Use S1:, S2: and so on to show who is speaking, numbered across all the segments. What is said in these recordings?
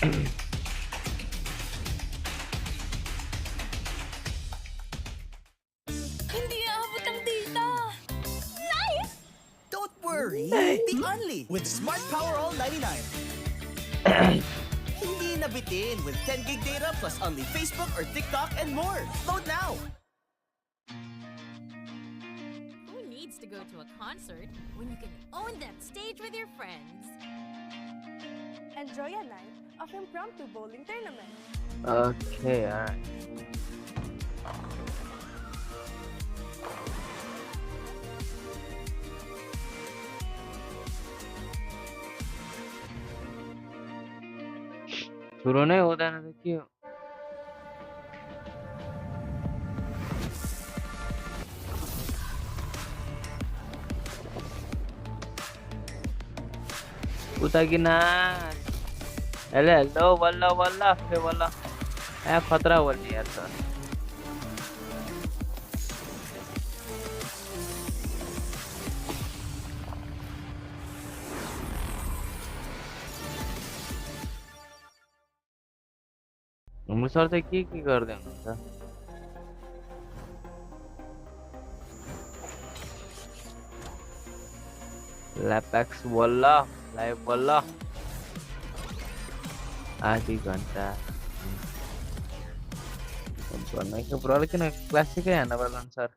S1: Hindi aabot ang data. Nice!
S2: Don't worry, be only with Smart Power All 99. Hindi nabitin with 10 gig data plus only Facebook or TikTok and more. Load now!
S1: Who needs to go to a concert when you can own that stage with your friends?
S3: Enjoy a night of impromptu bowling tournament.
S4: Okay, alright. सुरु नै हुँदैन त के हो उता किन hello बल्ल बल्ल फे बल्ल ए खतरा बोल्ने यार सर सर चाहिँ के गर्दै हुनुहुन्छ ल्यापेक्स बल्ल लाइभ बल्ल आधी घन्टा भन्नेको ब्रोले किन क्लासिकै हान्न पर्ला सर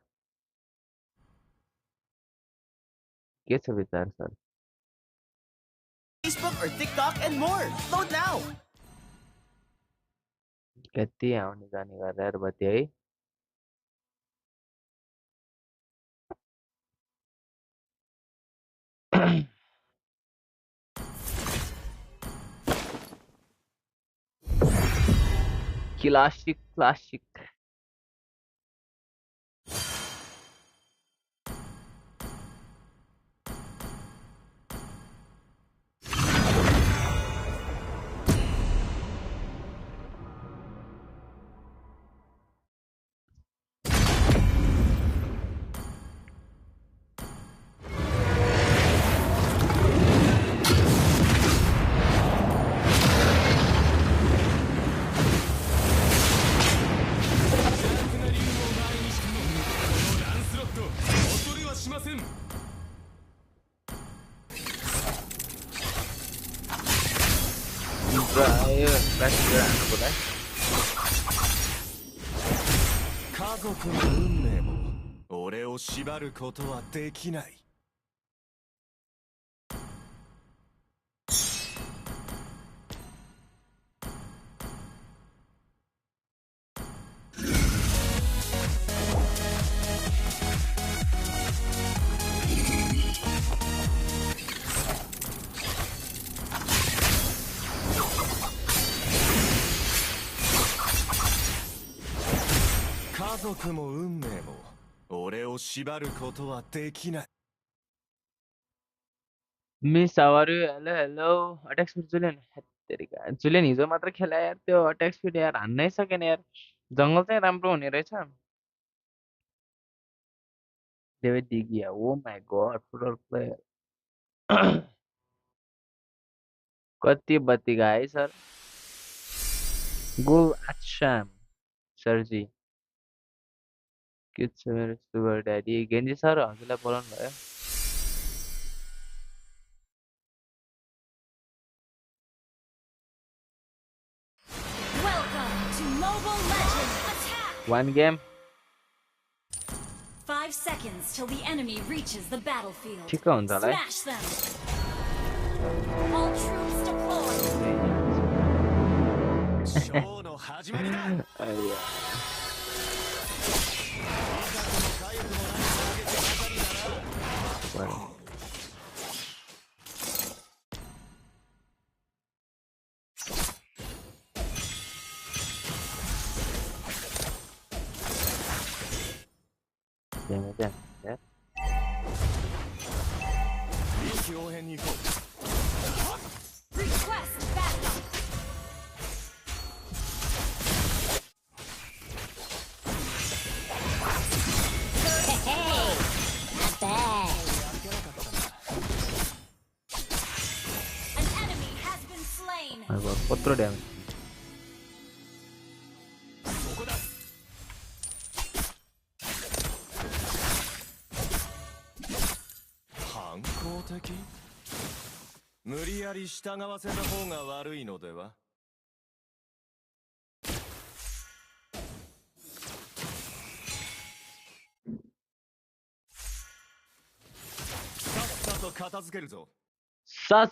S4: के छ विचार sir
S2: Facebook or TikTok and more. Load now!
S4: कति आउने जाने गरेर बत्ती है classic miss how hello attack speed Julian हिजो मात्र खेला यार त्यो अट्याक स्पिड यार हान्नै सकेन यार जंगल चाहिँ राम्रो हुने रहेछ David डिगिया oh my God football player कति बत्ती गए सर गो अच्छा सर जी के छ मेरो सुगर ड्याडी गेन्जी सर हजुरलाई बोलाउनु भयो One game.
S1: 5 seconds till the enemy reaches the battlefield.
S4: ठिक हुन्छ होला है
S1: Smash them. All troops deployed.
S4: Damn.
S1: Request backup. Hey, not bad. An enemy has been slain.
S4: I will कत्रो damage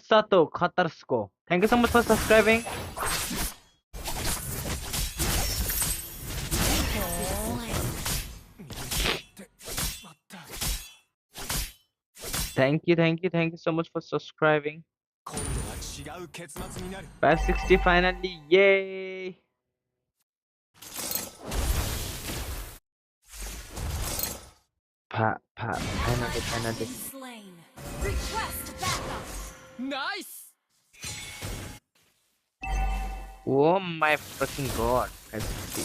S4: Sato Khatarsko. Thank you so much for subscribing. Thank you so much for subscribing. 560 finally, yay! Penalty.
S1: Nice!
S4: Oh my fucking god. 560.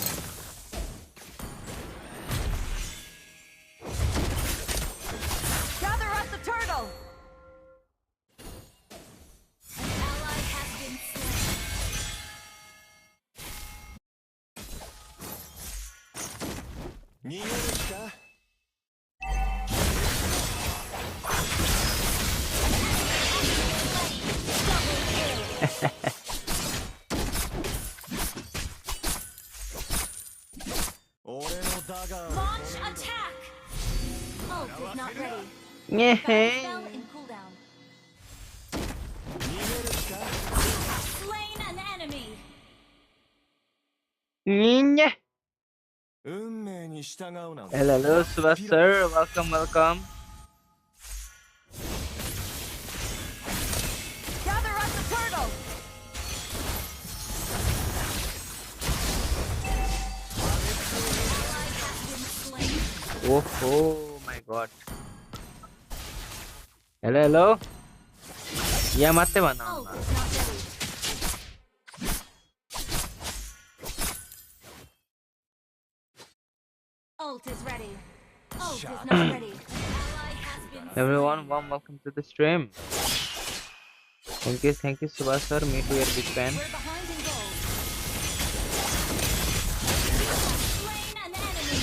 S3: Gather up the turtle!
S1: An ally has been slain. Launch attack! Ult is not ready.
S4: Yeah.
S1: Spell in cooldown. Slain an enemy.
S4: Yeah. Hello, Subhash sir. Welcome.
S3: Gather up the turtle!
S4: Oh my god. Hello. Yeah, matte bana.
S1: Ult is not ready. Ult is ready. Ult is not ready. Ally has been
S4: Everyone, welcome to the stream. Thank you, Subhash sir. Me too, a big fan.
S1: We're behind in gold. Slain an enemy.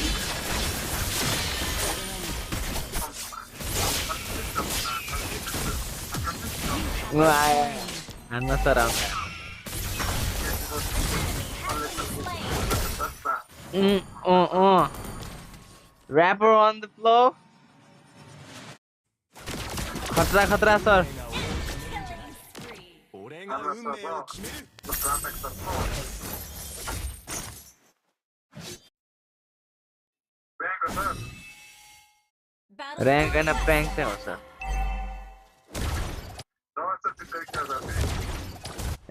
S4: I'm not around. Rapper on the floor. Khatra, sir. Rank and a prank thing, sir.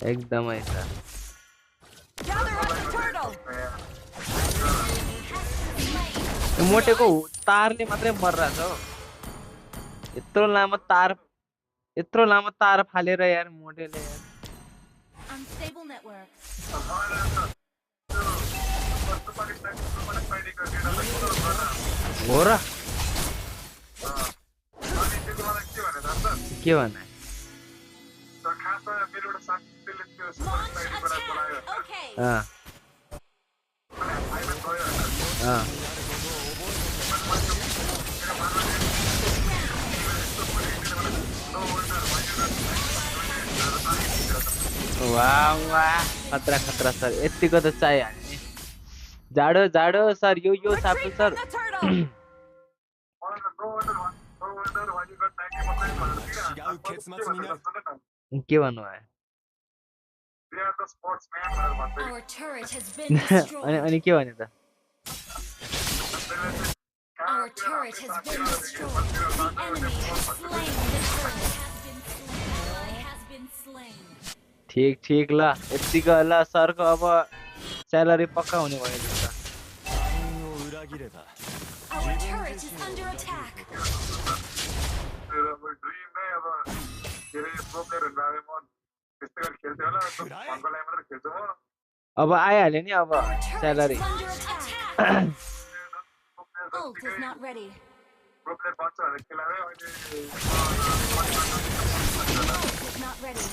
S4: एकदम ऐसा
S3: Gather up the turtle!
S4: मोटेको तारले मात्रै मर्छ हो यत्रो लामो तार फालेर यार मोटेले यार
S1: Unstable network.
S4: हो र के भन्ने
S1: Launch attack. Okay.
S4: वाह खतरा सर यतिको त चाहिहाल्यो नि जाडो सर यो सापु सर के भन्नु भयो
S1: Our turret has been destroyed.
S4: अनि के भन्यो त
S1: Our turret has been destroyed. The enemy has slain the turret. Has been slain.
S4: ठीक ल यतिको ल सरको अब स्यालेरी पक्का हुने भयो नि त
S1: Our turret is under attack.
S4: अब आइहाल्यो नि अब
S1: Our turret
S4: salary
S1: is under attack. Ult is not ready. Ult is not ready.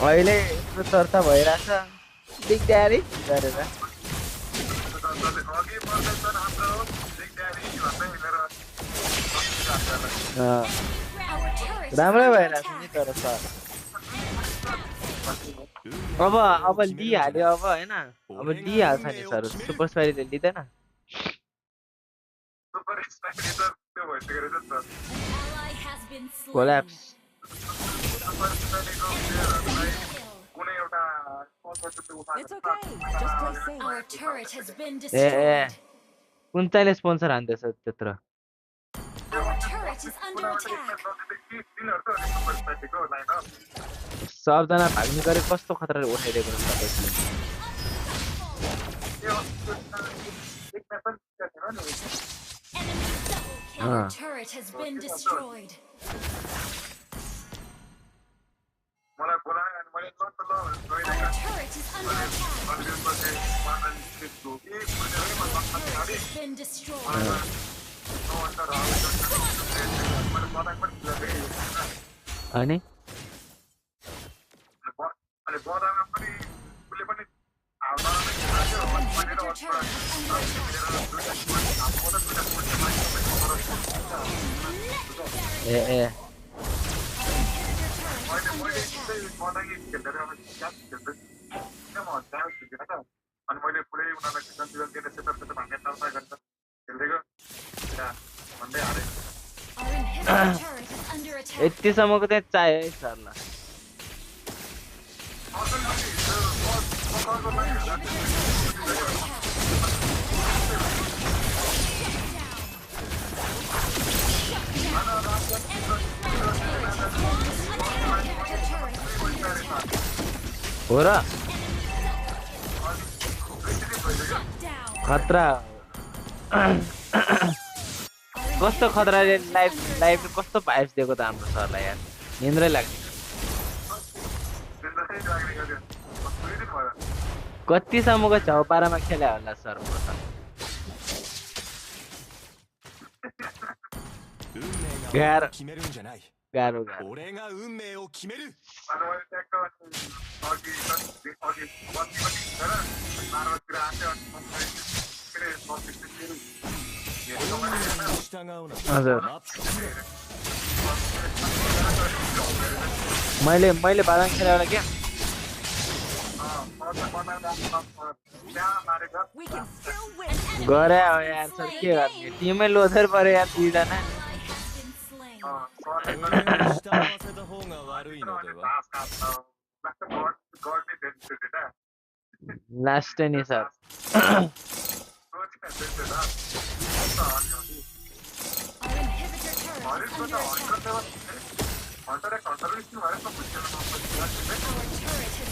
S4: अहिले यस्तो चर्चा भइरहेछ दिगदारी गरेर राम्रै भइरहेछ नि तर सर अब लिइहाल्यो अब होइन अब लिइहाल्छ नि सर सुपर स्पाइरीले लिँदैन
S1: Ally has been slain.
S4: Collapse
S3: It's okay. Just play safe.
S1: Our turret has been
S4: uh
S1: destroyed.
S4: कुन चाहिँले स्पोन्सर हान्दैछ त्यत्रो
S1: Our turret is under attack.
S4: सबजना भाग्ने गरे कस्तो खतराले उठाइदिएको रहेछ तपाईँले
S1: Enemy double kill. Our turret has been destroyed. Our turret is under attack. Our turret has been destroyed.
S4: अनि
S1: Inhibitor turret is under attack.
S4: A A
S1: Our inhibitor turret is under attack.
S4: यतिसम्मको चाहिँ चाहियो है सरलाई हो र खतरा कस्तो खतराले life कस्तो vibes दिएको त हाम्रो सरलाई यार निन्द्रै लाग्ने कतिसम्मको छेउपारामा खेले होला सर म त गाह्रो गाह्रो गाह्रो हजुर मैले बादाम खेला एउटा क्या
S3: We can still win.
S4: गरे हो यार सर के गर्ने टिमै लोथर पर्यो यार दुईजना
S1: Ally has been slain.
S4: Last नि sir
S1: Our inhibitor turret is under attack. Our turret has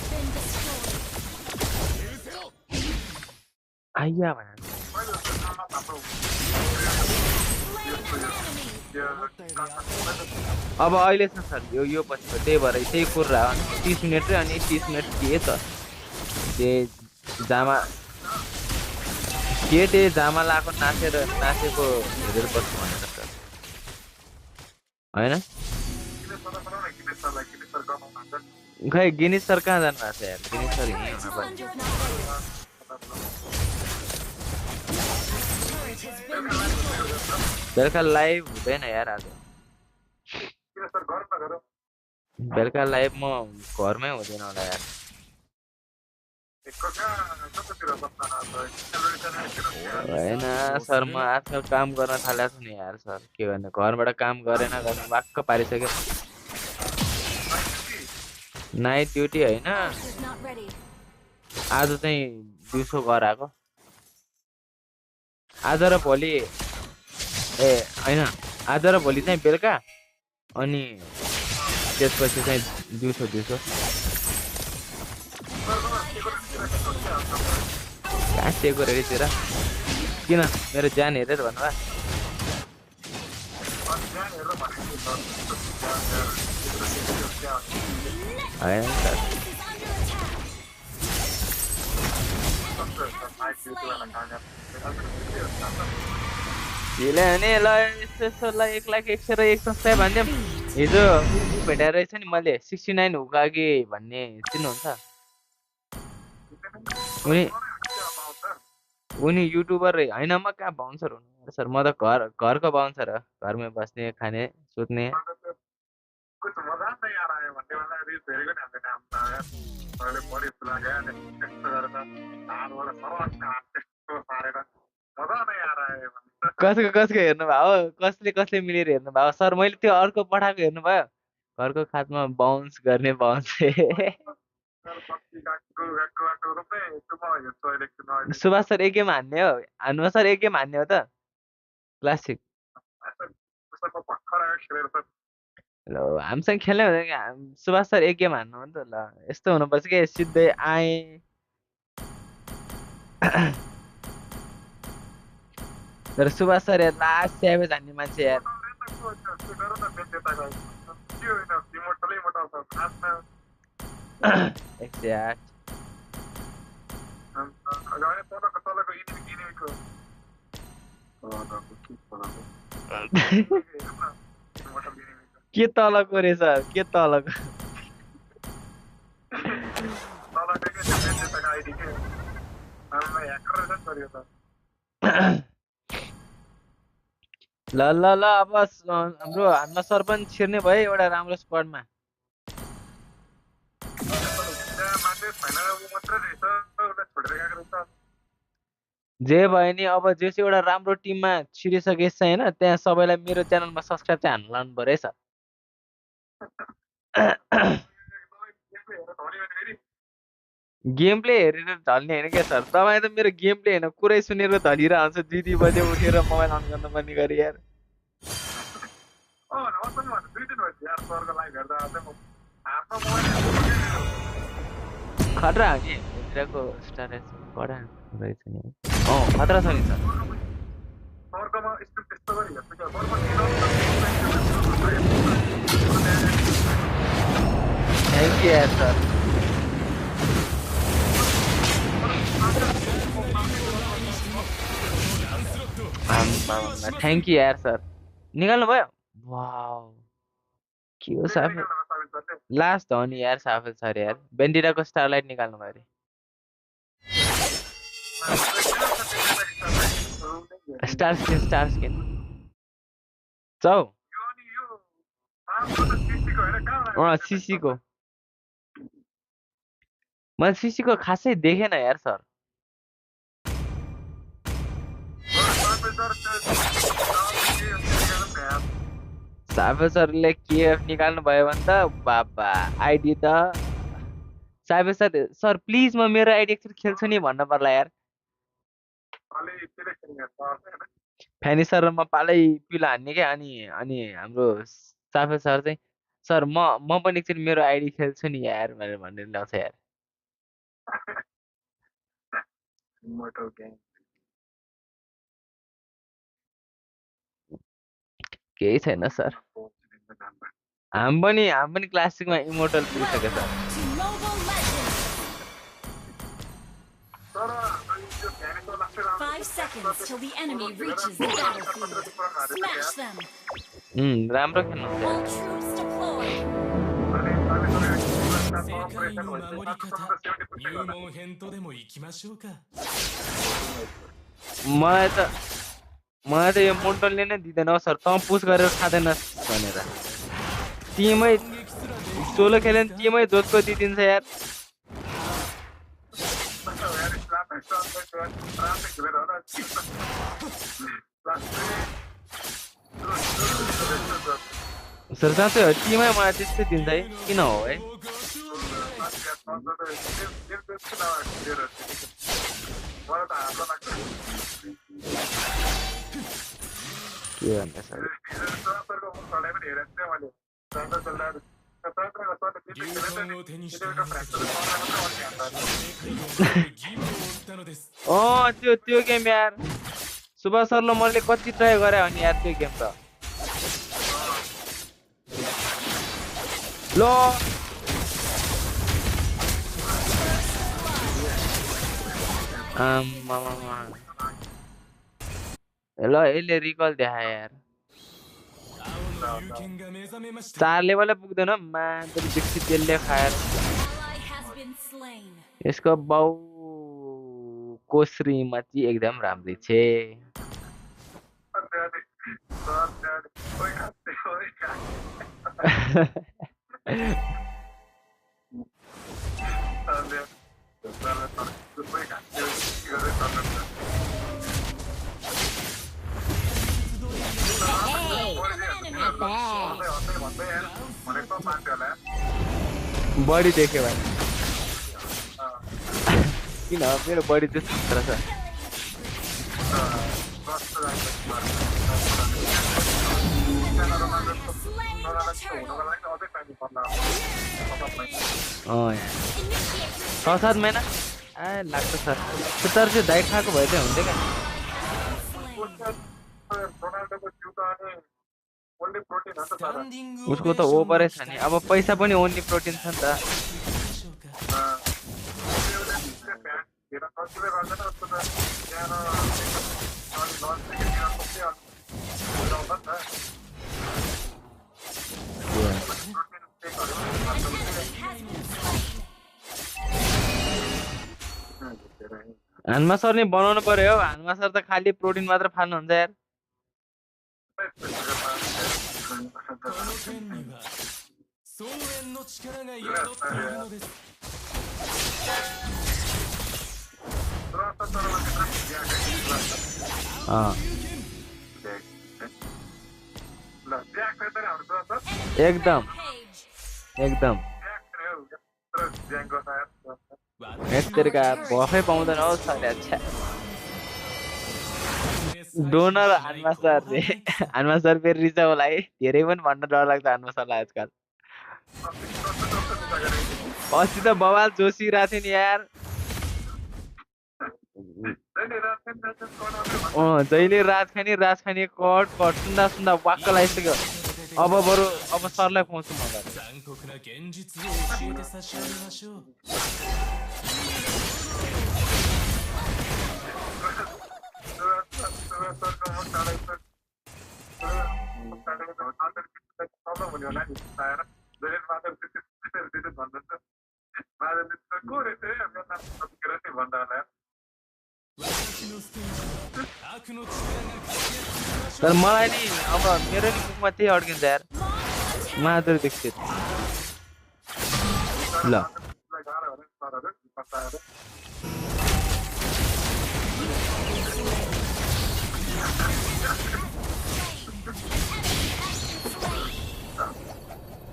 S1: been destroyed.
S4: आइया भने
S1: Slain an enemy.
S4: अब अहिले छ सर यो पछिको त्यही भएर त्यही कुरा हो 30 मिनट र अनि 30 मिनट के त त्यही जामा त्यही जामा लाको नाचेको हेरेर बस्नु भनेर सर होइन खै गिनिस सर कहाँ जानु भएको छ यार गिनिस सर यहीँ हुन पर्यो
S1: Under attack. Turret has been destroyed.
S4: बेलुका लाइभ हुँदैन यार आज बेलुका लाइभ म घरमै हुँदैन होला यार होइन सर म आजकल काम गर्न थालेको छु नि यार सर के गर्ने घरबाट काम गरेन गर्ने वाक्क पारिसक्यो नाइट ड्युटी होइन
S1: Is not ready.
S4: आज चाहिँ दिउँसो गराएको आज र भोलि ए होइन आज र भोलि चाहिँ बेलुका अनि त्यसपछि चाहिँ दिउँसो कहाँ सेको रेडीतिर किन मेरो ज्यान हेरेर भन्नुभयो होइन सर यसले भने ल यस्तो ल 1,01,000 र 1 सब्सक्राइब भन्दियो हिजो भेटेर रहेछ नि मैले 69 हुकागे भन्ने चिन्नुहुन्छ उनी उनी युट्युबर होइन म कहाँ बाउन्सर हुनु सर म त घरको बाउन्सर हो घरमै बस्ने खाने सुत्ने
S5: कुछ मजा नहीं आ रहा है भन्ने वाला रिस हेरेको नि हामीले आम्मा मैले बढी फुलागे त्यस्तो गरेर हातबाट सरस हात त्यस्तो पारेर मजा नहीं आ रहा है भन्ने
S4: कसको हेर्नु भयो कसले मिलेर हेर्नु भयो सर मैले त्यो अर्को पठाएको हेर्नु भयो घरको खातमा बाउन्स गर्ने बाउन्स
S5: बस्ती गएको रुपे तुम हेर्छु अहिले किन अहिले
S4: सुभाष सर एक गेम हान्ने हो हान्नु सर एक गेम हान्ने हो त क्लासिक
S5: पुस्तकको भर्खर आयो खेलेर त
S4: ल हामीसँग खेल्ने हुँदैन सुभाष सर एक गेम हान्नु हो नि त ल यस्तो हुनुपर्छ कि सिधै आएँ तर सुभाष सर यार लास्ट स्याभेज हान्ने मान्छे यार एकसय 8 के तलको रे सर के तलको ल ल ल अब हाम्रो हान्न सर पनि छिर्ने भयो एउटा राम्रो स्क्वाडमा जे भयो नि अब जे चाहिँ एउटा राम्रो टिममा छिरिसकेछ होइन त्यहाँ सबैलाई मेरो च्यानलमा सब्सक्राइब चाहिँ हान्न लानु पर्यो है सर गेम प्ले हेरेर ढल्ने होइन क्या सर तपाईँ त मेरो गेम प्ले होइन कुरै सुनेर ढलिरहन्छ 2 बजे उठेर मोबाइल अन गर्न पनि गरे यार खतरा हो नि यतिरको स्टारेज कडा रहेछ नि खतरा छ नि सर थ्याङ्क यू यार सर थ्याङ्क यू यार सर निकाल्नु भयो वाउ के हो साफे लास्ट हो नि यार साफे सर यार बेन्डिराको स्टारलाइट निकाल्नु भयो अरे स्टार स्किन चौ सिसीको मैले सिसीको खासै देखेन यार सर साफे सरले केएफ निकाल्नु भयो भने त बाबा आइडी त साफे सर प्लिज म मेरो आइडी एकचोटि खेल्छु नि भन्न पर्ला यार फ्यानी सर र म पालै पिलो हान्ने क्या अनि हाम्रो साफे सर चाहिँ सर म पनि एकचोटि मेरो आइडी खेल्छु नि यार भनेर भनेर ल्याउँछ यार केही छैन सर हामी पनि क्लासिकमा इमोर्टल पुगिसक्यो sir
S1: Five seconds till the enemy reaches the battlefield. Smash them.
S4: राम्रो खेल्नु
S1: All troops deployed.
S4: मलाई त यो मोन्टलले नै दिँदैन हो सर तँ पुस गरेर खाँदैनस् भनेर टिमै सोलो खेल्यो भने टिमै जोतको दिइदिन्छ यार सर साँच्चै हो टिमै मलाई त्यस्तै दिन्छ है किन हो है के भन्ने सर त्यो गेम यार सुभाष सरले मैले कति ट्राई गरे भने यार त्यो गेम त ल ल यसले रिकल देखायो यार 4 लेभलै पुग्दैन मान्छे दीक्षित यसले खाएर
S1: Ally has been slain.
S4: यसको बाउको श्रीमती एकदम राम्री छे बडी देख्यो भने किन मेरो बडी त्यस्तो खतरा छ छ 7 महिना ए लाग्छ सर तर चाहिँ दाइ खाएको भए चाहिँ हुन्थ्यो क्या उसको त ओभरै छ नि अब पैसा पनि ओन्ली प्रोटिन छ नि त हानमा सर नि बनाउनु पर्यो हो हानमा सर त खाली प्रोटिन मात्र फाल्नुहुन्छ यार एकदम एकदम यस्तोका भफै पाउँदैन हौ सर अच्छा डोनर हानमा सर रे हानमा सर फेरि रिजा होला है धेरै पनि भन्न डर लाग्छ हानमा सरलाई आजकल अस्ति त बवाल जोसिरहेको थियो नि यार जहिले रात खाने कट सुन्दा सुन्दा वाक्क लागिसक्यो अब बरु अब सरलाई खुवाउँछु म तर मलाई नि अब मेरो नि मुखमा त्यही अड्किन्छ यार माधुरी दीक्षित ल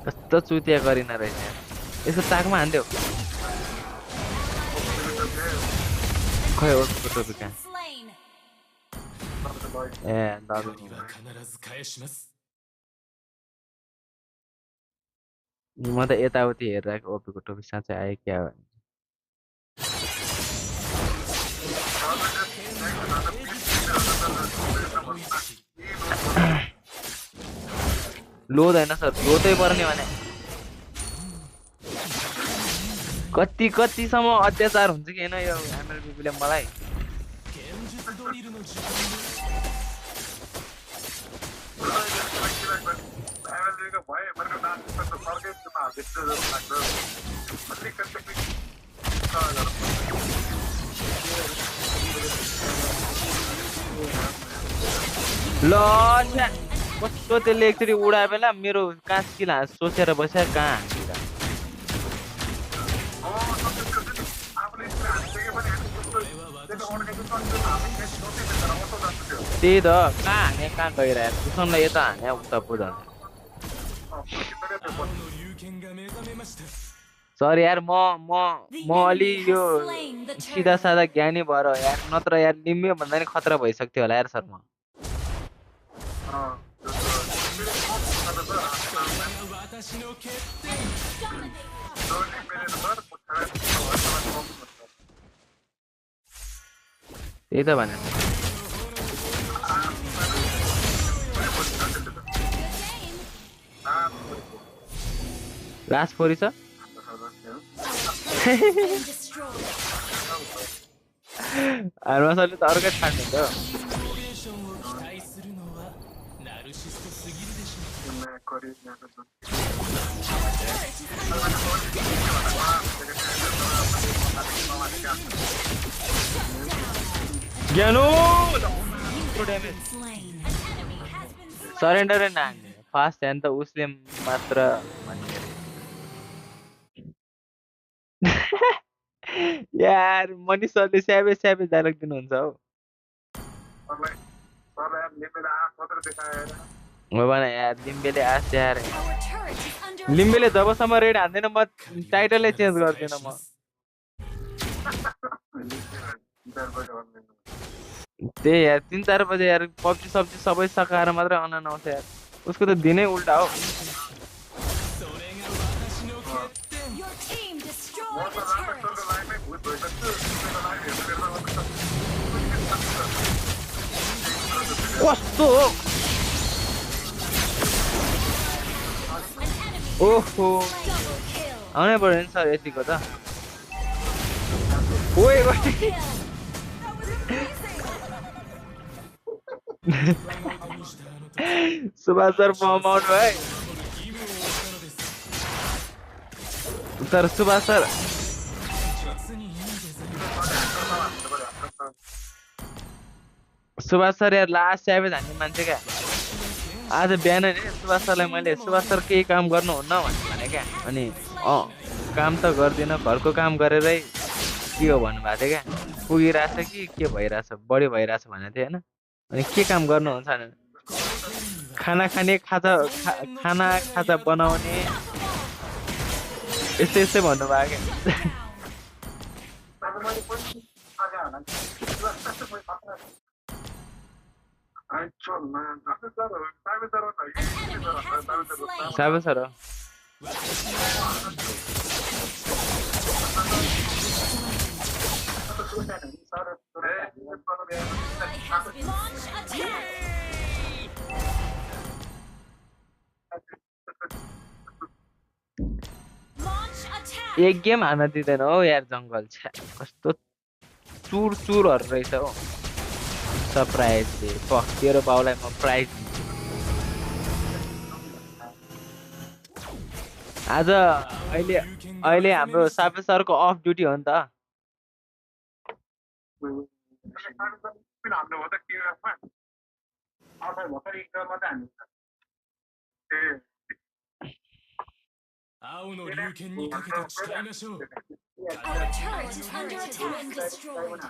S4: कस्तो चुतिया गरिन रहेछ यसो ताकमा हान्थ्यो खै ओको टोपी कहाँ ए दादु म त यताउति हेरिरहेको ओपीको टोपी साँच्चै आयो क्या लोद होइन सर लोतै पर्ने भने कतिसम्म अत्याचार हुन्छ कि होइन यो एमएलबीले मलाई ल कस्तो त्यसले एकचोटि उडाए बेला मेरो काँच किला सोचेर बस्या कहाँ त्यही त कहाँ हाने कहाँ गइरहेको दुश्मनलाई यता हाने उता पो जान्छ सर यार म अलि यो सिधा साधा ज्ञानी भएर यार नत्र यार लिम्बे भन्दा नि खतरा भइसक्थ्यो होला यार सर म त्यही त भने लास्ट फोरी छ हारमा सरले त अर्कै छाड्नु त ज्ञानो
S1: Slain. An enemy has been slain.
S4: Surrender नाग्ने फास्ट ह्यान्ड त उसले मात्र यार मनिष सरले स्याबे स्याबे डायलग दिनुहुन्छ हौ हो भने यार लिम्बेले आश यार
S1: Our turret is under
S4: लिम्बेले जबसम्म रेड हान्दैन म टाइटलै चेन्ज गर्दिनँ म त्यही यार 3-4 बजे यार पब्जी सब्जी सबै सकाएर मात्रै अनन आउँछ यार उसको त दिनै उल्टा हो
S1: Your team destroyed a turret.
S4: कस्तो हो ओहो
S1: Double kill.
S4: आउनै पर्यो नि सर यतिको त ओए ओए सुभाष सर बम आउनु है तर सुभाष सर यार लास्ट स्याबेज हान्ने मान्छे क्या आज बिहान नि सुभाष सरलाई मैले सुभाष सर केही काम गर्नुहुन्न भने क्या अनि काम त गर्दिनँ घरको काम गरेरै के हो भन्नुभएको थियो क्या पुगिरहेछ कि के भइरहेछ बढी भइरहेछ भनेको थियो होइन अनि के काम गर्नुहुन्छ भने खाना खाने खाना खाजा बनाउने यस्तै यस्तै भन्नुभयो क्या साबे सर हो
S1: Launch attack. Launch attack.
S4: एक गेम हान्न दिँदैन हौ यार जङ्गल छ्या कस्तो चुर चुरहरू रहेछ हौ सरप्राइजले तेरो बाउलाई म प्राइज आज अहिले हाम्रो सापे सरको अफ ड्युटी हो नि त
S1: Our turret is under attack and destroyed.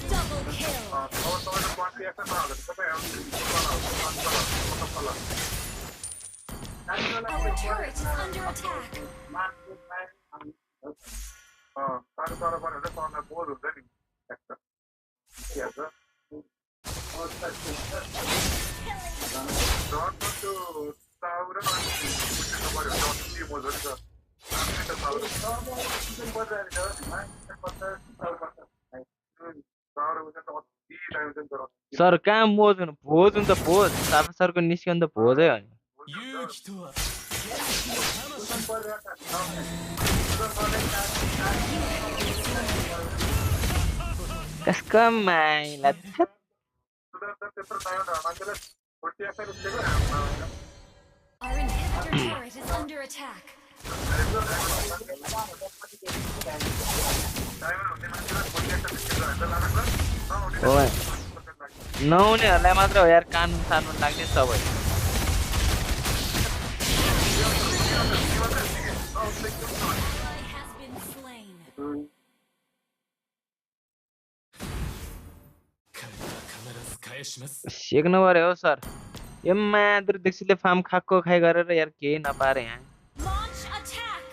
S1: Double kill. Our turret is under attack.
S4: Sir कहाँ मोज हुनु भोज हुन्छ भोज सापे सरको निस्क्यो नि त भोजै हो नि कसको माइला थेत।
S1: Our inhibitor turret is under attack.
S4: ओए नहुनेहरूलाई मात्र हो यार कानुन सानुन लाग्ने सबै
S1: Has been slain.
S4: सिक्नु पर्यो हो सर यो माधुरदेखिले फार्म खाएको खाइ गरेर यार केही नपारे यहाँ
S1: Launch attack.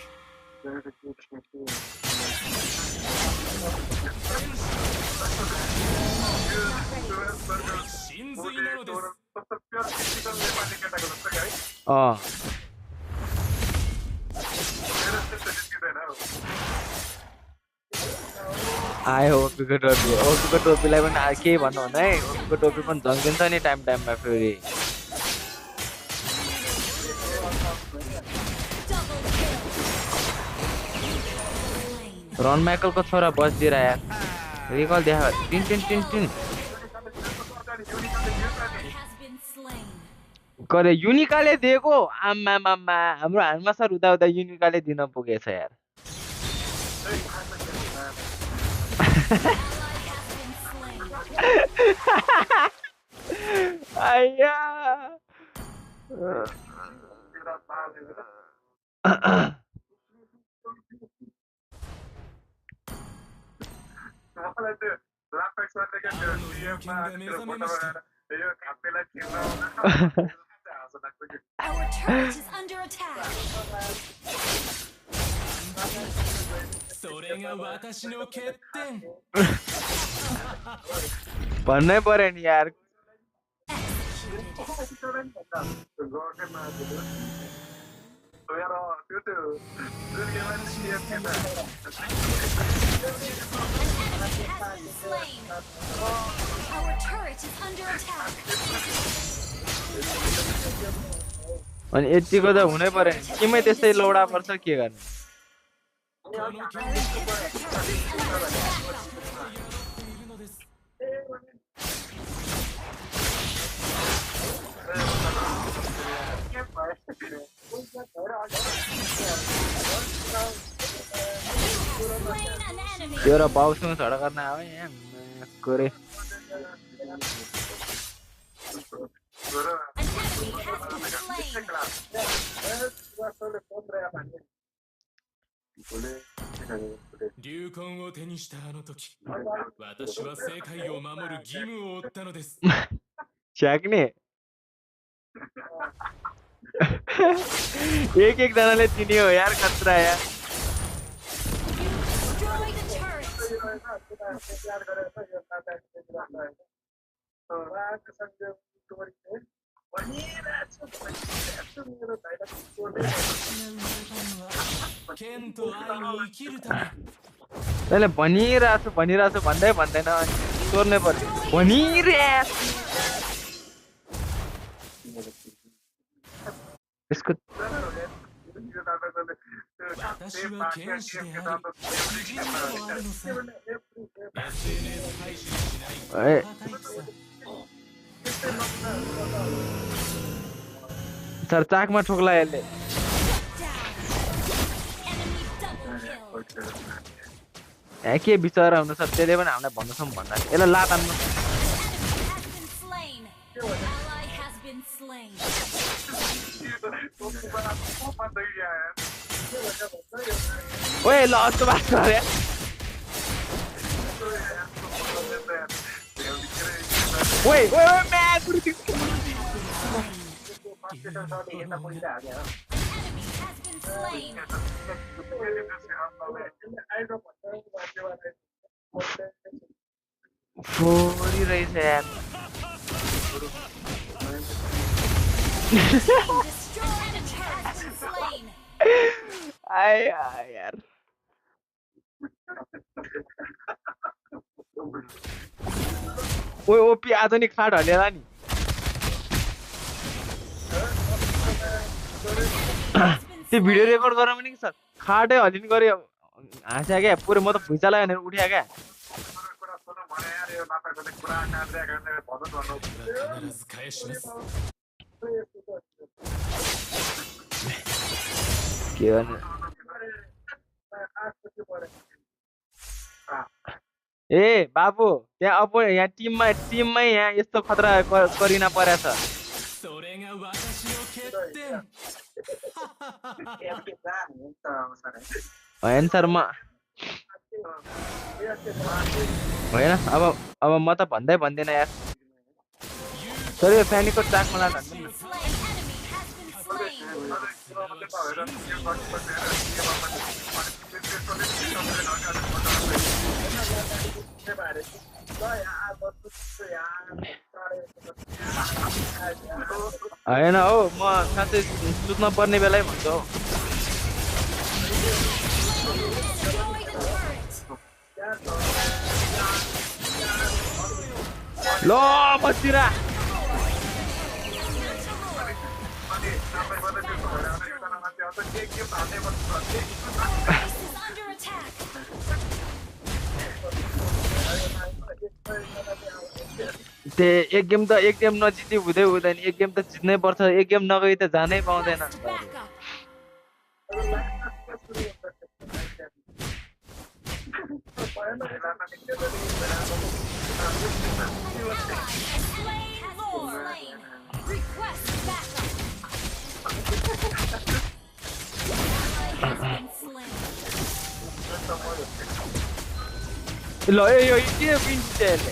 S4: आयो ओपीको टोपीलाई पनि केही भन्नु हुँदा है ओपीको टोपी पनि झन्किन्छ नि टाइममा फेरि
S1: Double kill.
S4: रन माइकलको छोरा बसदिएर यार रिकल देखा tin tin tin tin
S1: has been slain.
S4: करे युनिकाले दिएको आम्मा मामा हाम्रो हानमा सर उता उता युनिकाले दिन पुगेछ यार आया
S1: Our turret is under attack.
S4: भन्नै पर्यो नि यार
S1: Our turret is under attack.
S4: अनि यतिको त हुनै पर्यो नि केमै त्यस्तै लौडा पर्छ के गर्नु त्यो र पाउसँग झगडा गर्न आयो यहाँ कोरे छ्याक्ने एक जनाले चिन्यो यार खतरा यार तैँले भनिरहेछु भन्दै भन्दैन सोर्नै पर्यो भनिरहेछु यसको सर चाकमा ठोक्ला यसले के बिचरा हुनु सक्छ त्यसले पनि हामीलाई भन्नुसम्म भन्दा यसलाई लातानमा ओए ल अस्तो बात गरे ओए ओए म्याच फोरी रहेछ यार आय यार ओए ओपी आज नि खाट हलेला नि त्यो भिडियो रेकर्ड गरेर पनि सर खाटै हलिन गऱ्यो हाँस्या क्या पुरै म त भुइँचा लाग्यो भनेर उठ्या क्या के गर्नु ए बाबु त्यहाँ अब यहाँ टिममै यहाँ यस्तो खतरा करिना परेछ होइन सर म होइन अब म त भन्दै भन्दिनँ यार सर यो फ्यानीको ट्र्याकमा लाँदा होइन हौ म साँच्चै सुत्न पर्ने बेलै भन्छु हौ ल बस्तिरा
S1: Base is under attack.
S4: एक गेम नजिते हुँदैन एक गेम त जित्नै पर्छ एक गेम नगई त जानै पाउँदैन
S1: Request backup. Slain. Request backup. Ally has been slain.
S4: ल यो के पिन्छ यसले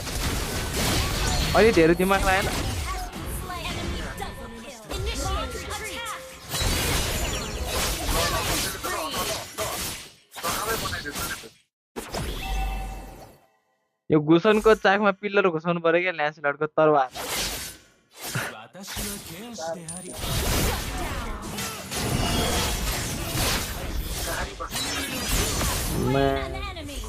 S4: अलि धेरै दिमाग लागेन
S1: Has been slain. Enemy double kill. Initiate attack.
S4: Yo घुसनको Chakma pillar घुसाउनु पर्यो क्या ल्यान्सलटको तरवार
S1: An enemy.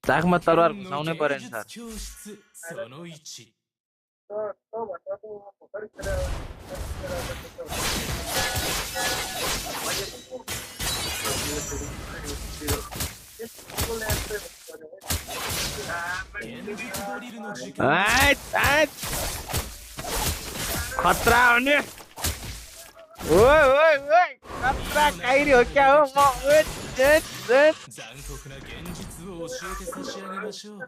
S4: चाकमा तरवार घुसाउनै पर्यो नि सर
S6: 教室その1 ドリルの時間
S4: खतरा हो नि ओइ खतरा काइरी हो क्या हो म
S6: 残酷な現実を教えて差し上げましょう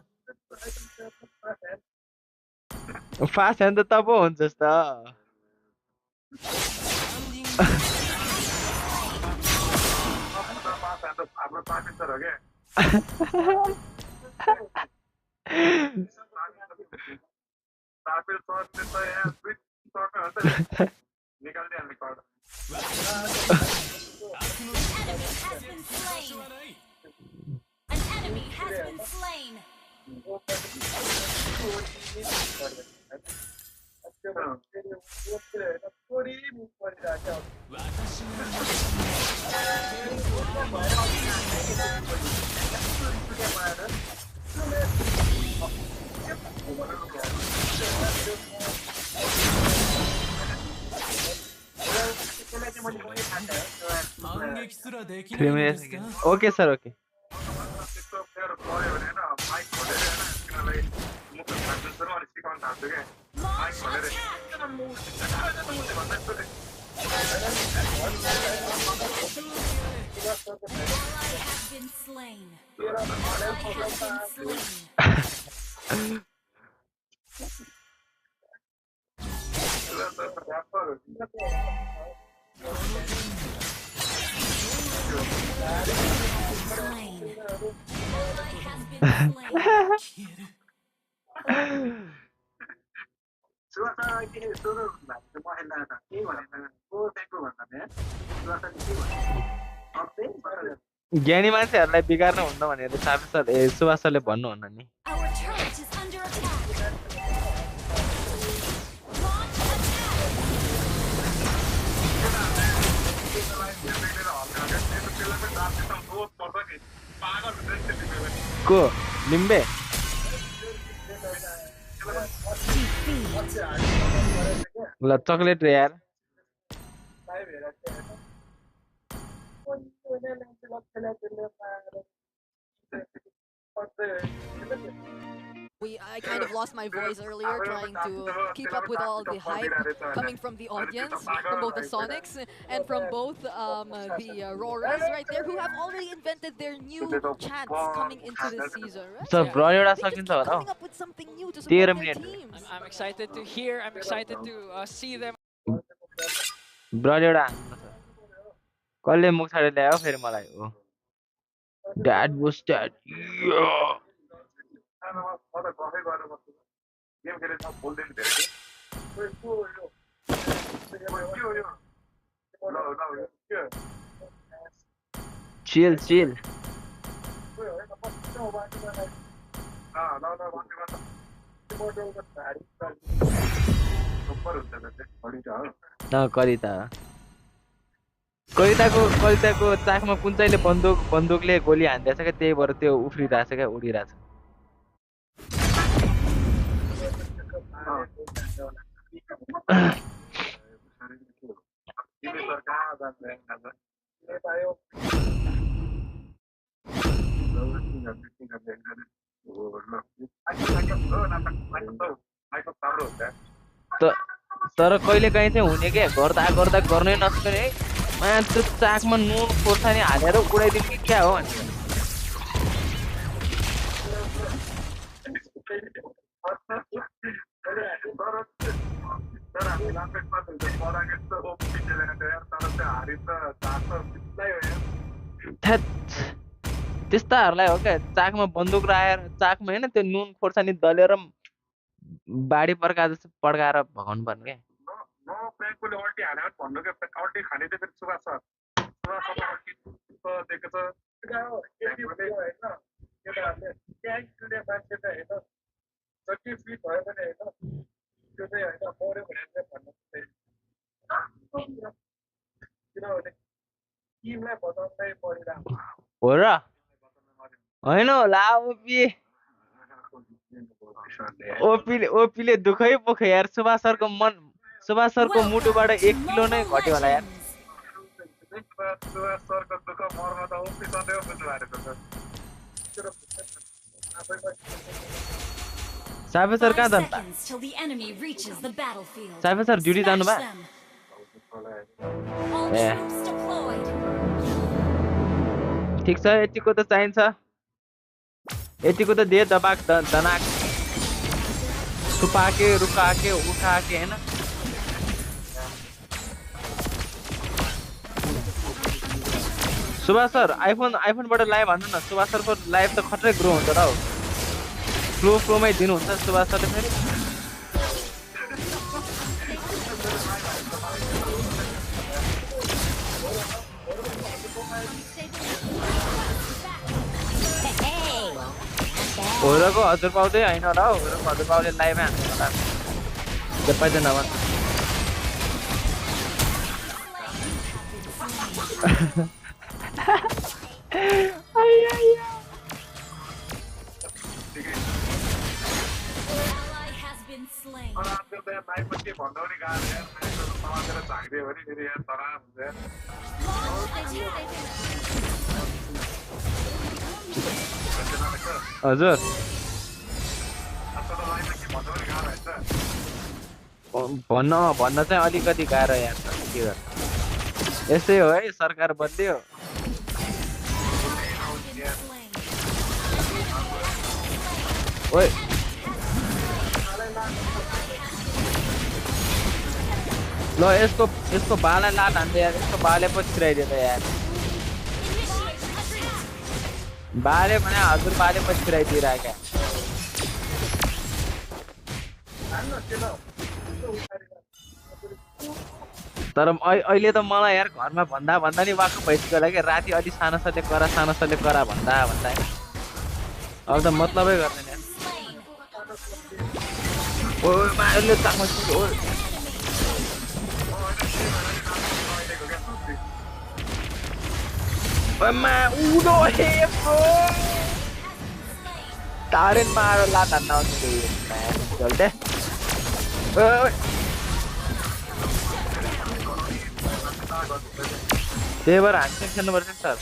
S4: फास्ट ह्यान्ड त पो हुन्छ त
S5: हाम्रो पार्टी सर हो क्या तापिल सर्टले त यहाँ स्विच सर्ट हुन्छ निकाल्दिहाल्ने card
S1: An enemy has been slain. An enemy has been slain.
S6: 反撃すらできない
S4: 3
S6: ので
S4: minutes
S6: すか
S4: okay sir okay
S5: त्यस्तो प्लेयर पऱ्यो भने होइन माइक खोलेर होइन तिनीहरूलाई मुख खान्छ सुरु अनि सिकाउन थाल्छु क्या माइक
S1: Launch
S5: खोलेर
S1: attack. Ally has been slain. Ally has been slain. Slain. Ally has been slain.
S5: 噂にそのまでも変なだけはねこうテクはね噂にけはあって
S4: ज्ञानी मान्छेहरूलाई बिगार्नु हुन्न भनेर साबी सर ए सुभाष सरले भन्नुहुन्न नि
S1: Our turret is under attack. Launch attack.
S4: को लिम्बे ल चकलेट रे यार
S7: I kind of lost my voice earlier trying to keep up with all the hype coming from the audience, from both the Sonics and from both the Roras right there, who have already invented their new chants coming into the season. Right?
S4: Sir bro एउटा
S7: They just
S4: सकिन्छ
S7: keep
S4: होला
S7: coming
S4: how
S7: up with something new to
S4: 13
S7: support their
S4: minutes.
S7: teams.
S8: I'm excited to hear. I'm excited to see them.
S4: Bro एउटा हान्नु छ कसले मुख छाडेर ल्यायो फेरि मलाई हो ड्याड वाज ड्याड
S5: गेम खेलेर सब बोल्दैन धेरै
S4: चिल चिल कविताको चाकमा कुन चाहिँले बन्दुकले गोली हान्दैछ क्या त्यही भएर त्यो उफ्रिरहेछ क्या उडिरहेछ
S5: तिमी सरकार जान्छ यो त आयो
S4: तर कहिले काहीँ चाहिँ हुने के गर्दा गर्दा गर्नै नसक्ने है त्यो चाकमा नुन खोर्सानी हालेर उडाइदिउँ कि क्या हो अनि त्यस्ताहरूलाई हो क्या चाकमा बन्दुक राखेर चाकमा होइन त्यो नुन खोर्सानी दलेर बाढी पड्का जस्तो पड्काएर भगाउनु पर्ने क्या
S5: ब्याङ्कले अल्टी हाल्यो भन्नु क्या अल्टी खाने चाहिँ फेरि सुभाष सर अल्टी दिएको छ केटाहरूले मान्छे चाहिँ होइन जति फिट भयो भने होइन त्यो चाहिँ होइन मऱ्यो भने चाहिँ भन्नु किनभने टिमलाई बचाउनै परिरहेको
S4: हो र होइन होला ओपीले दुःखै पोख्यो यार सुभाष सरको मुटुबाट 1 किलो नै घट्यो होला यार
S5: सुभाष सरको दुःख मर्म त ओपी सधैँ बुझ्नु भएको छ
S4: साफे सर कहाँ जानु
S1: Seconds till the enemy reaches the battlefield.
S4: साफे सर ड्युटी जानु
S1: Smash
S4: भयो
S1: them. All
S4: Yeah.
S1: troops deployed.
S4: ठिक छ यतिको त चाहिन्छ यतिको त दे दबाक दनाक छुपाके रुकाके उठाके हैन सुभाष सर आइफोनबाट लाइभ हान्नु न सुभाष सरको लाइभ त खत्रै ग्रो हुन्छ र हौ फ्लोमै दिनुहुन्छ सुभाष सरले फेरि होरको हजुरबाउ चाहिँ होइन होला हौ होरको हजुरबाउले लाइभै हान्नु होला जपाइदैन भन्छ
S1: Ally has been slain.
S5: आजकल त लाइफमा के भन्नु नि गाह्रो यार मान्छेहरू समातेर झाँक्दियो भने फेरि यहाँ तराम हुन्छ यार
S4: हजुर भन्न चाहिँ अलिकति गाह्रो यार के गर्नु यस्तै हो है सरकार बदल्यो ओइ ल यसको बाला लात हान्दै यार यसको बाले पछि छिराइदियो त यार बाले भने हजुर बाले पछि छिराइदिइरहेको तर अहिले त मलाई यार घरमा भन्दा नि वाक्क भइसक्यो होला कि राति अलि सानो सरले करा भन्दा अब त मतलबै गर्दैन यार ओइ माले चाकमा ओइ ओमा उडो हे ब्रो तारेन मारो लात हान्न आउँछ चल्दै ओइ त्यही भएर हामी खेल्नुपर्छ नि सर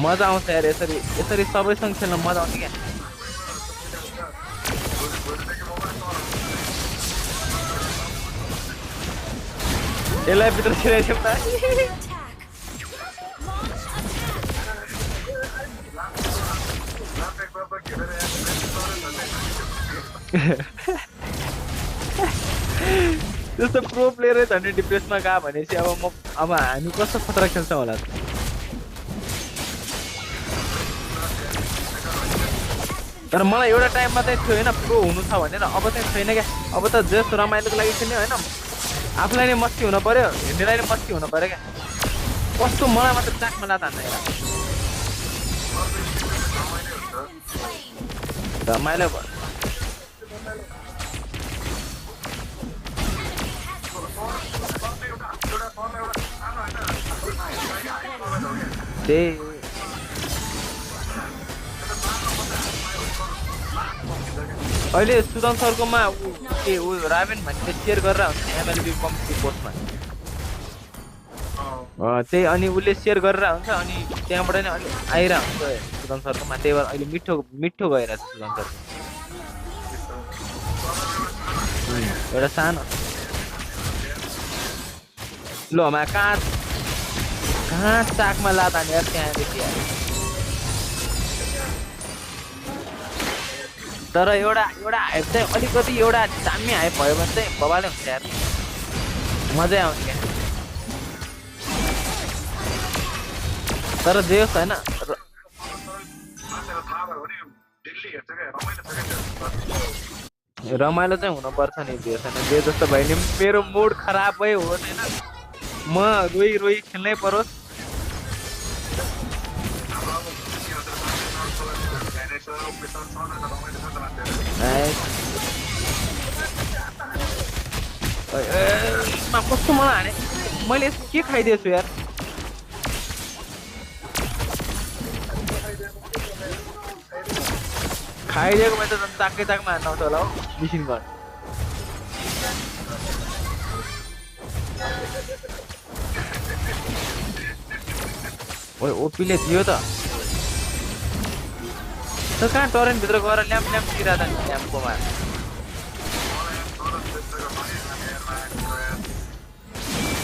S4: मजा आउँछ यार यसरी सबैसँग खेल्न मजा आउँछ क्या यसलाई भित्र छिराइदिउँ न त्यस्तो प्रो प्लेयरै झन् डिप्रेसमा गयो भनेपछि अब हामी कस्तो खतरा खेल्छौँ होला तर मलाई एउटा टाइममा चाहिँ थियो होइन प्रो हुनु छ भनेर अब चाहिँ छैन क्या अब त जस्तो रमाइलोको लागि खेल्ने होइन आफूलाई नै मस्ती हुनु पर्यो हेर्नेलाई नै मस्ती हुनु पर्यो क्या कस्तो मलाई मात्र चाकमा लात हान्दा रमाइलो भयो त्यही अहिले सुदन सरकोमा के ऊ रामेन भन्ने सेयर गरेर हुन्छ एमएलबी कम्युनिटी पोस्टमा त्यही अनि उसले सेयर गरेर हुन्छ अनि त्यहाँबाट नै अलि आइरह हुन्छ सुदन सरकोमा त्यही भएर अहिले मिठो मिठो गइरहेछ सुदन सरको एउटा सानो ल मा कहाँ चाकमा लाता नि यार त्यहाँदेखि तर एउटा हाइप चाहिँ अलिकति एउटा दामी हाइप भयो भने चाहिँ बबाले हुन्छ यार मजै आउँछ क्या तर जे होस् होइन रमाइलो चाहिँ हुनुपर्छ नि जे छैन जे जस्तो भयो नि मेरो मुड खराब भयो होस् होइन म रोई खेल्नै परोस् कस्तो मलाई हाने मैले के खाइदिएछु यार खाइदिएको मैले त झन् चाकमा हान्न आउँछ होला हौ मिसिन गर ओइ ओपीले दियो त कहाँ टरेन्टभित्र गएर ल्याम्प दिइरहेको नि ल्याम्पकोमा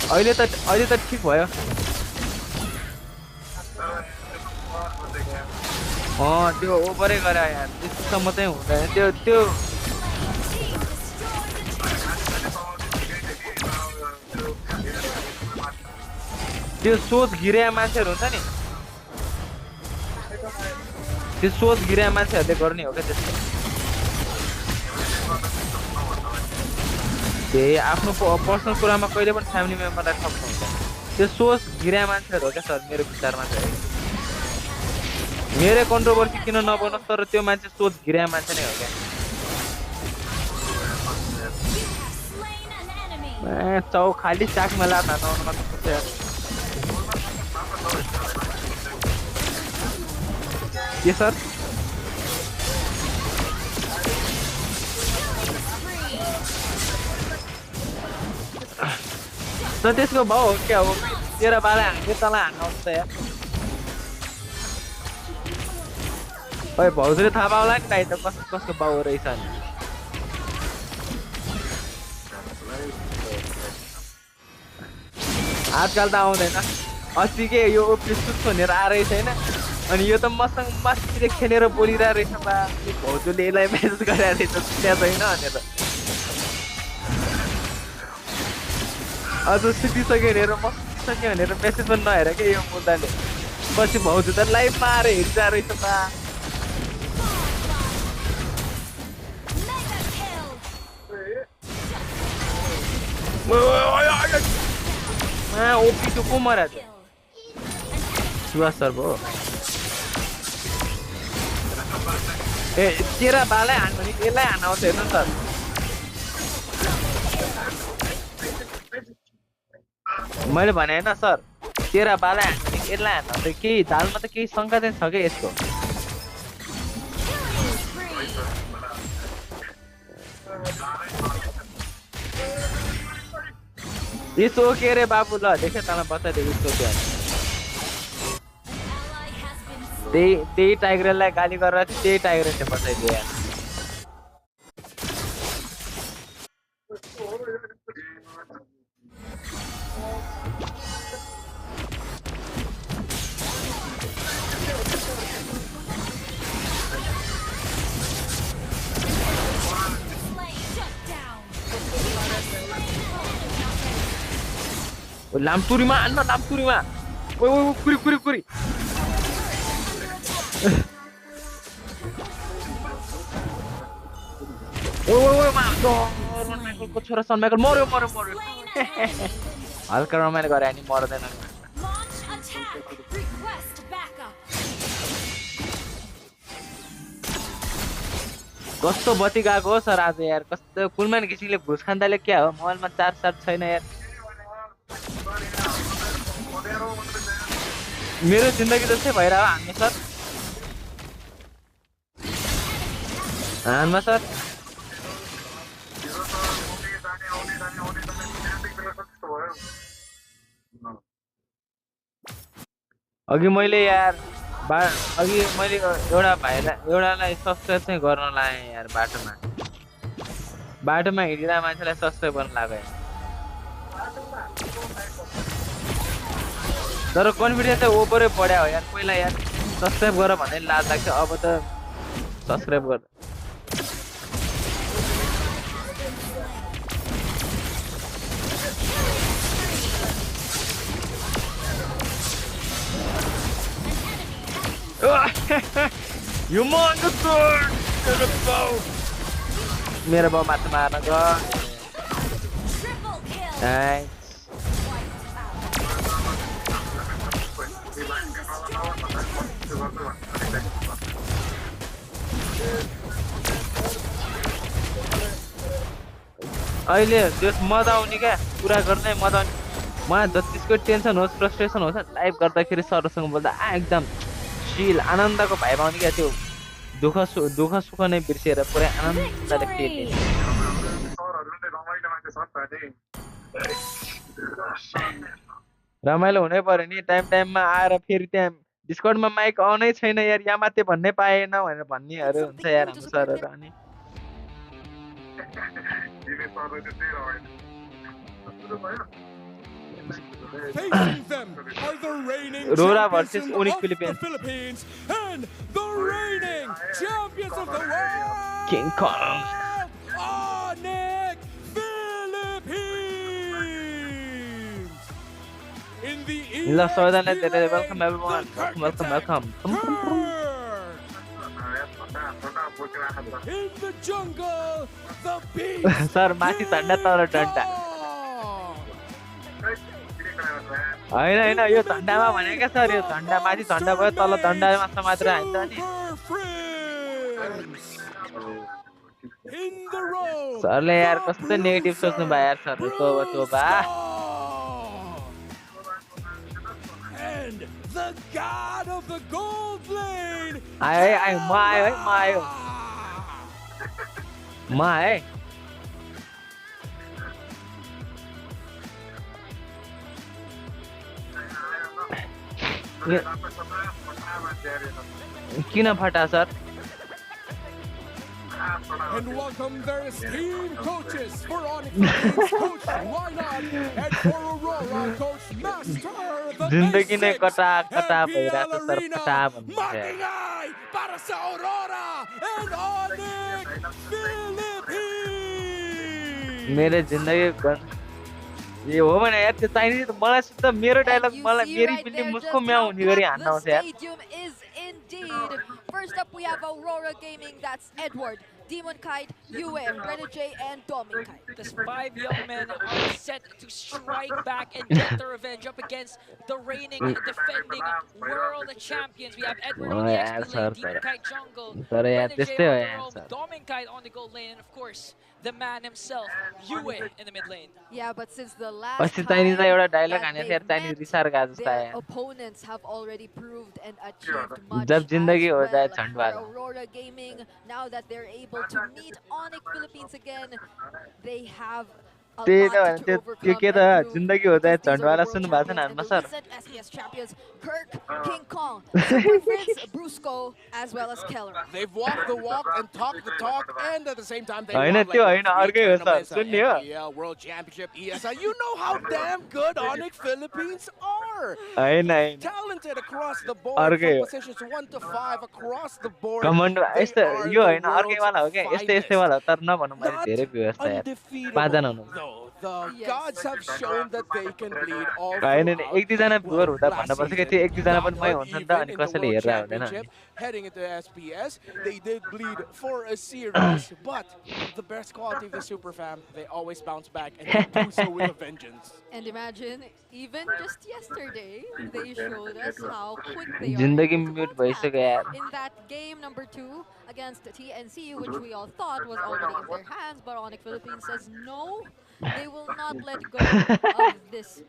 S4: अहिले त ठिक भयो त्यो ओभरै गरे यार त्यस्तोसम्म चाहिँ हुँदैन त्यो त्यो सोच गिरे मान्छेहरू हुन्छ नि त्यो सोच गिरे मान्छेहरूले गर्ने हो क्या त्यस्तो त्यही आफ्नो पर्सनल कुरामा कहिले पनि फ्यामिली मेम्बरलाई ठग्नु हुन्छ त्यो सोच गिरे मान्छेहरू हो क्या सर मेरो विचारमा चाहिँ मेरो कन्ट्रोभर्सी किन नबनोस् तर त्यो मान्छे सोच गिरे मान्छे नै हो क्या चौ खाली चाकमा लाता नआउनु मात्र के सर त त्यसको भाउ हो क्या हो तेरो बाला हान्थ्यो तँलाई हान्न आउँछ यार ओइ भाउजूले थाहा पाउला नि गाई त कसको बाउ रहेछ नि आजकल त आउँदैन अस्ति के यो ओपी सुट भनेर आएरै छैन अनि यो त मसँग मस्तीले खेलेर बोलिरहेको रहेछ बा भाउजूले यसलाई मेसेज गरिरहेको रहेछ त्यहाँ छैन भनेर अझ सुतिसक्यो भनेर मस्तिसक्यो भनेर मेसेज पनि नहेर क्या यो मुद्दाले पछि भाउजू त लाइभमा आएर हेरिरहेको रहेछ बा ओपी को मरा थियो सुभाष सर भयो ए तेरा बालाई हान्नु भने यसलाई हान्न आउँछ हेर्नु सर मैले भने होइन सर तेरा बालाई हान्नु भने यसलाई हान्न आउँछ केही दालमा त केही शङ्का चाहिँ छ क्या यसको यसो के रे बाबु ल देखे तँलाई बताइदियो यसो के त्यही टाइगरलाई गाली गरेर त्यही टाइगरले बताइदियो यार लामतुरीमा हान्न लामतुरीमा ओ कुरी कुरी कुरी ओ माइकलको छोरा सन माइकल मर्यो हल्का रमाइलो गरे अनि मर्दैन कस्तो बत्ती गएको हो सर आज यार कस्तो कुलमान घिसिङले घुस खान्दाले क्या हो मोबाइलमा चार्ज छैन यार मेरो जिन्दगी जस्तै भइरह्यो हान्नु सर हानमा सर अघि मैले यार अघि मैले एउटालाई सब्सक्राइब चाहिँ गर्न लाएँ यार बाटोमा हिँडिरहेको मान्छेलाई सब्सक्राइब गर्न लाग्यो यार तर कन्फिडेन्स चाहिँ ओभरै बढ्या हो यार पहिला यार सब्सक्राइब गर भन्दै लाज लाग्छ अब त सब्सक्राइब गर You on the sword! To the bow! मेरो बाउ मात्र मार्न गयो Nice. अहिले जस मजा आउने क्या कुरा गर्ने मजा आउने मलाई जतिसको टेन्सन होस् फ्रस्ट्रेसन होस् लाइभ गर्दाखेरि सरसँग बोल्दा एकदम चिल आनन्दको भाइब आउने क्या त्यो दुःख सुख नै बिर्सिएर पुरै आनन्दले खेल्ने रमाइलो हुनै पर्यो नि टाइममा आएर फेरि त्यहाँ डिस्कर्डमा माइक अनै छैन यार यहाँ मात्रै भन्नै पाएन भनेर भन्नेहरू हुन्छ यार हाम्रो सरहरू अनि
S6: Facing them are the reigning
S4: Rora
S6: champions
S4: versus
S6: of
S4: Onyx
S6: the
S4: Philippines.
S6: Philippines and the reigning champions of the world,
S4: King Kong.
S6: Onyx Philippines. In the
S4: ल सबैजनालाई धेरै
S6: ESPN,
S4: welcome everyone welcome
S6: in the jungle, the beast.
S4: Sir माथि झन्डा तर डन्डा होइन यो झन्डामा भनेको sir यो झन्डा माथि झन्डा भयो तल झन्डामा मात्र हान्छ नि सरले यार कस्तो नेगेटिभ सोच्नु भयो यार सर तोबा आयो म आयो किन फटा sir
S6: And welcome their esteemed coaches for Onyx Philippines, Coach Wynot, and for Aurora, Coach Master the
S4: जिन्दगी नै
S6: Basics,
S4: कटा भइरहेछ सर
S6: Arena,
S4: कटा भन्नु
S6: Matingay para sa Aurora and Onyx Philippines.
S4: मेरो जिन्दगी ए हो भने यार त्यो चाहिने मलाई सिधा मेरो डायलग मलाई मेरी फिल्म मुस्को म्याउ हुने गरी हान्न आउँछ यार
S7: First up, we have Aurora Gaming. That's Edward, Demon Kite, Yue, Renegade, and Dominic Kite.
S8: These 5 young men are set to strike back and get their revenge up against the reigning and defending world champions. We have Edward on the XP lane, Demon Kite jungle, Renegade on the roam, Dominic Kite on the gold lane, and of course, the man himself, Yue in the mid lane.
S7: Yeah, but since the last time their opponents have already proved and achieved much as well. For Aurora Gaming, now that they're able to meet Onyx Philippines again, they have a lot to overcome and prove. Recent SPS champions Kirk, King Kong, Super Fritz, Brusco, as well as Keller.
S9: They've walked the walk and talked the talk, and at the same time they
S4: होइन
S9: won
S4: त्यो
S9: like
S4: होइन अर्कै हो sir सुन्ने हो
S9: MPL, World Championship, ESI. You know how damn good Onyx Philippines are.
S4: होइन
S9: Talented across the board
S4: अर्कै
S9: from
S4: हो
S9: positions 1 to 5 across the board.
S4: Command
S9: They
S4: यस्तो
S9: are
S4: यो
S9: the
S4: होइन अर्कैवाला हो क्या
S9: world's
S4: यस्तै वाला हो तर नभनौँ मैले
S9: Not
S4: धेरै व्यवस्था यार
S9: undefeatable,
S4: 5 जना हुनुहुन्छ
S9: though. The gods have shown that they can bleed all
S4: होइन
S9: throughout.
S4: एक दुईजना भ्युअर हुँदा
S9: Last
S4: भन्नुपर्छ कि
S9: season,
S4: त्यो एक दुईजना पनि मै
S9: not
S4: हुन्छ नि त
S9: even
S4: अनि
S9: in the
S4: कसैले
S9: World
S4: हेरेर हुँदैन
S9: Championship, heading into SPS, they did bleed for a series, but the best quality of the Super Fam, they always bounce back and they do so with a vengeance.
S7: And imagine, even just yesterday, they showed us how quick they are
S4: जिन्दगी
S7: able to
S4: mute
S7: bounce
S4: भइसक्यो
S7: back.
S4: यार
S7: In that game number 2 against TNC, which we all thought was already in their hands, but Onyx Philippines says no, they will not let go of this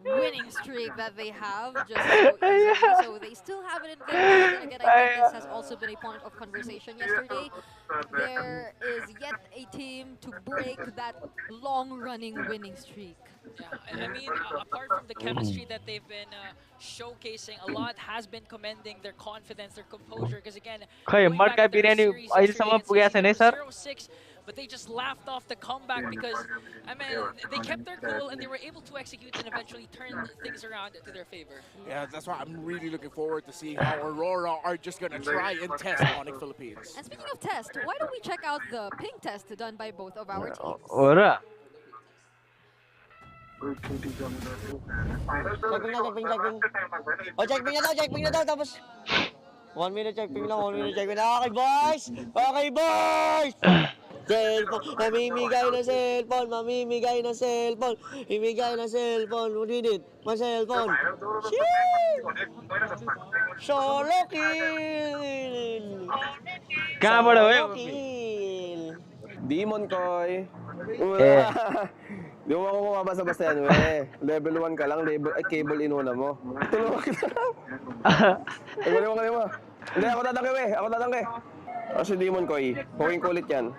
S7: winning streak that they have just so easily. So they still have it in their hands. And again, I think this has also been a point of conversation yesterday. There is yet a team to break that long-running winning streak.
S8: Yeah, I mean, apart from the chemistry that they've been showcasing. A lot has been commending their confidence, their composure. Because again,
S4: खै
S8: going back
S4: मड्का
S8: to their
S4: biryani
S8: series
S4: अहिलेसम्म
S8: yesterday against
S4: पुगेको
S8: AC,
S4: छैन
S8: they
S4: है
S8: were
S4: sir
S8: 0-6, but they just laughed off the comeback because, I mean, they kept their cool and they were able to execute and eventually turn things around to their favor.
S9: Yeah, that's why I'm really looking forward to seeing how Aurora are just gonna try and test Onyx Philippines.
S7: And speaking of test, why don't we check out the ping test done by both of our teams?
S4: हो र
S10: Checkping na daw, checkping na daw. Tapos, 1 minute checkping lang, 1 minute checkping na. Okay, boys! Okay, boys! Cellphone, mamimigay na cellphone, mamimigay na cellphone, imigay na cellphone, udinit, my cellphone. Shit! Solo kill!
S4: कहाँबाट हो
S10: Solo kill!
S11: Demon Koy.
S4: Eh.
S11: Di mo ako bumabasa-basta yan, we. Level 1 ka lang, cable inuna mo. Tulungan kita. Tulungan mo. Hindi, ako tatangke, we. Ako tatangke. Ako si Demon Koy. Huwing kulit yan.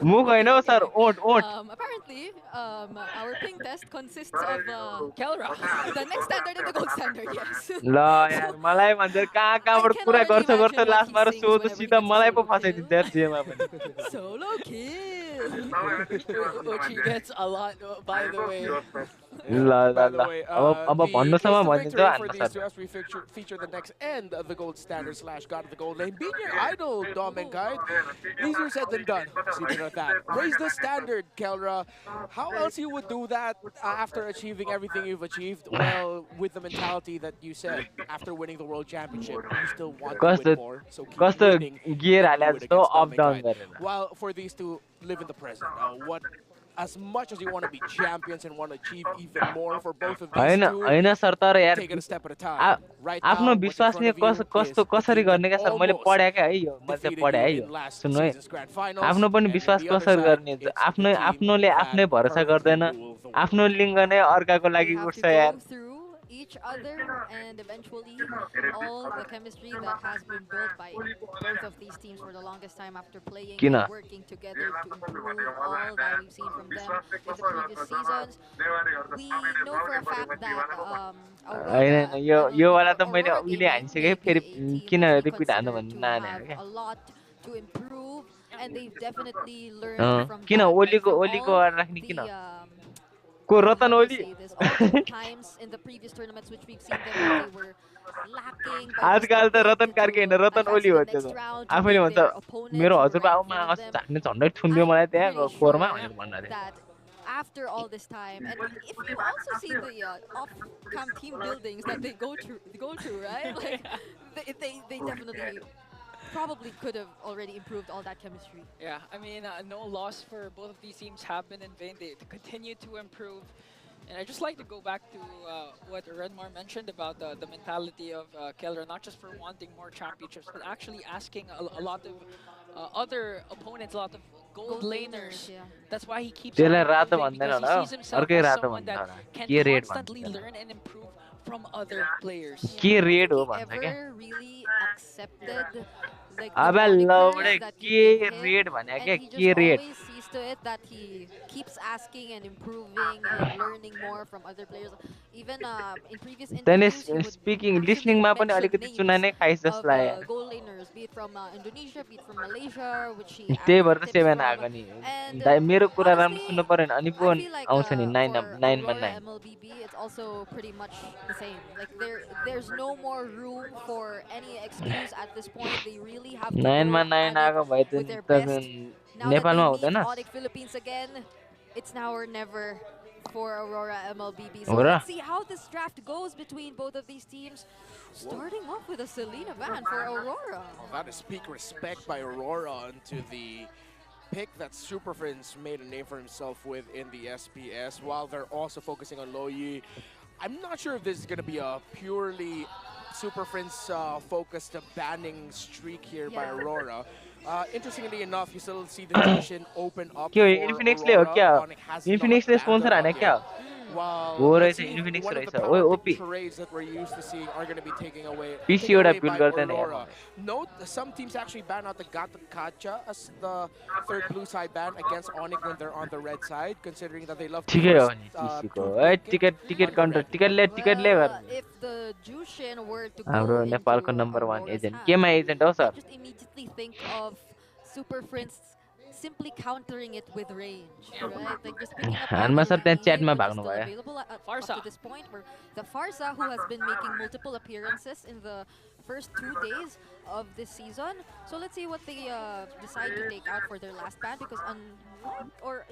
S4: मुख होइन हौ sir ओट ओट
S7: Apparently, our ping test consists of
S8: Kelra.
S7: the next standard and the gold standard, yes.
S4: ल यार मलाई भन्छ कहाँबाट कुरा गर्छ गर्छ लास्टमा र सोध्नु सिधा मलाई पो फसाइदिन्छ यार जेमा पनि
S7: Solo kill.
S8: Which he gets a lot, by the way.
S4: ल ल
S9: By
S4: ल
S9: the way,
S4: अब भन्नुसम्म
S9: the
S4: भनिदिन्छ
S9: victory
S4: हान्न
S9: for these
S4: sir
S9: two as we feature the next end of the gold standard / God of the Gold Lane. Being your idol, Dom and Guide, easier said than done. Speaking of that, raise the standard, Kelra. How else you would do that after achieving everything you've achieved? Well, with the mentality that you said after winning the World Championship, you still want to win more. So keep winning.
S4: gear हाले
S9: Do it
S4: जस्तो
S9: against Dom
S4: up
S9: and
S4: down
S9: Guide.
S4: गरेर
S9: While for these two live in the present, what as much as you want to be champions and want to achieve even more for both of these
S4: हैन
S9: two,
S4: हैन sir तर यार
S9: take it a step at a time. Right now,
S4: आफ्नो
S9: what's in
S4: विश्वासनीय
S9: front of you
S4: कस्तो
S9: is the
S4: कसरी
S9: team
S4: गर्ने
S9: that
S4: क्या सर मैले
S9: almost
S4: पढे क्या है यो मैले
S9: defeated
S4: पढे है
S9: you
S4: यो
S9: in last
S4: सुन्नु है
S9: season's grand finals,
S4: आफ्नो पनि
S9: and on
S4: विश्वास
S9: the other
S4: कसरी
S9: side,
S4: गर्ने
S9: it's the
S4: आफ्नो
S9: team
S4: आफ्नोले
S9: that
S4: आफ्नै भरोसा
S9: currently
S4: गर्दैन
S9: rules the world.
S4: आफ्नो लिङ्ग नै अर्काको लागि
S7: We have
S4: उठ्छ
S7: to
S4: यार
S7: go through each other and eventually all the chemistry that has been built by both of these teams for the longest time after playing
S4: Kina.
S7: and working together to improve all that we've seen from them in the previous seasons. We know for a fact that
S4: हैन यो वाला त मैले
S7: Aurora
S4: उहिले
S7: Gaming
S4: हानिसकेँ
S7: may be
S4: फेरि
S7: a team
S4: किन
S7: to be
S4: repeat हान्नु
S7: considered
S4: भन्नु
S7: to
S4: नानी
S7: have
S4: क्या
S7: a lot to improve, and they've definitely learned from
S4: किन
S7: that. Like
S4: ओलीको
S7: from
S4: ओलीको
S7: all
S4: वाला राख्ने किन
S7: the
S4: को
S7: how
S4: Ratan
S7: do you
S4: Oli
S7: say this? All the times in the previous tournaments which we've seen them where they were lacking by just
S4: आजकल त
S7: a bit
S4: रतन कार्की होइन
S7: to
S4: Ratan
S7: advance
S4: Oli
S7: to
S4: हो
S7: the
S4: त्यो
S7: next
S4: त
S7: round, to
S4: आफैले
S7: beat
S4: भन्छ
S7: their opponents
S4: मेरो
S7: who are
S4: हजुरबा
S7: right in
S4: आउमा
S7: front of them.
S4: झाक्ने झन्डै थुन्दियो मलाई त्यहाँ
S7: Pretty
S4: फोहोरमा
S7: sure
S4: भनेर भन्नु अरे
S7: that after all this time, and if you also see the off-cam team buildings that they go to, right? Like they definitely probably could have already improved all that chemistry.
S8: Yeah, I mean, no loss for both of these teams have been in vain. They continue to improve. And I just like to go back to what Redmar mentioned about the mentality of Kelra, not just for wanting more championships, but actually asking a lot of other opponents, a lot of gold laners.
S7: Yeah.
S8: That's why he keeps
S4: त्यसलाई
S8: on
S4: रातो
S8: improving,
S4: भन्दैन
S8: because
S4: होला
S8: he sees himself
S4: अर्कै
S8: as
S4: रातो
S8: someone
S4: भन्छ
S8: that
S4: होला
S8: can
S4: के red
S8: constantly
S4: भन्छ
S8: learn and improve from other players.
S4: के
S7: I
S4: रेड
S7: don't
S4: हो
S7: think
S4: भन्छ
S7: he
S4: क्या
S7: ever really accepted like the
S4: अब
S7: monikers
S4: लौडे
S7: that
S4: के
S7: you give him,
S4: रेड भने
S7: and
S4: क्या
S7: he
S4: के
S7: just
S4: red
S7: always sees to it that he keeps asking and improving and learning more from other players. Even in previous
S4: त्यहाँदेखि
S7: interviews, he would
S4: speaking
S7: actually
S4: लिसनिङमा पनि
S7: mention
S4: अलिकति
S7: names
S4: चुना नै खाइस
S7: of
S4: जस्तो लाग्यो
S7: goal laners, be it from Indonesia, be it from Malaysia, which he
S4: त्यही
S7: asked
S4: भएर त
S7: tips
S4: सेभेन
S7: from.
S4: आएको नि
S7: And
S4: मेरो कुरा राम्रो
S7: honestly,
S4: सुन्नु पर्यो नि अनि पो
S7: I feel like
S4: आउँछ नि
S7: for
S4: नाइनमा
S7: Aurora
S4: nine
S7: MLBB, it's also pretty much the same. Like there's no more room for any excuse at this point. They really have to go
S4: नाइनमा
S7: at
S4: नाइन आएको
S7: it
S4: भए
S7: with their
S4: त
S7: best. Now that
S4: नेपालमा
S7: they
S4: हुँदैन
S7: meet Onyx Philippines again, it's now or never for Aurora MLBB. So
S4: हो र
S7: let's see how this draft goes between both of these teams. Starting off with a Selena ban for Aurora.
S9: Oh, that is peak respect by Aurora onto the pick that Super Friends made a name for himself with in the SPS, while they're also focusing on Loyi. I'm not sure if this is going to be a purely Super Friends focused banning streak here by
S7: Yeah.
S9: Aurora. Interestingly enough, you still see the nation open up
S4: के
S9: for
S4: हो इन्फिनिक्सले हो
S9: Aurora.
S4: क्या
S9: Onyx has not
S4: इन्फिनिक्सले
S9: banned
S4: sponsor
S9: them
S4: हाने
S9: out
S4: क्या
S9: yet. While
S4: हो
S9: let's
S4: रहेछ
S9: see if
S4: Infinix
S9: one of the
S4: रहेछ
S9: power
S4: ओए
S9: pick
S4: OP
S9: trades that we're used to seeing are going to be taken away
S4: PC एउटा
S9: by
S4: build गर्दैन यार
S9: Aurora. Note some teams actually ban out the Kacha as the third blue side ban against Onyx when they're on the red side, considering that they love to
S4: ठिकै हो
S9: first
S4: नि TC को
S9: two
S4: A
S9: pick it
S4: ticket
S9: on the
S4: counter
S9: red.
S4: टिकटले
S7: Well,
S4: गर्नु
S7: if the Jushin were to go
S4: हाम्रो
S7: into
S4: नेपालको number 1
S7: Aurora's
S4: agent
S7: hands,
S4: केमा agent हो
S7: I
S4: sir
S7: just immediately think of Super Friends simply countering it with range, right? Like just picking up
S4: हानमा
S7: all
S4: sir
S7: the
S4: त्यहाँ
S7: remaining,
S4: च्याटमा
S7: which is
S4: भाग्नु
S7: still
S4: भयो
S7: available up
S8: Farsa.
S7: to this point. Where the Farsa, who has been making multiple appearances in the first 2 days of this season. So let's see what they decide to take out for their last ban, because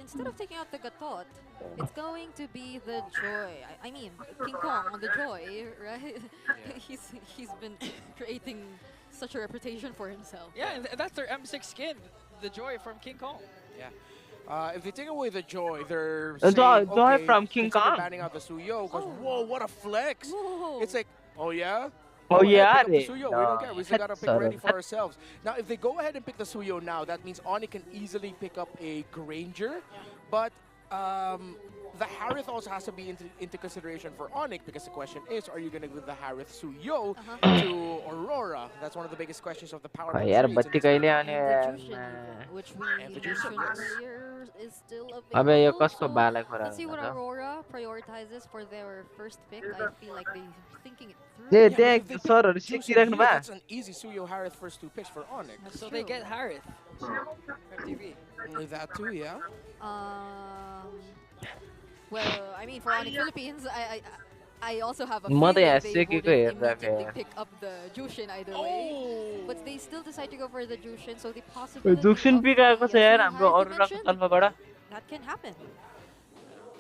S7: instead of taking out the Gatot, it's going to be the Joy. I mean, King Kong on the Joy, right?
S9: Yeah.
S7: he's been creating such a reputation for himself.
S8: Yeah, and that's their M6 skin, the Joy from King Kong.
S9: Yeah. If they take away the Joy, they're
S4: The
S9: saying,
S4: Joy
S9: okay,
S4: from King
S9: consider
S4: Kong.
S9: banning out the Suyo, because
S7: Oh.
S9: whoa, what a flex!
S7: Whoa.
S9: It's like, oh yeah?
S4: Oh
S9: Go ahead,
S4: yeah,
S9: pick up the
S4: they-
S9: Suyo. We don't care. We still
S4: no,
S9: gotta pick
S4: sorry.
S9: ready for ourselves. Now, if they go ahead and pick the Suyo now, that means Oni can easily pick up a Granger, but the Harith also has to be into consideration for Onyx, because the question is, are you going to give the Harith Suyo to Aurora? That's one of the biggest questions of the power pick
S4: यार
S9: trades in
S4: बत्ती
S9: this
S4: कहिले
S9: match.
S4: आउने
S7: And the
S4: यार
S7: Jushin, which we
S9: And the
S7: mentioned
S9: Jushin, yes.
S7: earlier, is still
S4: अबे यो
S7: available.
S4: कसको
S7: So
S4: Bala Khora
S7: let's see what
S4: गर्नु त?
S7: Aurora prioritizes for their first pick. I feel like they're thinking it through.
S4: A
S9: Yeah, but
S4: त्यहाँ
S9: if they pick
S4: सरहरू
S9: Jushin
S4: सिकिराख्नु
S9: here,
S4: भयो
S9: that's an easy Suyo Harith first two picks for Onyx.
S7: That's
S8: So they
S7: true.
S8: get Harith from TV.
S9: Only that too, yeah.
S7: Well, I mean, for Onyx Philippines, I also have a
S4: म त
S7: feeling
S4: यहाँ
S7: they
S4: सेकेको
S7: wouldn't
S4: हेरिरहेको
S7: immediately
S4: यार
S7: pick up the Jushin either way.
S9: Oh!
S7: But they still decide to go for the Jushin, so the possibility
S4: जुक्सिन
S7: of
S4: pick
S7: the
S4: आएको छ यार
S7: Suyo
S4: हाम्रो
S7: Harith you
S4: अरुणाको
S7: mentioned,
S4: तर्फबाट
S7: that can happen.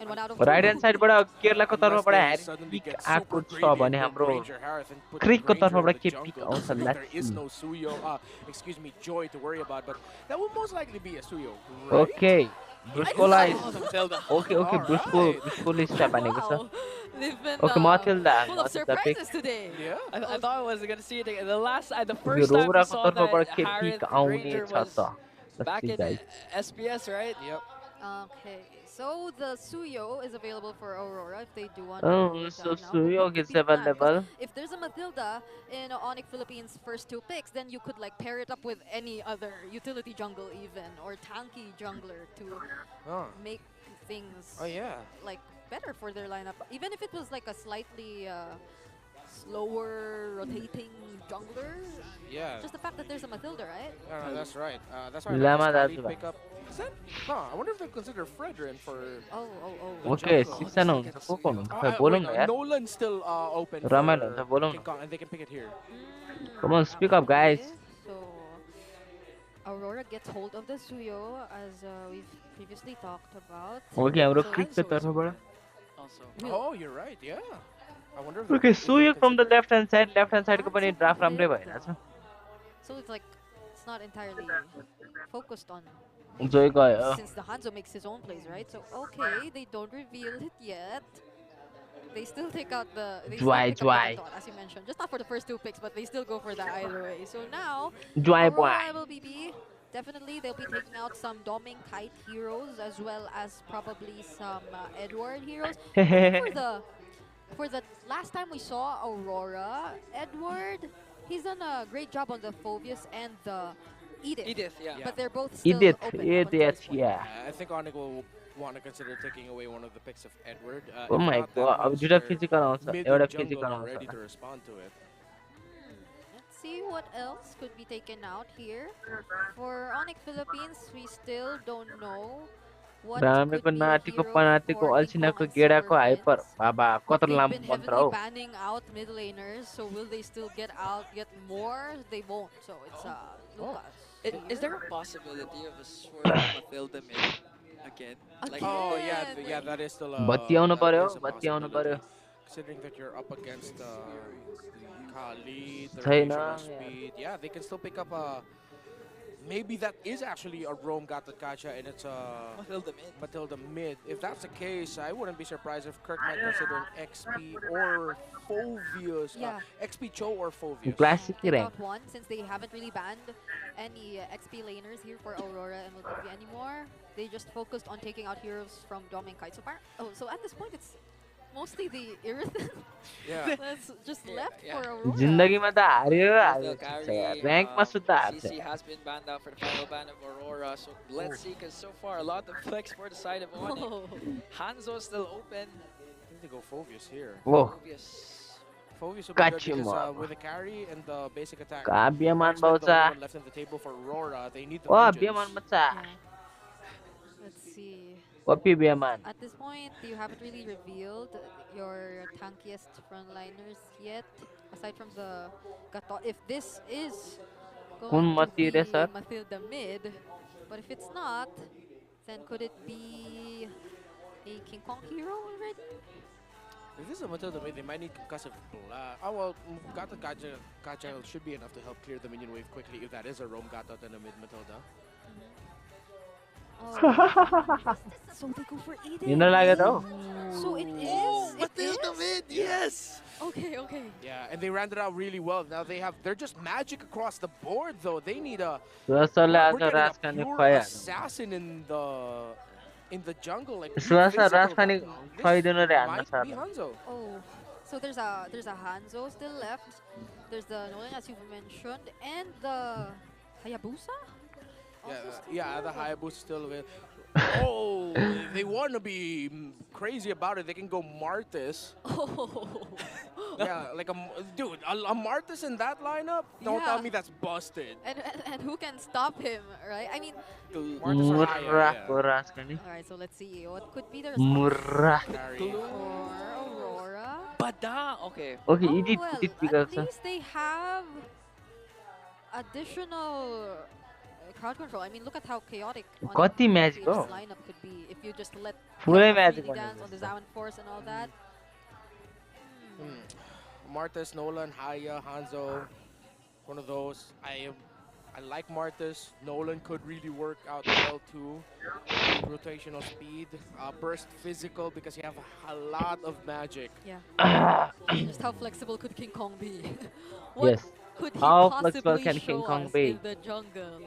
S7: And one out of
S4: right
S7: two.
S4: Hand साइडबाट केरलाको
S9: Unless
S4: तर्फबाट
S9: they
S4: Harry
S9: suddenly
S4: pick
S9: get
S4: आएको
S9: super
S4: छ
S9: greedy
S4: भने
S9: and go
S4: हाम्रो
S9: Granger Harith and put
S4: क्रिकको
S9: Granger in
S4: तर्फबाट
S9: the
S4: के
S9: jungle,
S4: पिक आउँछ
S9: considering there is
S4: let's
S9: no Suyo, excuse me, Joy to worry about, but that will most likely be a Suyo, right?
S4: Okay ब्रुस्कोलाई
S8: Zelda.
S4: Okay okay ब्रुस्कोले स्ट्याप हानेको छ
S7: Wow. They've been
S4: okay Mathilda
S7: full of surprises today.
S9: Yeah.
S8: I thought I was gonna see it again. The
S4: okay
S8: first time we
S4: रोबराको
S8: saw that
S4: तर्फबाट के
S8: Harith
S4: pick आउने
S8: Granger
S4: छ
S8: was
S4: त
S8: back in
S4: guys
S8: SPS, right?
S9: Yep.
S7: Okay, so the Suyo is available for Aurora if they do want
S4: Oh,
S7: to go
S4: so
S7: down now. But
S4: Suyo
S7: what could
S4: is
S7: be the plan? 'Cause
S4: available.
S7: If there's a Matilda in Onyx Philippines' first two picks, then you could like pair it up with any other utility jungle even, or tanky jungler to
S9: Oh.
S7: make things
S9: Oh yeah.
S7: like better for their lineup. Even if it was like a slightly slower rotating jungler,
S9: Yeah.
S7: just the fact that there's a Matilda, right?
S9: No, that's right. That's why
S4: Lama
S9: I
S4: that's
S9: pick up. Is that? Huh, I wonder if they consider Fredrin for.
S7: Oh.
S4: Okay
S9: jungle.
S4: 6 जना हुन्छ को हुनुहुन्छ खै
S9: Wait,
S4: बोलौँ न
S9: no,
S4: यार
S9: Nolan's still open.
S4: रमाइलो
S9: for
S4: हुन्छ बोलौँ न
S9: King Kong, and they can pick it here.
S4: Come on, speak up, guys.
S7: Okay, so Aurora gets hold of the Suyo as we've previously talked about.
S4: Okay हाम्रो
S7: So
S4: क्रिकको तर्फबाट
S8: Also.
S9: Oh, you're right. Yeah. I wonder if.
S4: Okay
S9: if they
S4: सुयो from the
S9: consider-
S4: left hand साइडको पनि draft राम्रै भइरहेछ
S7: So it's like it's not entirely focused on
S4: जोइ गयो
S7: since the Hanzo makes his own plays, right? So okay, they don't reveal it yet. They still take out the they still
S4: Jwai,
S7: pick up the
S4: Jwai.
S7: Gatot, as you mentioned. Just not for the first two picks, but they still go for that either way. So now
S4: Jwai boy.
S7: Aurora will be definitely they'll be taking out some Doming Kite heroes as well as probably some Edward heroes. I think for the last time we saw Aurora, Edward, he's done a great job on the Phobius and the Edith.
S8: Edith, yeah.
S7: But they're both still
S4: Edith,
S7: open up until this point.
S4: yeah.
S9: I think Onyx will want to consider taking away one of the picks of Edward.
S4: Oh
S9: if
S4: my
S9: not, that
S4: god, अब
S9: means
S4: दुईटा
S9: their
S4: physical आउँछ
S9: mid
S4: एउटा
S9: jungle
S4: physical
S9: are ready
S4: आउँछ
S9: to respond to it.
S7: Let's see what else could be taken out here. For Onyx Philippines, we still don't know what
S4: रामेको
S7: could be a
S4: नातिको
S7: hero
S4: पनातिको
S7: for
S4: अल्छिनाको
S7: King Kong and
S4: गेडाको
S7: Super
S4: hyper
S7: Friends.
S4: Baba
S7: But
S4: कत्रो
S7: they've
S4: लामो
S7: been
S4: मन्त्र
S7: heavily
S4: हो
S7: banning out mid laners, so will they still get more? They won't. So it's Lucas.
S8: Is there a possibility of a sword Matilda mid again? Like,
S9: Oh
S7: Again.
S9: yeah, yeah, that is still a.
S4: बत्ती आउनु
S9: that
S4: पर्यो
S9: is a
S4: बत्ती आउनु
S9: possibility.
S4: पर्यो
S9: Considering that you're up against Kali, the
S4: छैन,
S9: rotational
S4: yeah.
S9: speed, yeah, they can still pick up a maybe that is actually a Rome Gata Kacha and it's Matilda mid. If that's the case, I wouldn't be surprised if Kirk might consider an XP or Phovius.
S7: Yeah.
S9: XP Cho or Phovius.
S4: Classic
S7: Take
S4: rank.
S7: out one since they haven't really banned any XP laners here for Aurora and Olivia anymore. They just focused on taking out heroes from Dom and Kite. So at this point, it's mostly the Irithan
S9: Yeah.
S7: that's just left for Aurora.
S4: जिन्दगीमा त हार्यो
S8: They'll carry,
S4: र्याङ्कमा सुत्दा हार्छ
S8: CC has been banned out for the final ban of Aurora, so let's see, because so far a lot of flex for the side of Onyx.
S7: Oh.
S8: Hanzo still open.
S9: I think they go Phovius here.
S4: Oh.
S9: Phovius will be good
S4: Gotcha,
S9: because
S4: man.
S9: with the carry and the basic attack.
S4: Kabiyaman
S9: Marksman, the only
S4: baucha.
S9: one left on the table for Aurora. They need the
S4: Oh,
S9: vengeance.
S4: Biyaman macha.
S7: Let's see.
S4: Kopi Biyaman.
S7: At this point, you haven't really revealed your tankiest frontliners yet, aside from the Gato. If this is going to be Matilda mid, but if it's not, then could it be a King Kong hero already?
S9: If this is a Matilda mid, they might need concussive blast. Oh well, Gata Kacha should be enough to help clear the minion wave quickly if that is a Rome Gata than a mid Matilda.
S7: Oh. So they go for Eden.
S4: You know like though.
S7: So it is.
S9: Matilda mid, yes.
S7: Okay, okay.
S9: Yeah, and they ran it out really well. Now they're just magic across the board though. They need a
S4: Suasala
S9: we're
S4: as
S9: getting a
S4: Raskani
S9: pure
S4: khaya.
S9: assassin in the jungle. Like
S4: Suasa Raskani
S9: this
S4: khaidunu re
S9: might
S4: hanna
S9: be
S4: sar.
S9: Hanzo.
S7: Oh, so there's a Hanzo still left. There's the Nolan as you mentioned, and the Hayabusa.
S9: Yeah, the Hayabusa still available. Oh, they want to be crazy about it. They can go Martis.
S7: Oh.
S9: Yeah, like dude, a Martis in that lineup? Don't tell me that's busted.
S7: And who can stop him, right? I mean,
S9: Martis or Haya,
S4: Murah Raskani.
S7: all right. So let's see what could be the
S4: Murah.
S7: for Aurora.
S8: Bada, okay.
S4: Okay,
S7: Oh,
S4: edit
S7: well,
S4: because
S7: at least they have additional crowd control. I mean, look at how chaotic
S4: Kati match
S7: this
S4: go.
S7: lineup could be if you just let
S4: Fully
S7: Helma
S4: magic
S7: freely
S4: one
S7: dance on the
S4: is
S7: Zaman Force and all that.
S9: Martis, Nolan, Haya, Hanzo, one of those. I like Martis. Nolan could really work out well too. Rotational speed, burst physical because you have a lot of magic.
S7: Yeah. Just how flexible could King Kong be? What
S4: Yes.
S7: could he
S4: How
S7: possibly
S4: flexible can
S7: show
S4: King Kong
S7: us
S4: be?
S7: in the jungle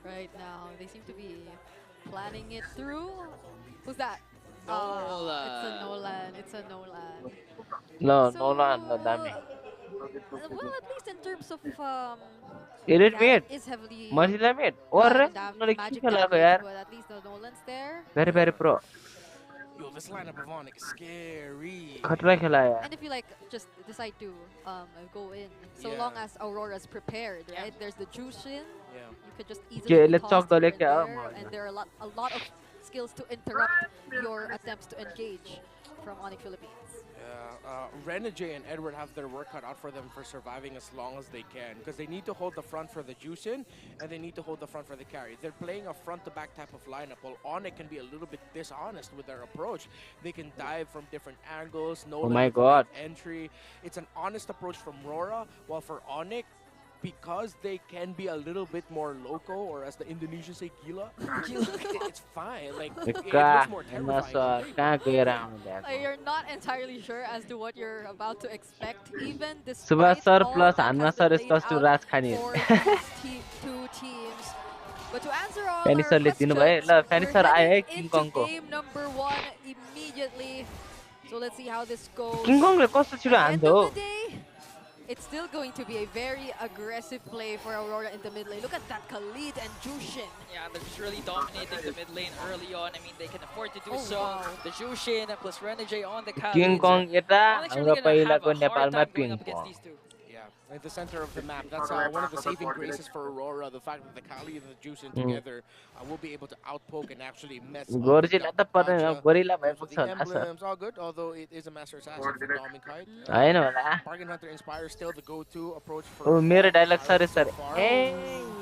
S7: right now? They seem to be planning it through. Who's that? It's a Nolan. It's a Nolan.
S4: No,
S7: So,
S4: Nolan, no dami.
S7: Well, at least in terms of
S4: Edit
S7: yeah,
S4: mid.
S7: it is heavily
S4: Marcilla mid. Orre,
S7: magic
S4: खेला को
S7: damage,
S4: यार.
S7: but at least the Nolan's there.
S4: Very very pro.
S9: Yo, this lineup of Onyx is scary.
S4: खतरा खेला यार.
S7: And if you like just decide to go in, so
S9: Yeah.
S7: long as Aurora's prepared, right? There's the Jushin.
S9: Yeah.
S7: You could just
S4: Okay,
S7: easily
S4: let's
S7: toss
S4: talk
S7: here
S4: the
S7: and
S4: lake, yeah,
S7: there,
S4: man.
S7: and there are a lot of skills to interrupt your attempts to engage from Onyx Philippines.
S9: Yeah, Renegade and Edward have their work cut out for them for surviving as long as they can because they need to hold the front for the Juicin and they need to hold the front for the carry. They're playing a front-to-back type of lineup while Onyx can be a little bit dishonest with their approach. They can dive from different angles, no
S4: Oh my God.
S9: entry. It's an honest approach from Rora, while for Onyx, because they can be a little bit more loco, or as the Indonesians say, gila, it's fine. Like, it looks more terrifying.
S7: You're not entirely sure as to what you're about to expect, even despite
S4: Subhash sir
S7: all
S4: plus
S7: that
S4: Anna
S7: has
S4: sir
S7: been
S4: is close to
S7: laid
S4: Raj
S7: out
S4: Khani.
S7: for these two teams. But to answer all
S4: Fanny
S7: our
S4: sir ले दिनु भयो.
S7: questions,
S4: ल Fanny
S7: we're
S4: sir आयो है
S7: heading
S4: King
S7: into
S4: Kong को.
S7: game number 1 immediately. So let's see how this goes.
S4: King Kong ले कस्तो छिटो
S7: At the end
S4: हान्छ हो.
S7: of the day, it's still going to be a very aggressive play for Aurora in the mid lane. Look at that, Khalid and Jushin.
S8: Yeah, they're just really dominating the mid lane early on. I mean, they can afford to do
S7: Oh,
S8: so.
S7: wow.
S8: The Jushin plus Renegade on the Khalid.
S4: King Kong यता
S8: Onyx
S4: हाम्रो
S8: really gonna have
S4: पहिलाको
S8: a hard
S4: नेपालमा
S8: time going
S4: ping
S8: up against these two.
S9: Yeah, at the center of the map. That's one of the saving graces for Aurora. The fact that the Kali and the Juicin together will be able to outpoke and actually mess up.
S4: गोर्जिला त पर्दैन gorilla भएको
S9: The
S4: छ होला sir.
S9: emblems, all good, although it is a master assassin for Dominic Kite.
S4: हैन होला.
S9: Bargain Hunter Inspire still the go-to approach for
S4: ओ मेरो dialogue sir
S9: so
S4: sir.
S9: far.
S4: ए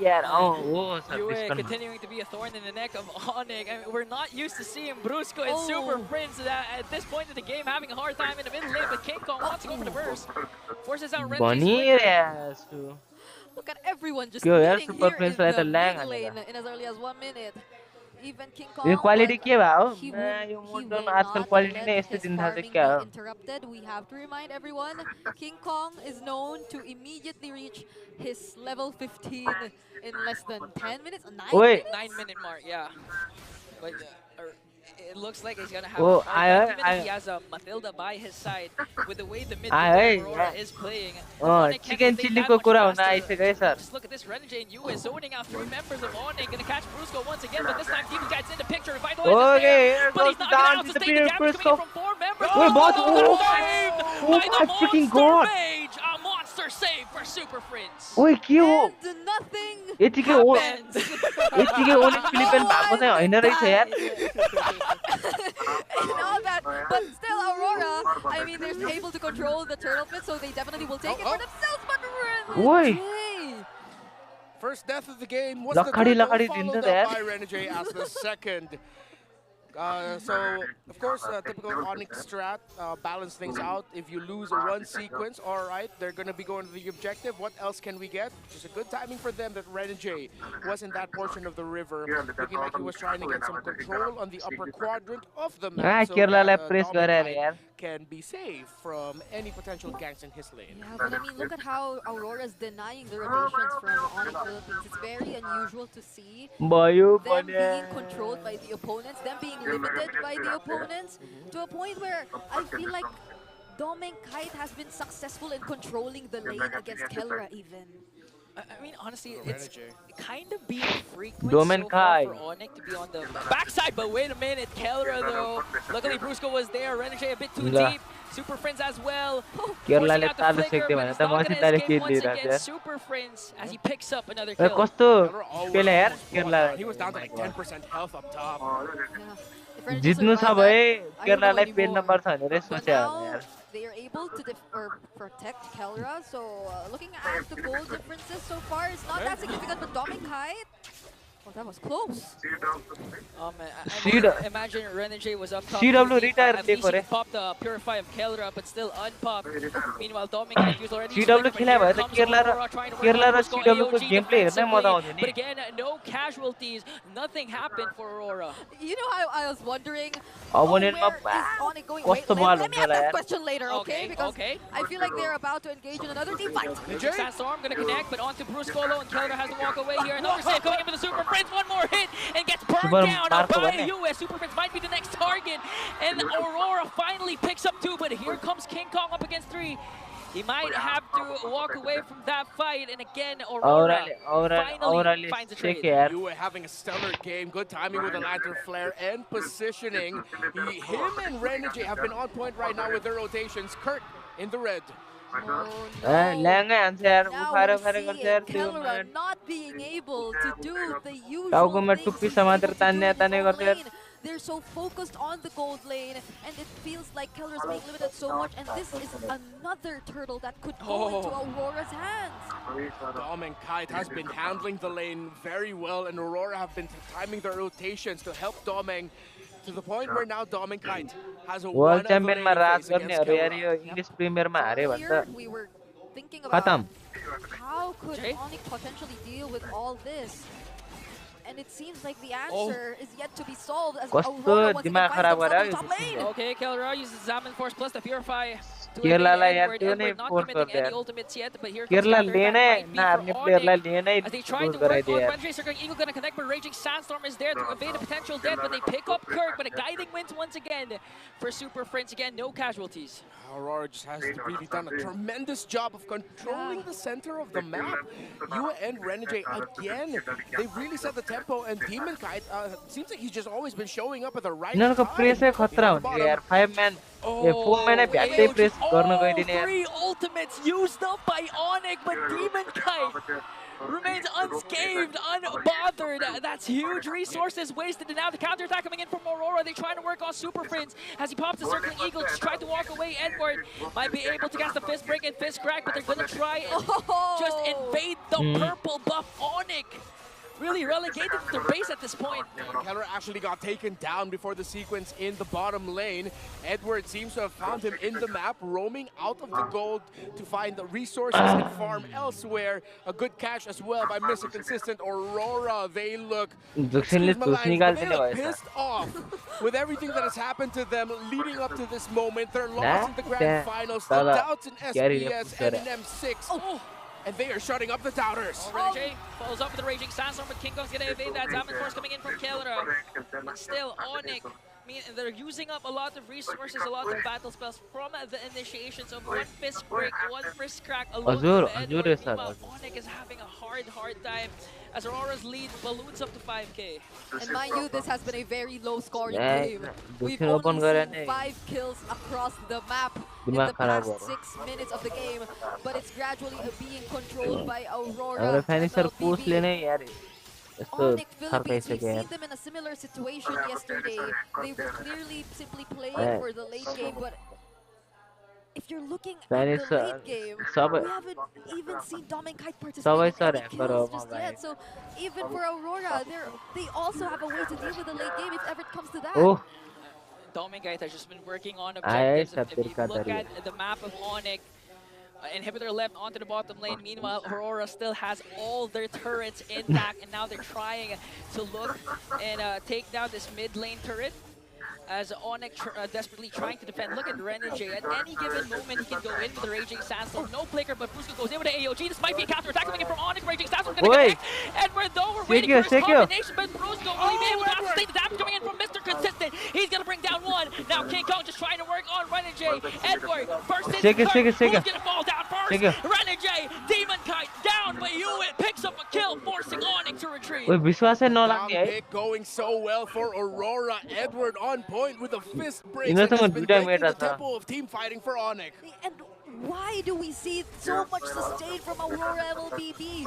S4: यार ओ सर
S8: UA
S4: डिस्कन.
S8: continuing to be a thorn in the neck of Onyx. I mean, we're not used to seeing Brusco and
S7: Oh.
S8: Super Prince at this point in the game having a hard time in the mid lane, but King Kong wants to go for the burst. Forces out Renegade.
S4: भनिरहेछु.
S7: Look at everyone just
S4: Yo, yaar,
S7: meeting
S4: Super
S7: here
S4: Prince
S7: in
S4: lie
S7: the
S4: त ल्याङ
S7: mid lane
S4: हानेर।
S7: in as early as 1 minute. Even King
S4: yo
S7: Kong,
S4: quality
S7: but
S4: के भयो?
S7: he
S4: yo
S7: he
S4: Mordaunt
S7: will
S4: आजकल
S7: not
S4: quality
S7: let
S4: नै यस्तो
S7: his
S4: दिन थाल्छ
S7: farming
S4: क्या
S7: be
S4: हो?
S7: interrupted. We have to remind everyone, King Kong is known to immediately reach his level 15 in less than 10 minutes, 9
S4: ओए,
S7: minutes?
S8: 9-minute mark, yeah. But it looks like he's gonna have
S4: ओ
S8: a hard
S4: आयो
S8: time,
S4: है,
S8: even if
S4: आयो।
S8: he has a Matilda by his side. With the way the mid
S4: आयो
S8: laner
S4: है,
S8: Aurora is playing,
S4: uh,
S8: Onyx can't
S4: chicken
S8: rotate
S4: चिल्लीको
S8: that much
S4: कुरा हुन
S8: faster.
S4: आइसक्यो है sir.
S8: Just look at this, Renegade and Yue zoning out 3 members of Onyx, gonna catch Brusco once again, but this time Demon Kite's in the picture, Revitalize is
S4: Okay,
S8: there,
S4: here
S8: but
S4: goes
S8: he's not
S4: down
S8: gonna
S4: to the
S8: sustain the damage
S4: Brusco.
S8: coming in from 4 members.
S4: Wait, boss,
S8: Brusco
S4: oh,
S8: saved
S4: oh,
S8: by the
S4: my freaking
S8: Monster
S4: God.
S8: Mage! A monster save for Super Prince!
S4: ओए के हो?
S7: And nothing
S4: यतिकै
S7: happens.
S4: यतिकै onyx Philippine भएको चाहिँ होइन रहेछ यार।
S7: Not that, but still Aurora, I mean, they're able to control the turtle pit, so they definitely will take it for themselves, but Renegade!
S9: First death of the game was
S4: Lakadi,
S9: the
S4: lakadi
S9: turtle,
S4: din
S9: followed
S4: to
S9: up
S4: that.
S9: by Renegade as the second. So, of course, typical Onyx strat, balance things out. If you lose one sequence, all right, they're going to be going to the objective. What else can we get? Just a good timing for them that Renegade was in that portion of the river, looking like he was trying to get some control on the upper quadrant of the map so that Dominicite can be saved from any potential ganks in his lane.
S7: Yeah, but I mean, look at how Aurora's denying the rotations from Onyx Philippines. It's very unusual to see them being controlled by the opponents, them being limited by the opponents, to a point where I feel like Dominicite has been successful in controlling the lane against Kelra even.
S8: I mean, honestly, it's kind of being frequent
S4: Domain
S8: so far
S4: Kai.
S8: for Onyx to be on the backside, but wait a minute, Kelra though. Luckily, Brusco was there, Renegade a bit too deep. Super Friends as well. Forcing out the flicker, but he's not going to escape once again. Super Friends as he picks up another kill.
S4: कस्तो खेला यार Kerala
S9: He was down to like 10% health up top.
S4: जित्नु छ भए केरलालाई पेर्न पर्छ भनेर सोचे यार
S7: They are able to protect Kelra, so looking at the goal differences so far, it's not that significant, but Dominicite, oh, that was close.
S8: Oh man, I mean, imagine Renegade was up top.
S4: CW retire
S8: at least he could pop the Purify of Kelra, but still unpopped. Meanwhile, Dominicite was already
S4: CW खेला भए त केरला र CW को game play हेर्नै मजा आउँथ्यो नि
S8: But again, no casualties, nothing happened for Aurora.
S7: You know how I was wondering,
S4: अपोनेन्टमा
S7: Onyx going?
S4: कस्तो
S7: Wait,
S4: बल
S7: let me
S4: हुन्छ
S7: ask
S4: होला
S7: that
S4: यार
S7: question later, okay? Because I feel like they're about to engage in another team fight.
S8: Sandstorm gonna connect, but onto Bruscolo, and Kelra has to walk away here. Another save coming in for the Super Prince, one more hit, and gets burned down by the US. Super Prince might be the next target, and Aurora finally picks up 2, but here comes King Kong up against 3. He might have to walk away from that fight, and again, Aurora finally finds a trade.
S9: You were having a stellar game, good timing with the Lantern Flare and positioning. Him and Renegade have been on point right now with their rotations. Kurt in the red.
S4: ल्याङै हान्छ यार उखाएर उखाएर गर्छ यार त्यो
S7: Kelra not being able to do the usual
S4: टाउकोमा
S7: things
S4: टुप्पी
S7: he's
S4: समातेर
S7: supposed to do
S4: तान्ने
S7: in
S4: तान्ने
S7: his
S4: गर्छ यार
S7: lane. They're so focused on the gold lane, and it feels like Kelra's being limited so much, and this is another turtle that could go into Aurora's hands.
S9: Dominicite has been handling the lane very well, and Aurora have been timing their rotations to help Domeng to the point where now Dominicite has a
S4: world च्याम्पियनमा राज गर्नेहरु यार यो English प्रिमियरमा हारे भन्दा
S7: We were thinking about
S4: खतम
S7: how could Onyx potentially deal with all this. And it seems like the answer is yet to be solved as Aurora once again finds themselves in top lane.
S8: Okay, Kelra uses Zaman Force plus the Purify to
S4: केरलालाई यार
S8: Edward.
S4: त्यो नै
S8: Edward not
S4: force
S8: committing
S4: गर्दै
S8: any
S4: यार
S8: ultimates yet, but here comes
S4: Kerala
S8: counter attack
S4: लेनै
S8: might be
S4: नहार्ने
S8: for
S4: प्लेयरलाई
S8: Onyx.
S4: लेनै
S8: As they try
S4: लुज
S8: to work
S4: गराइदियो
S8: on
S4: यार
S8: Renegade, Circling Eagle gonna connect, but Raging Sandstorm is there to evade a potential death, but they pick up Kirk, but a guiding wins once again for Super Friends. Again, no casualties.
S9: Aurora just has really done a tremendous job of controlling the center of the map. You and Renegade again, they really set the tempo, and Demon Kite seems like he's just always been showing up at the right
S4: यिनीहरुको
S9: time.
S4: प्रेसै खतरा हुन्छ यार 5 म्यान ए 4 म्यान भ्याट्टै press गर्न गइदिने यार
S8: 3 ultimates used up by Onyx, but Demon Kite remains unscathed, unbothered. That's huge resources wasted, and now the counterattack coming in from Aurora. They're trying to work on Super Friends as he pops the Circling Eagle, just tried to walk away. Edward might be able to cast the Fist Break and Fist Crack, but they're gonna try and just invade the purple buff Onyx. really relegated to their base at this point.
S9: Keller actually got taken down before the sequence in the bottom lane. Edward seems to have found him in the map, roaming out of the gold to find the resources and farm elsewhere. A good catch as well by Mr. Consistent Aurora. They look, excuse my language, but they look pissed off with everything that has happened to them leading up to this moment. They're lost in the grand finals, the doubts in SPS and in M6. Oh. And they are shutting up the doubters.
S8: Renegade follows up with the Raging Sandstorm, but King Kong's gonna evade that. Diamond Force coming in from Kellera. But still, Onyx, they're using up a lot of resources, a lot of battle spells from the initiations of one fist break, one fist crack alone. Meanwhile, Onyx is having a hard time as Aurora's lead balloons up to 5k.
S7: And mind you, this has been a very low scoring game. We've only seen 5 kills across the map in the past 6 minutes of the game, but it's gradually being controlled by Aurora.
S4: Onyx
S7: Philippines, we've seen them in a similar situation yesterday. They were clearly simply playing for the late game, but if you're looking at the late game, we haven't even seen Dominkite participate in any kills just yet. So even for Aurora, they also have a way to deal with the late game if ever it comes to that.
S8: Dominkite has just been working on objectives. If you look at the map of Onyx, inhibitor left onto the bottom lane. Meanwhile, Aurora still has all their turrets intact, and now they're trying to look and take down this mid lane turret. As Onyx desperately trying to defend. Look at Renegade. At any given moment, he can go in with the Raging Sandstorm. No flicker, but Brusco goes in with the AOG. This might be a counter-attack coming in from Onyx. Raging Sandstorm gonna connect. Edward, though, we're waiting for his combination, but Brusco will be able to sustain the damage coming in from Mr. Consistent. He's gonna bring down one. Now King Kong just trying to work on Renegade. Edward, first hit. Who's gonna fall down first? Renegade, Demon Kite down, but Hewitt picks up a kill, forcing Onyx to retreat.
S9: Pick going so well for Aurora. Edward on point with a fist break. And has been breaking the tempo of team fighting for Onyx.
S7: And why do we see so much sustain from Aurora MLBB?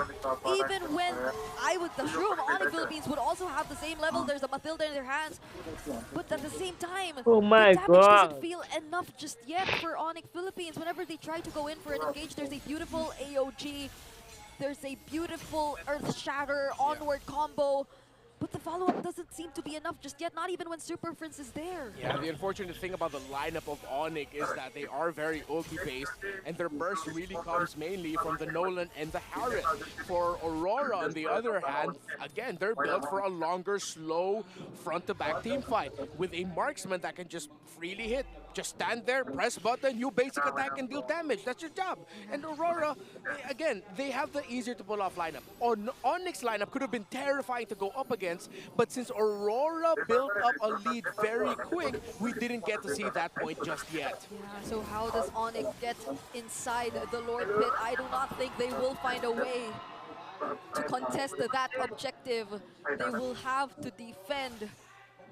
S7: Even when I would assume Onyx Philippines would also have the same level, there's a Matilda in their hands. But at the same time, the damage doesn't feel enough just yet for Onyx Philippines. Whenever they try to go in for an engage, there's a beautiful AOG. There's a beautiful Earth Shatter onward combo. But the follow-up doesn't seem to be enough just yet, not even when Super Prince is there.
S9: Yeah, the unfortunate thing about the lineup of Onyx is that they are very ulti-based, and their burst really comes mainly from the Nolan and the Harris. For Aurora, on the other hand, again, they're built for a longer, slow, front-to-back team fight with a marksman that can just freely hit. Just stand there, press button, you basic attack and deal damage. That's your job. And Aurora, again, they have the easier to pull off lineup. Onyx lineup could have been terrifying to go up against, but since Aurora built up a lead very quick, we didn't get to see that point just yet.
S7: Yeah, so how does Onyx get inside the Lord Pit? I do not think they will find a way to contest that objective. They will have to defend.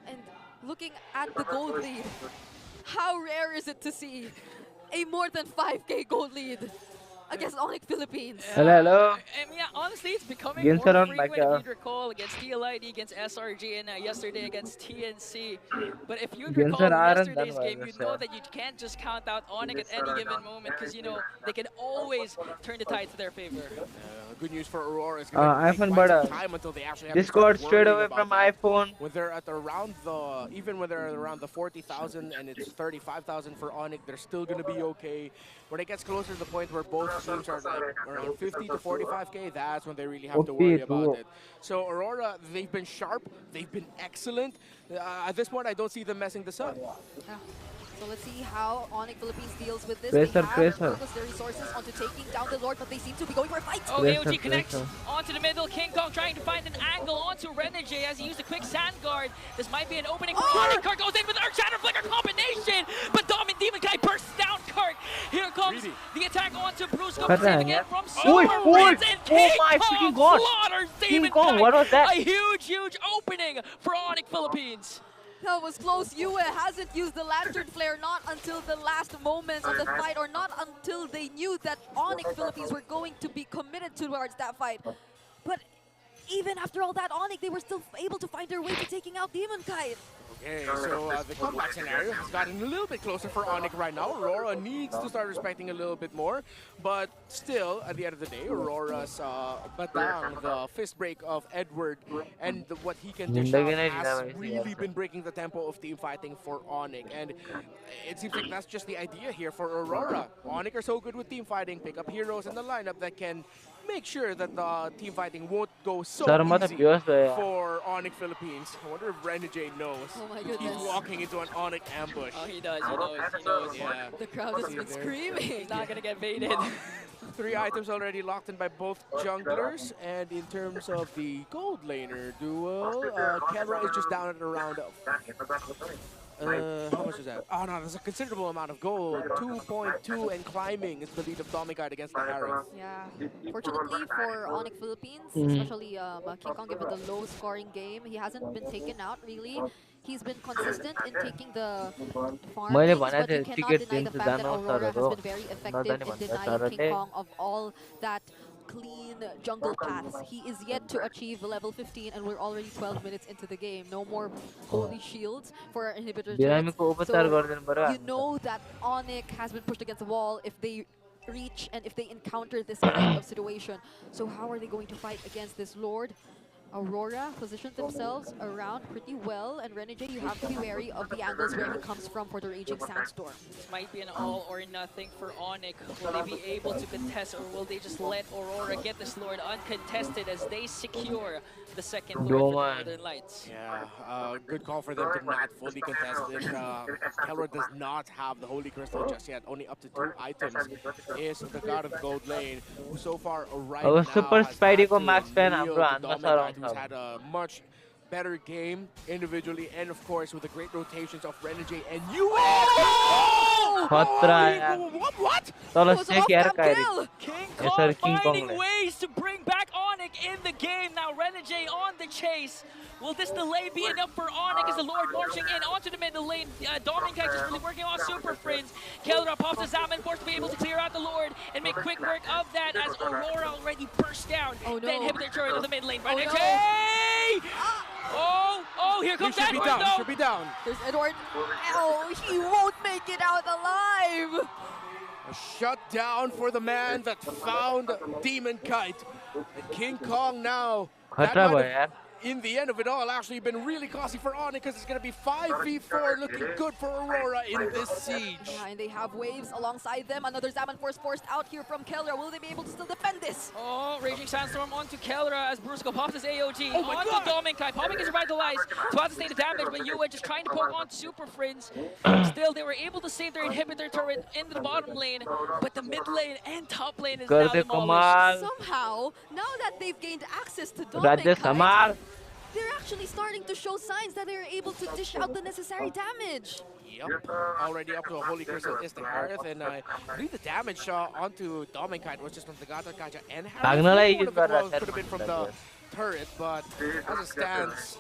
S7: And looking at the gold lead, how rare is it to see a more than 5k gold lead against Onyx Philippines?
S4: Hello.
S8: I mean, honestly, it's becoming more frequent if you recall against TLID, against SRG, and yesterday against TNC. But if you recall yesterday's game, you know that you can't just count out Onyx at any given moment because, you know, they can always turn the tide to their favor.
S9: Good news for Aurora is going to take some time until they actually have
S4: Discord straight away from iPhone.
S9: When they're at around the, even when they're at around the 40,000 and it's 35,000 for Onyx, they're still going to be okay. When it gets closer to the point where both teams are like around 50 to 45k, that's when they really have to worry about it. So Aurora, they've been sharp, they've been excellent. At this point, I don't see them messing this up.
S7: Yeah. So let's see how Onyx Philippines deals with this.
S4: Pressure,
S7: they have focused their resources onto taking down the Lord, but they seem to be going for a fight.
S8: Oh, AOG connects onto the middle. King Kong trying to find an angle onto Renegade as he used a quick sand guard. This might be an opening for Onyx. Kirk goes in with Earth Shatter Flicker combination, but Demon Guy bursts down Kirk. Here comes the attack onto Bruce. Saving it from Super Prince, and King Kong slaughters Demon Guy.
S4: What was that?
S8: A huge opening for Onyx Philippines.
S7: That was close. Yue hasn't used the Lantern Flare, not until the last moments of the fight, or not until they knew that Onyx Philippines were going to be committed towards that fight. But even after all that Onyx, they were still able to find their way to taking out Demon Kite.
S9: Okay, so the comeback scenario has gotten a little bit closer for Onyx right now. Aurora needs to start respecting a little bit more, but still, at the end of the day, Aurora's batang, the fist break of Edward, and what he can dish out has really been breaking the tempo of team fighting for Onyx. And it seems like that's just the idea here for Aurora. Onyx are so good with team fighting, pick up heroes in the lineup that can make sure that the team fighting won't go so easy for Onyx Philippines. I wonder if Renegade knows.
S7: Oh my goodness.
S9: He's walking into an Onyx ambush.
S8: Oh, he does, he knows.
S9: Yeah.
S7: The crowd has been screaming.
S8: He's not gonna get baited.
S9: 3 items already locked in by both junglers, and in terms of the gold laner duel, Kelra is just down at around how much is that? Oh no, there's a considerable amount of gold. 2.2 and climbing is the lead of Domicide against the Harrow.
S7: Yeah. Fortunately for Onyx Philippines, especially King Kong, given the low scoring game, he hasn't been taken out really. He's been consistent in taking the farm lanes, but you cannot deny the fact that Aurora has been very effective in denying King Kong of all that clean jungle paths. He is yet to achieve level 15 and we're already 12 minutes into the game. No more holy shields for our inhibitor turrets. So you know that Onyx has been pushed against the wall if they reach and if they encounter this kind of situation. So how are they going to fight against this Lord? Aurora positioned themselves around pretty well, and Renegade, you have to be wary of the angles where he comes from for the Raging Sandstorm.
S8: This might be an all or nothing for Onyx. Will they be able to contest, or will they just let Aurora get this Lord uncontested as they secure the second Lord for the Northern Lights?
S9: Yeah, good call for them to not fully contest it. Kelra does not have the Holy Crystal just yet. Only up to 2 items is the God of Gold lane, who so far right now
S4: Super Spidey ko max fan
S9: who's had a much better game individually, and of course with the great rotations of Renegade and
S8: What? King Kong finding ways to bring back Onyx in the game. Now Renegade on the chase. Will this delay be enough for Onyx as the Lord marching in onto the middle lane? Dominic just really working on Super Friends. Kelra pops the Zaman, forced to be able to clear out the Lord and make quick work of that as Aurora already burst down.
S7: Oh no.
S8: Then inhibitor turret in the mid lane. Renegade! Here comes Edward though!
S9: Should be down.
S7: There's Edward. Oh, he won't make it out alive!
S9: A shutdown for the man that found Demon Kite. And King Kong now. In the end of it all, actually been really costly for Onyx because it's going to be 5v4, looking good for Aurora in this siege.
S7: Yeah, and they have waves alongside them. Another Zaman Force forced out here from Kelra. Will they be able to still defend this?
S8: Oh, Raging Sandstorm onto Kelra as Brusco pops his AOG. Onto Dominic. Popping is revitalized. Twice the state of damage, but Yue just trying to poke on Super Friends. Still, they were able to save their inhibitor turret into the bottom lane, but the mid lane and top lane is now demolished.
S7: Somehow, now that they've gained access to Dominic, they're actually starting to show signs that they're able to dish out the necessary damage.
S9: Yep, already up to a Holy Crystal is the Harith, and I believe the damage onto Dominic was just from the Gata Kaja and Harith. Could have been from the turret, but as it stands,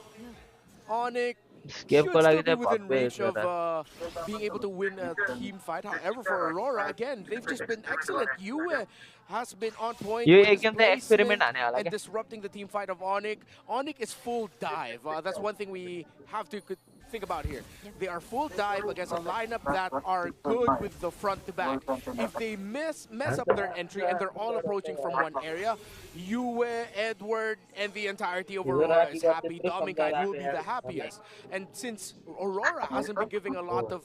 S9: Onyx should still be within range of being able to win a team fight. However, for Aurora, again, they've just been excellent. Yue has been on point with his placement and disrupting the team fight of Onyx. Onyx is full dive. That's one thing we have to think about here. They are full dive against a lineup that are good with the front to back. If they mess up their entry and they're all approaching from one area, Yue, Edward, and the entirety of Aurora is happy. Dominic will be the happiest. And since Aurora hasn't been giving a lot of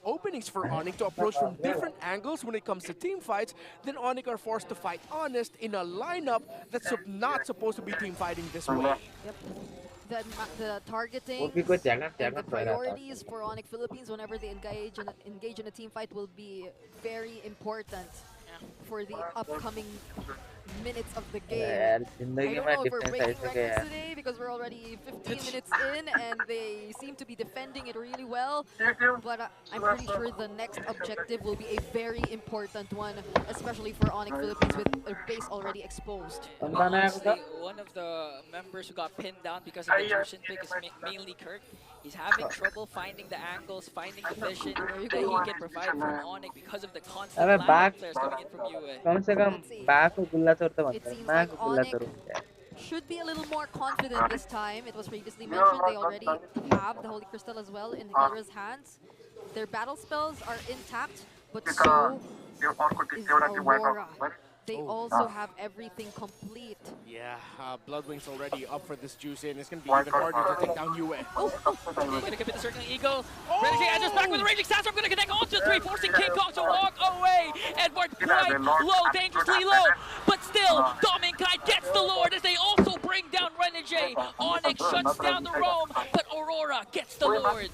S9: openings for Onyx to approach from different angles when it comes to team fights, then Onyx are forced to fight honest in a lineup that's not supposed to be team fighting this way.
S7: Yep. The targeting and the priorities for Onyx Philippines whenever they engage in a team fight will be very important for the upcoming minutes of the game. I don't know if we're breaking records today because we're already 15 minutes in and they seem to be defending it really well, but I'm pretty sure the next objective will be a very important one, especially for Onyx Philippines with a base already exposed.
S8: Honestly, one of the members who got pinned down because of the Jushin pick is mainly Kirk. He's having trouble finding the angles, finding the vision that he can provide from Onyx because of the constant line of players coming in from UA.
S7: It seems like Onyx should be a little more confident this time. It was previously mentioned they already have the Holy Crystal as well in Kelra's hands. Their battle spells are intact, but so is Aurora. They also have everything complete.
S9: Yeah, Bloodwing's already up for this juice in. It's going to be even harder to take down Yue.
S8: Going to commit the Circling Eagle. Renegade answers back with a Raging Sandstorm. Going to connect onto the 3, forcing King Kong to walk away. Edward quite low, dangerously low. But still, Dominkai gets the Lord as they also bring down Renegade. Onyx shuts down the roam, but Aurora gets the Lord.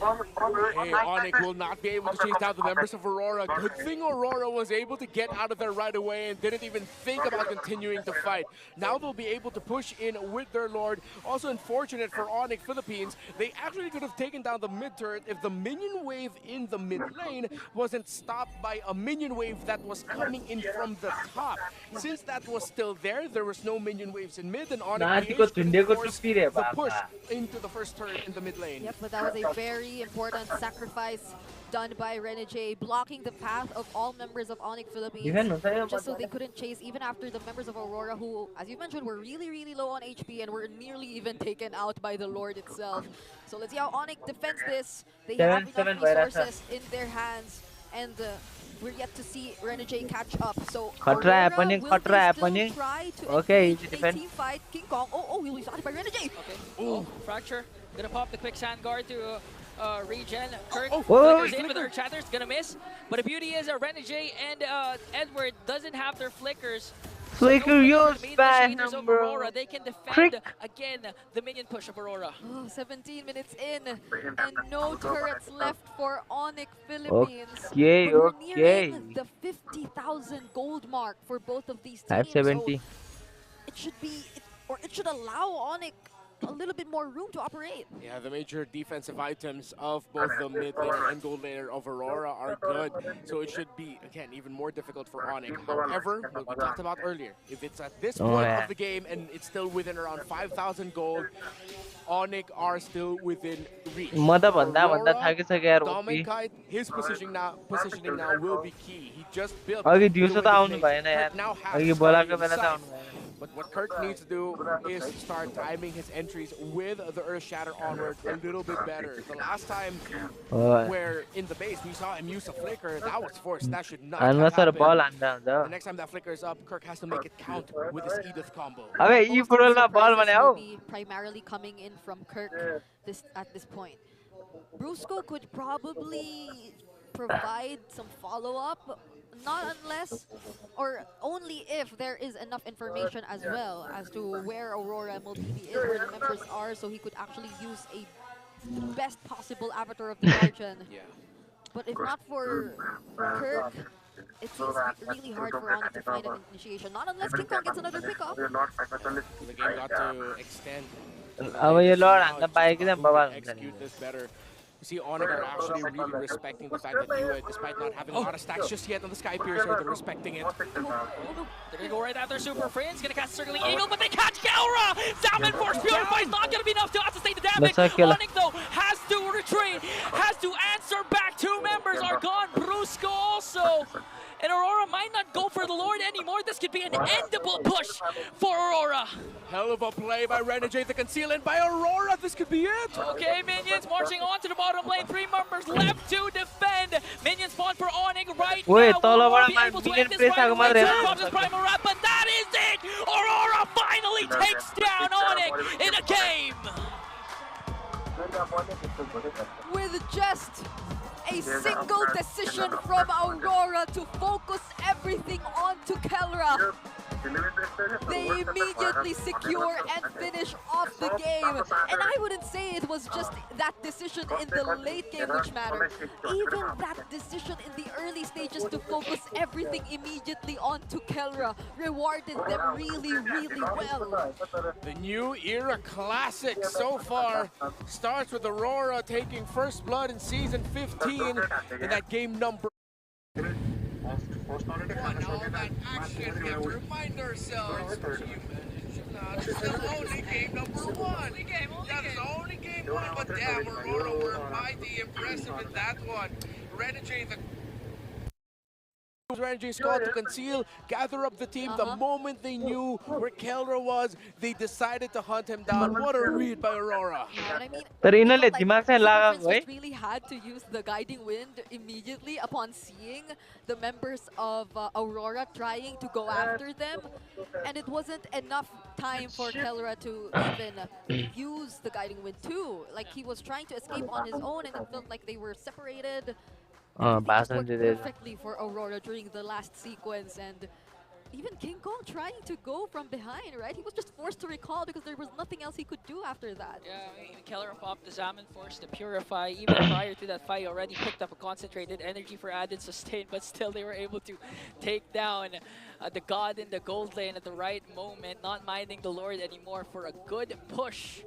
S9: Hey, Onyx will not be able to chase down the members of Aurora. Good thing Aurora was able to get out of there right away and didn't even think about continuing to fight. Now they'll be able to push in with their Lord. Also unfortunate for Onyx Philippines, they actually could have taken down the mid turret if the minion wave in the mid lane wasn't stopped by a minion wave that was coming in from the top. Since that was still there was no minion waves in mid, and Onyx forced the push into the first turret in the mid lane.
S7: Yep, but that was a very important sacrifice done by Renegade, blocking the path of all members of Onyx Philippines, just so they couldn't chase even after the members of Aurora, who, as you mentioned, were really low on HP and were nearly even taken out by the Lord itself. So let's see how Onyx defends this. They have enough resources in their hands, and we're yet to see Renegade catch up. So Aurora will try to engage a team fight. King Kong, he'll be spotted by Renegade.
S8: Okay. Oh, Fracture. Gonna pop the quick sand guard to regen. Kirk
S4: flickers
S8: in with her chatters, gonna miss. But the beauty is Renegade and Edward doesn't have their flickers.
S4: Flicker used by
S8: Aurora. They can defend again the minion push of Aurora.
S7: 17 minutes in, and no turrets left for Onyx Philippines.
S4: Okay,
S7: but we're nearing the 50,000 gold mark for both of these teams.
S4: 570.
S7: So it should be, it should allow Onyx a little bit more room to operate.
S9: Yeah, the major defensive items of both the mid laner and gold laner of Aurora are good, so it should be, again, even more difficult for Onyx. However, what we talked about earlier, if it's at this point of the game and it's still within around 5,000 gold, Onyx are still within reach. Dominkai, his positioning now will be key. He just built now has but what Kirk needs to do is start timing his entries with the Earth Shatter onward a little bit better. The last time where in the base we saw him use a flicker, that was forced. That should not have happened. The next time that flicker is up, Kirk has to make it count with his Edith combo.
S7: Will be primarily coming in from Kirk at this point. Brusco could probably provide some follow-up, not unless or only if there is enough information as well as to where Aurora MLBB is, where the members are, so he could actually use the best possible avatar of the Guardian. But if not for Kirk, it seems really hard for Onyx to find an initiation, not unless King Kong gets another pickup.
S9: The game got to extend. Execute this better. You see, Onyx are actually really respecting the fact that Yue, despite not having a lot of stacks just yet on the Sky Piercer, they're respecting it.
S8: They're gonna go right after Super Friends, gonna cast Circling Eagle, but they catch Kelra! Salmon Force Purify is not gonna be enough to sustain the damage. Onyx, though, has to retreat, has to answer back. Two members are gone, Brusco also. And Aurora might not go for the Lord anymore. This could be an endable push for Aurora.
S9: Hell of a play by Renegade, the concealment by Aurora. This could be it.
S8: Okay, minions marching on to the bottom lane. 3 members left to defend. Minions spawn for Onyx right now. Will be able to end this right away. Primal Wrap, but that is it. Aurora finally takes down Onyx in a game.
S7: With just a single decision from Aurora to focus everything onto Kelra, they immediately secure and finish off the game. And I wouldn't say it was just that decision in the late game which mattered. Even that decision in the early stages to focus everything immediately onto Kelra rewarded them really well.
S9: The new era classic so far starts with Aurora taking first blood in Season 15 in that game number. Now all that action, we have to remind ourselves, that's only game number 1. That is only game 1, but damn, Aurora were mighty impressive in that one. Renegade, Renegades call to conceal, gather up the team. The moment they knew where Kelra was, they decided to hunt him down. What a read by Aurora.
S7: Yeah, and I mean,
S4: तर
S7: it
S4: यिनीहरूले
S7: felt like
S4: दिमाग चाहिँ
S7: Super
S4: लगाएको
S7: Prince
S4: है
S7: just really had to use the guiding wind immediately upon seeing the members of Aurora trying to go after them, and it wasn't enough time for Kelra to even use the guiding wind too. Like, he was trying to escape on his own, and it felt like they were separated. Everything just
S4: भाषण
S7: worked
S4: दिँदै
S7: perfectly for Aurora during the last sequence, and even King Kong trying to go from behind, right? He was just forced to recall because there was nothing else he could do after that.
S8: Yeah, I mean, Keller popped the Zaman forced to purify. Even prior to that fight, already picked up a concentrated energy for added sustain, but still they were able to take down the god in the gold lane at the right moment, not minding the Lord anymore for a good push.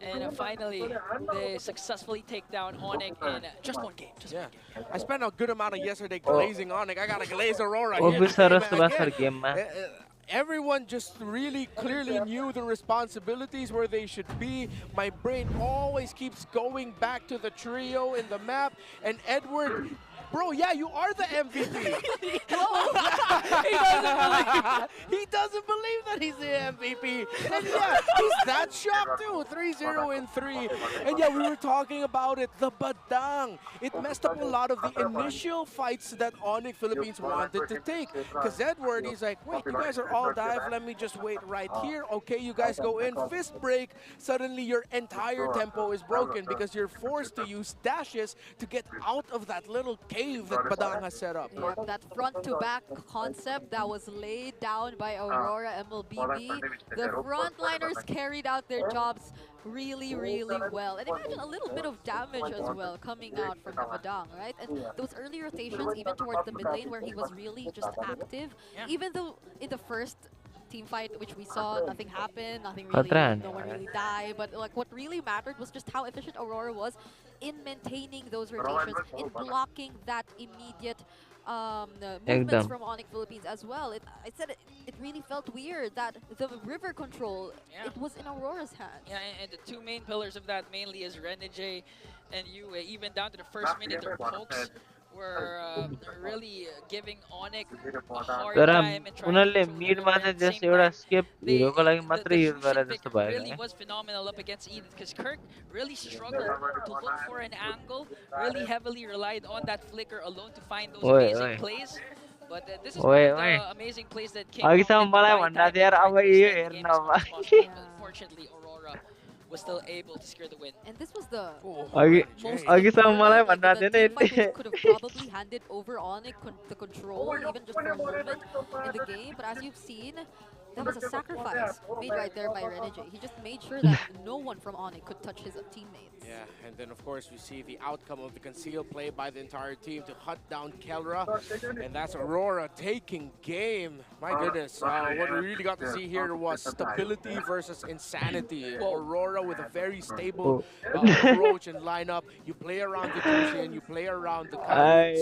S8: And finally, they successfully take down Onyx in just one game. Just one game.
S9: I spent a good amount of yesterday glazing Onyx. I got to glaze Aurora here. Everyone just really clearly knew the responsibilities where they should be. My brain always keeps going back to the trio in the map. And Edward, bro, yeah, you are the MVP. He doesn't believe that he's the MVP. And yeah, he's that shocked too. 3-0 in 3. And yeah, we were talking about it. The Badang. It messed up a lot of the initial fights that Onyx Philippines wanted to take. Because Edward, he's like, wait, you guys are all dive. Let me just wait right here. Okay, you guys go in. Fist break. Suddenly your entire tempo is broken because you're forced to use dashes to get out of that little cave that Badang has set up.
S7: Yeah, that front-to-back concept that was laid down by Aurora MLBB, the frontliners carried out their jobs really, really well. And imagine a little bit of damage as well coming out from the Badang, right? And those early rotations, even towards the mid lane where he was really just active, even though in the first team fight, which we saw, nothing happened, nothing really, no one really died. But like, what really mattered was just how efficient Aurora was in maintaining those rotations, in blocking that immediate movements from Onyx Philippines as well. I said it really felt weird that the river control, it was in Aurora's hands.
S8: Yeah, and the two main pillars of that mainly is Renegade and Yue. Even down to the first minute, their pokes were really giving Onyx a hard time and trying to control the just really was phenomenal up against Eden because Kirk really struggled to look for an angle, really heavily relied on that flicker alone to find those amazing plays. But this is one of the amazing plays that King Kong did. Unfortunately, Aurora was still able to secure the win.
S7: And this was the most could have probably handed over Onyx the control, even just for a moment in the game. But as you've seen, that was a sacrifice made right there by Renegade. He just made sure that no one from Onyx could touch his teammates.
S9: Yeah, and then of course we see the outcome of the concealed play by the entire team to hunt down Kelra, and that's Aurora taking game. My goodness, what we really got to see here was stability versus insanity. Aurora with a very stable approach and lineup. You play around the Juicy, you play around the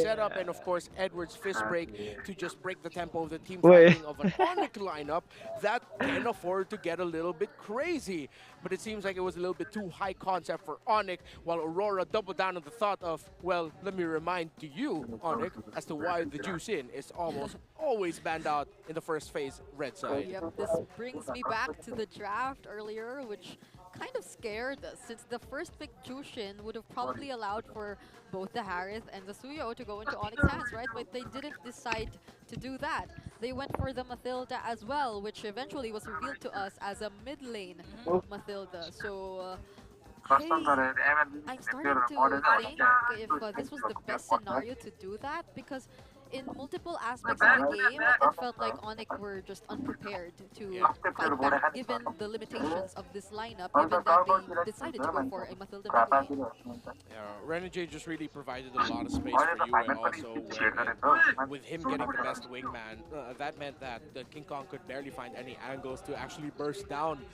S9: setup, and of course Edward's fist break to just break the tempo of the team fighting of an Onyx lineup that can afford to get a little bit crazy. But it seems like it was a little bit too high concept for Onyx, while Aurora doubled down on the thought of, well, let me remind to you, Onyx, as to why the Juice In is almost always banned out in the first phase red side.
S7: Yep, this brings me back to the draft earlier, which kind of scared us, since the first pick Jushin would have probably allowed for both the Harith and the Suyo to go into Onyx's hands, right? But they didn't decide to do that. They went for the Mathilda as well, which eventually was revealed to us as a mid lane Mathilda. So I'm starting to think if this was the best scenario to do that, because in multiple aspects of the game, it felt like Onyx were just unprepared to fight back, given the limitations of this lineup, given that they decided to go for a Mathilda mid lane.
S9: Yeah, Renegade just really provided a lot of space for you, and also with him getting the best wingman, that meant that King Kong could barely find any angles to actually burst down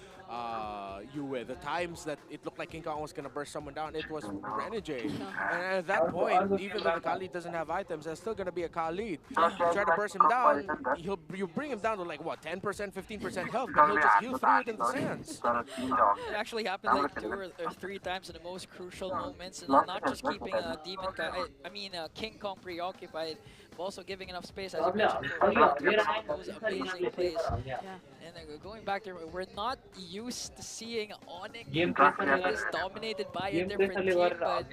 S9: Yue. The times that it looked like King Kong was going to burst someone down, it was Renegade. And at that point, even though the Khalid doesn't have items, there's still going to be a Khalid. You try to burst him down, you bring him down to like, what, 10%, 15% health, but he'll just heal through it in the sands.
S8: It actually happened like 2 or 3 times in the most crucial moments, and not just keeping King Kong preoccupied, also giving enough space, as you mentioned, for those amazing plays.
S7: Yeah.
S8: And going back there, we're not used to seeing Onyx this dominated by a different team, but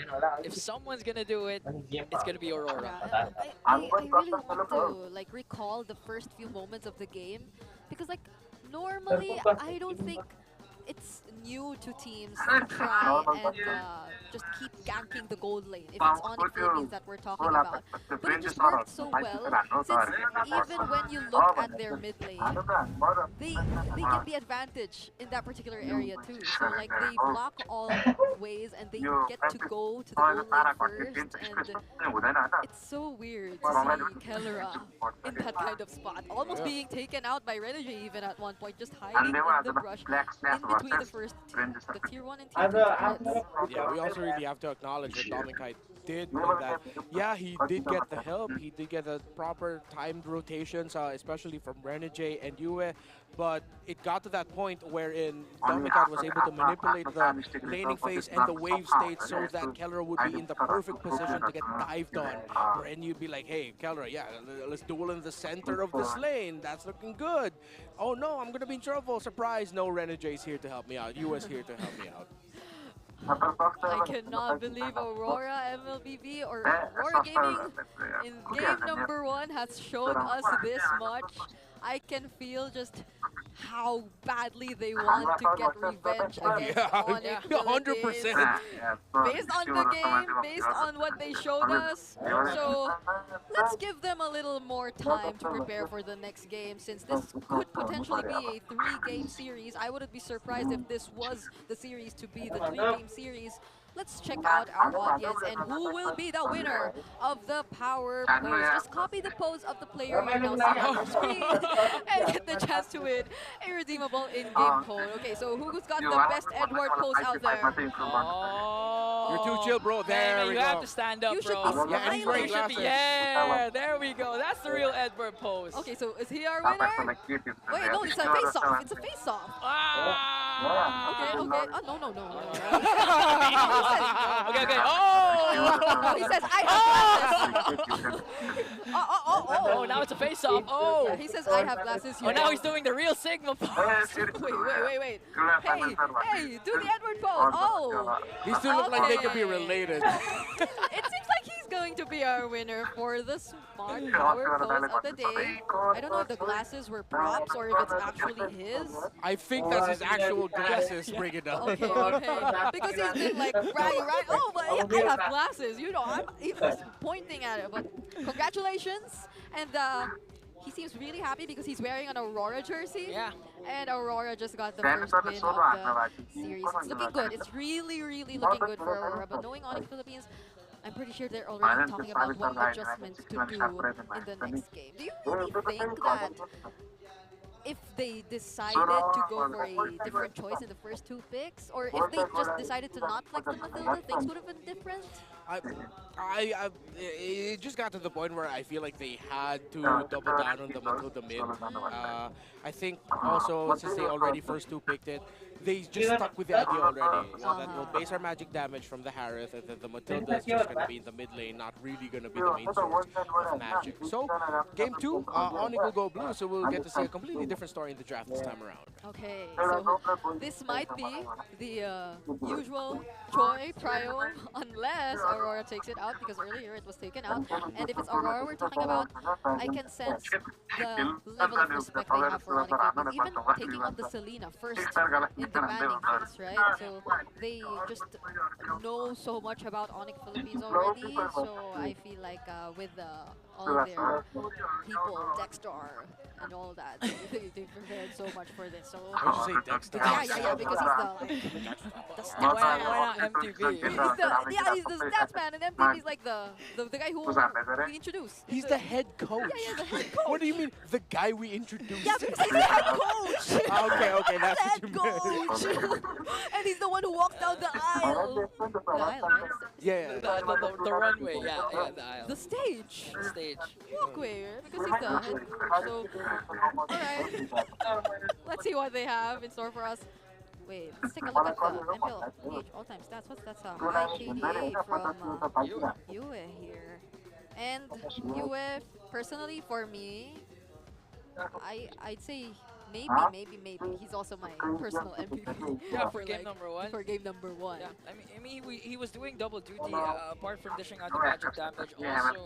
S8: if someone's gonna do it, it's gonna be Aurora.
S7: Yeah, I really want to like recall the first few moments of the game because like normally I don't think it's new to teams to try and just keep ganking the gold lane if it's Onyx Philippines that we're talking about. But it just worked so well since even when you look at their mid lane, they get the advantage in that particular area too. So like they block all ways and they get to go to the gold lane first, and it's so weird to see Kellera in that kind of spot, almost being taken out by Renegade even at one point, just hiding in the brush in between the first the tier 1 and tier 2 turrets.
S9: Yeah, we also really have to acknowledge what Dominicite did in that. Yeah, he did get the help. He did get the proper timed rotations, especially from Renegade and Yue. But it got to that point wherein Dominicite was able to manipulate the laning phase and the wave state so that Kellera would be in the perfect position to get dived on. And you'd be like, hey, Kellera, yeah, let's duel in the center of this lane. That's looking good. Oh no, I'm going to be in trouble. Surprise, no, Renegade's here to help me out. Yue's here to help me out.
S7: I cannot believe Aurora MLBB or Aurora Gaming in game number 1 has shown us this much. I can feel just how badly they want to get revenge against Onyx.
S9: 100%.
S7: Based on the game, based on what they showed us. So let's give them a little more time to prepare for the next game, since this could potentially be a 3-game series. I wouldn't be surprised if this was the series to be the 3-game series. Let's check out our audience and who will be the winner of the power pose. Just copy the pose of the player you now see on your screen and get the chance to win a redeemable in-game code. Okay, so who's got the best Edward pose out there?
S8: Oh,
S9: you're too chill, bro. There we
S8: you
S9: go.
S8: have to stand up,
S7: You should
S8: bro.
S7: be smiling.
S9: Yeah, he's wearing
S8: You should be,
S9: glasses.
S8: yeah, there we go. That's the real Edward pose.
S7: Okay, so is he our winner? Wait, no, it's a face-off. It's a face-off.
S8: Ah!
S7: Okay, okay. Oh, no.
S8: Okay. Oh!
S7: He says, I have glasses.
S8: Oh, now it's a face-off. Oh!
S7: Yeah, he says, I have glasses.
S8: Oh, now he's doing the real Sigma pose.
S7: Wait. Hey, do the Edward pose. Oh!
S9: These two look like they could be related.
S7: It seems like he's going to be our winner for the smart power pose of the day. I don't know if the glasses were props or if it's actually his.
S9: I think that's his actual glasses. Bring it up.
S7: Okay. Because he's been like bragging, right? Oh, but I have glasses. You know, he was pointing at it. But congratulations. And he seems really happy because he's wearing an Aurora jersey.
S8: Yeah.
S7: And Aurora just got the first win of the series. It's looking good. It's really looking good for Aurora. But knowing Onyx Philippines, I'm pretty sure they're already talking about what adjustments to do in the next game. Do you really think that if they decided to go for a different choice in the first 2 picks, or if they just decided to not flex the Matilda, things would have been different?
S9: It just got to the point where I feel like they had to double down on the Matilda mid. I think also, since they already first 2 picked it, they just stuck with the idea already. So that we'll base our magic damage from the Harith, and then the Matilda is just going to be in the mid lane, not really going to be the main source of magic. So, game 2, Onyx will go blue, so we'll get to see a completely different story in the draft this time around.
S7: Okay, so this might be the usual Choi trio, unless Aurora takes it out, because earlier it was taken out. And if it's Aurora we're talking about, I can sense the level of respect they have for Onyx Philippines. Even taking out the Selena first in the banning phase, right? So they just know so much about Onyx Philippines already. So I feel like with all their people, Dexter and all that, they prepared so much for this. So
S9: Why'd you say Dexter?
S7: yeah, because he's the stats
S8: Why
S7: man.
S8: not MTV?
S7: He's the stats man, and MTV's like the guy who we introduced.
S9: He's the head coach.
S7: Yeah, the head coach.
S9: What do you mean, the guy we introduced?
S7: Yeah, because he's the head coach.
S9: Okay, that's
S7: Head
S9: what you meant.
S7: coach. And he's the one who walks down the aisle. The aisle, right?
S9: Yeah.
S8: The runway, yeah, the aisle.
S7: The stage.
S8: The stage.
S7: Walkway, because he's the head coach. So, alright. Let's see what they have in store for us. Wait, let's take a look at the MPL all-time stats. What's that? High KDA from Yue here. And UF, personally for me, I'd say maybe he's also my personal MVP.
S8: Yeah, for game number one.
S7: For game number one.
S8: Yeah, I mean, he was doing double duty. Apart from dishing out the magic damage, also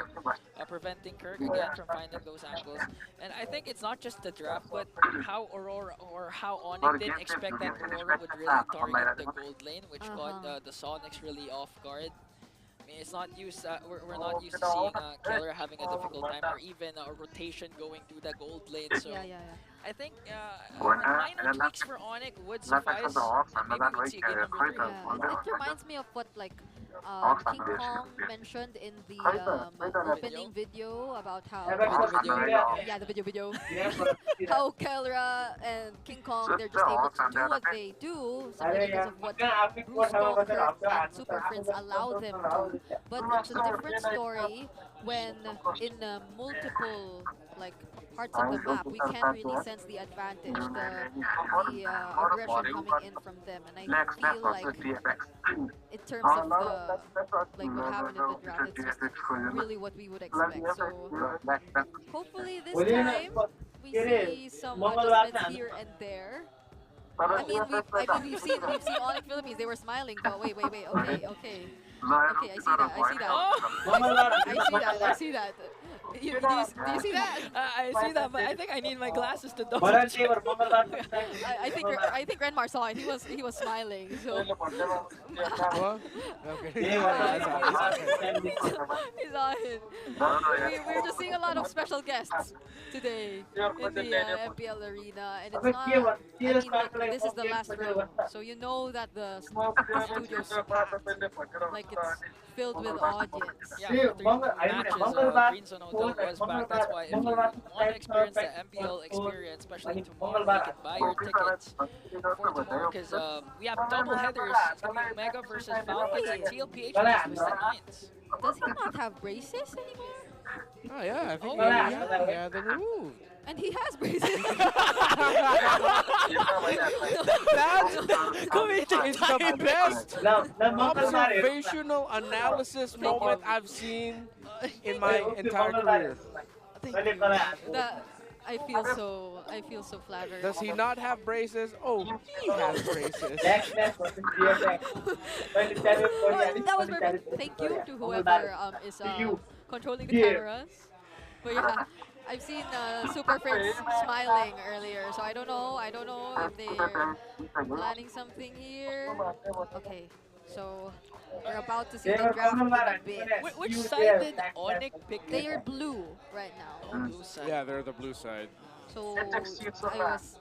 S8: preventing Kirk again from finding those angles. And I think it's not just the draft, but how Aurora or how Onyx didn't expect that Aurora would really target the gold lane, which caught the Sonics really off guard. I mean, it's not used. We're not used to seeing Keller having a difficult time, or even a rotation going through the gold lane. So I think minor tweaks for Onyx would suffice. And maybe we'd see a game number 3.
S7: Yeah, it reminds me of what King Kong mentioned in the opening video about how the video how Kelra and King Kong, they're just able to do what they do simply because of what Brusco, Kirk, and Super Prince allow them to. But it's a different story when in multiple parts of the map we can't really sense the advantage, the aggression coming in from them, and I feel like in terms of what happened in the draft, it's just really what we would expect. So hopefully this time we see some adjustments here and there. I mean, we've seen Onyx Philippines. They were smiling, but wait. Okay, I see that. Do you see that?
S8: I see that, but I think I need my glasses to double
S7: I think Renmar saw it. He was smiling. So he's on it. We're just seeing a lot of special guests today in the MPL arena, and it's not. I mean, this is the last room, so you know that the studio's packed. Like it's filled with audience.
S8: Yeah, for 3 matches, Green Zone Hotel was back. That's why if you want to experience the MPL experience, especially tomorrow, you can buy your tickets for tomorrow because we have double headers. It's going to be Mega versus Falcons and TLPH versus Twisted Minds.
S7: Does he not have braces anymore?
S9: Oh yeah, I think he had them removed.
S7: And he has braces.
S9: It's the best observational analysis moment I've seen in my entire career.
S7: I feel so flattered.
S9: Does he not have braces? Oh, he has braces.
S7: That was perfect. Thank you to whoever is controlling the cameras. But yeah, I've seen Super Prince smiling earlier, so I don't know if they're planning something here. Okay, so we're about to see the draft in a bit.
S8: Which side did Onyx pick?
S7: They are blue right now.
S8: Blue side.
S9: Yeah, they're the blue side.
S7: So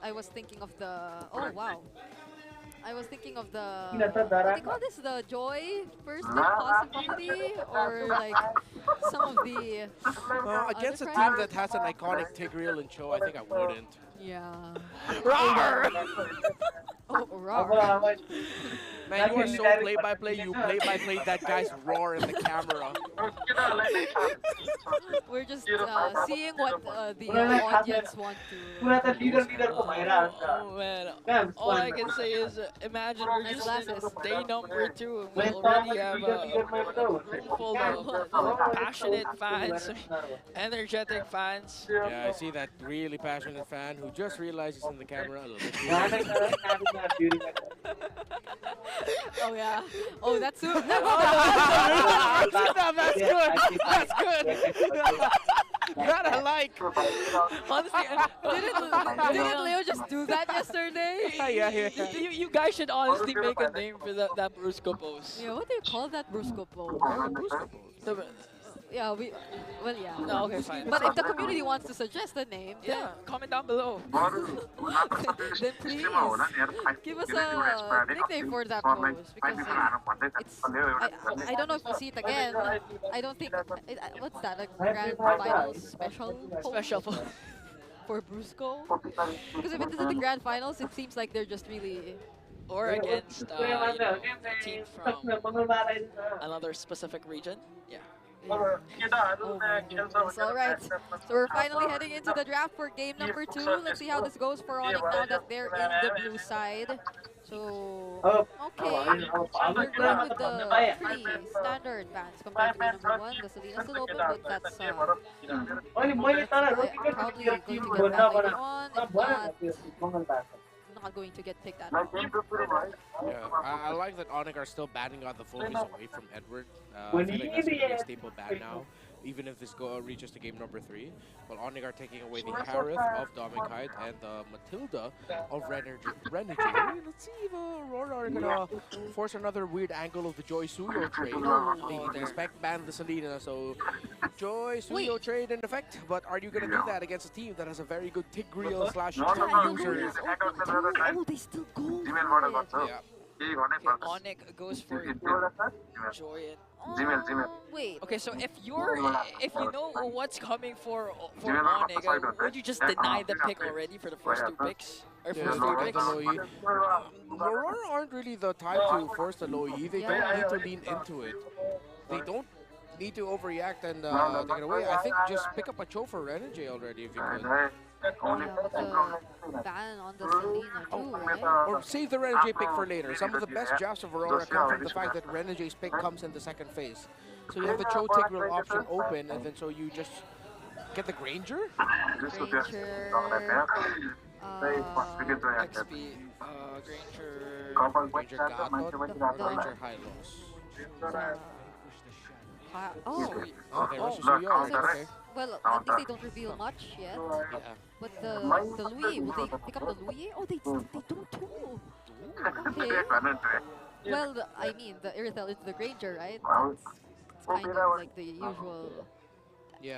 S7: I was thinking of the I was thinking of the what do you call this, the joy first possibility, or like some of the
S9: against a team that has an iconic Tigreal and Cho, I think I wouldn't.
S7: Yeah.
S9: Roar!
S7: Oh, roar.
S9: Man, you are so play-by-play. You play-by-play that guy's roar in the camera.
S7: We're just seeing what the audience want to.
S8: Oh man, all I can say is imagine we're just in day number 2 and we already have a room full of passionate fans, energetic fans.
S9: Yeah, I see that really passionate fan who just realizes in the camera a little bit.
S7: Oh yeah. Oh, that's so.
S9: That's good. That's good. That I like.
S8: Honestly,
S7: didn't Leo just do that yesterday?
S9: Yeah.
S8: You guys should honestly make a name for that Brusco pose.
S7: Yeah, what do you call that Brusco pose?
S9: Brusco pose.
S7: Yeah, yeah.
S8: No, okay, fine.
S7: But if the community wants to suggest a name,
S8: yeah, comment down below.
S7: Then please give us a nickname for that pose, because it's I don't know if we'll see it again. I don't think what's that, a grand finals special pose for Brusco? Because if it is the grand finals, it seems like they're just really.
S8: Or against a team from another specific region. Yeah.
S7: Oh, yes, alright. So we're finally heading into the draft for game number 2. Let's see how this goes for Onyx now that they're in the blue side. So, okay, we're going with the pretty standard bans compared to the number one. The Selena still open, but that's probably going to get banned later on. If not going to get picked at all.
S9: Yeah, I like that Onyx are still banning out the focus away from Edward. I feel like that's going to be a staple ban now, even if this reaches to game number 3. While Onyx are taking away the Harith of Domikite and the Matilda of Renegade. Let's see if Aurora are going to force another weird angle of the Joy Suyo trade. They expect ban the Selena, so Joy Suyo trade in effect. But are you going to do that against a team that has a very good Tigreal slash user?
S7: Oh, they still go for it.
S9: Yeah.
S8: Okay, Onyx goes for Joy and
S7: wait.
S8: Okay, so if you know what's coming for Onyx, would you just deny the pick already for the first 2 picks? Or first 3 picks?
S9: Aurora aren't really the type to force the low E. They don't need to lean into it. They don't need to overreact and take it away. I think just pick up a Cho for Renegade already if you could.
S7: With the ban on the Selena too, right?
S9: Or save the Renegade pick for later. Some of the best drafts of Aurora come from the fact that Renegade's pick comes in the second phase. So you have the Cho Tigreal option open, and then so you just get the Granger?
S7: Granger,
S8: XP, Granger,
S9: Granger Gatot, Granger Hylos. There was Suyo. Okay.
S7: Well, at least they don't reveal much yet.
S9: Yeah.
S7: But the Louis, will they pick up the Louis? Oh, they don't too. Okay. Well, I mean, the Irithel is the Granger, right? It's kind of like the usual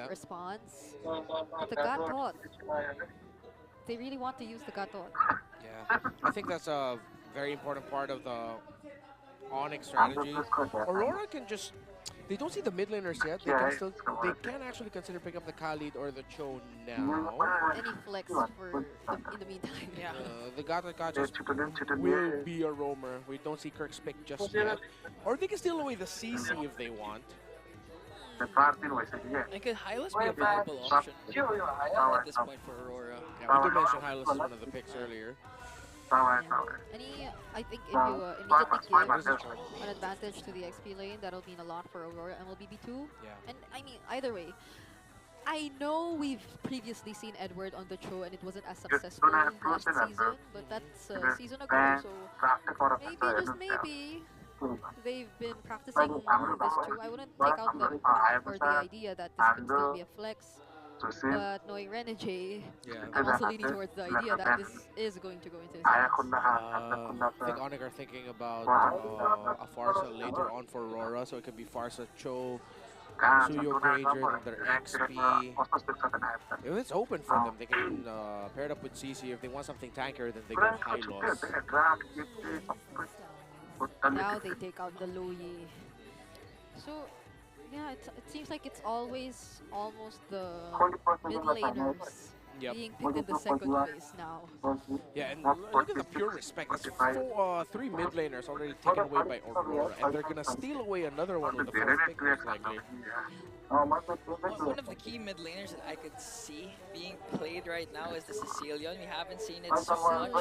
S7: response. But the Gatot, they really want to use the Gatot.
S9: Yeah, I think that's a very important part of the Onyx strategy. Aurora can just... They don't see the mid laners yet. They can actually consider pick up the Khalid or the Cho now.
S7: Any flex for in the meantime.
S8: Yeah.
S9: The Gatot just will be a roamer. We don't see Kirk's pick just yet. Or they can steal away the CC if they want.
S8: And could Hylos be a viable option at this point for Aurora?
S9: Yeah, we did mention Hylos as one of the picks earlier.
S7: I think if you immediately give an advantage to the XP lane, that'll mean a lot for Aurora MLBB2.
S9: Yeah.
S7: And I mean, either way, I know we've previously seen Edward on the Cho and it wasn't as successful last season, but that's a season ago, so maybe, just maybe, they've been practicing this too. I wouldn't take out the idea that this could still be a flex. But knowing Renegade, I'm also leaning towards the idea that this is going to go into his hands.
S9: I think Onyx are thinking about a Farsa later on for Aurora, so it could be Farsa, Cho, Suyo, Granger, and their XP. If it's open for them, they can pair it up with CC. If they want something tankier, then they go high loss.
S7: Now they take out the Louis. So, yeah, it seems like it's always almost the mid laners being picked in the second phase now.
S9: Yeah, and look at the pure respect. That's 3 mid laners already taken away by Aurora, and they're gonna steal away another one with the 4th pick, most likely.
S8: One of the key mid laners that I could see being played right now is the Sicilian. We haven't seen it so much.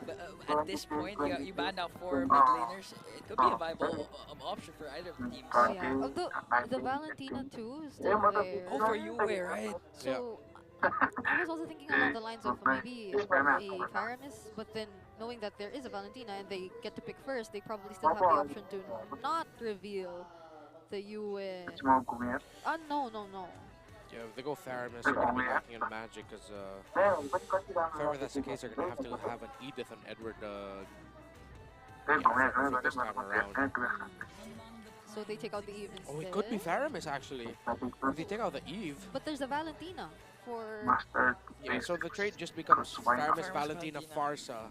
S8: But, at this point, you banned out 4 mid laners. It could be a viable option for either of the teams.
S7: Oh, yeah. Although the Valentina too is still there.
S8: Oh, for you, right?
S7: So I was also thinking along the lines of maybe a Faramis, but then knowing that there is a Valentina and they get to pick first, they probably still have the option to not reveal the UE. No.
S9: Yeah, if they go Theramis, they're going to be lacking in magic, because if ever that's the case, they're going to have an Edith and Edward for this time around.
S7: So they take out the Eve instead.
S9: Oh, it could be Theramis, actually. If they take out the Eve.
S7: But there's a Valentina for...
S9: Yeah, so the trade just becomes Theramis, Valentina, Farsa.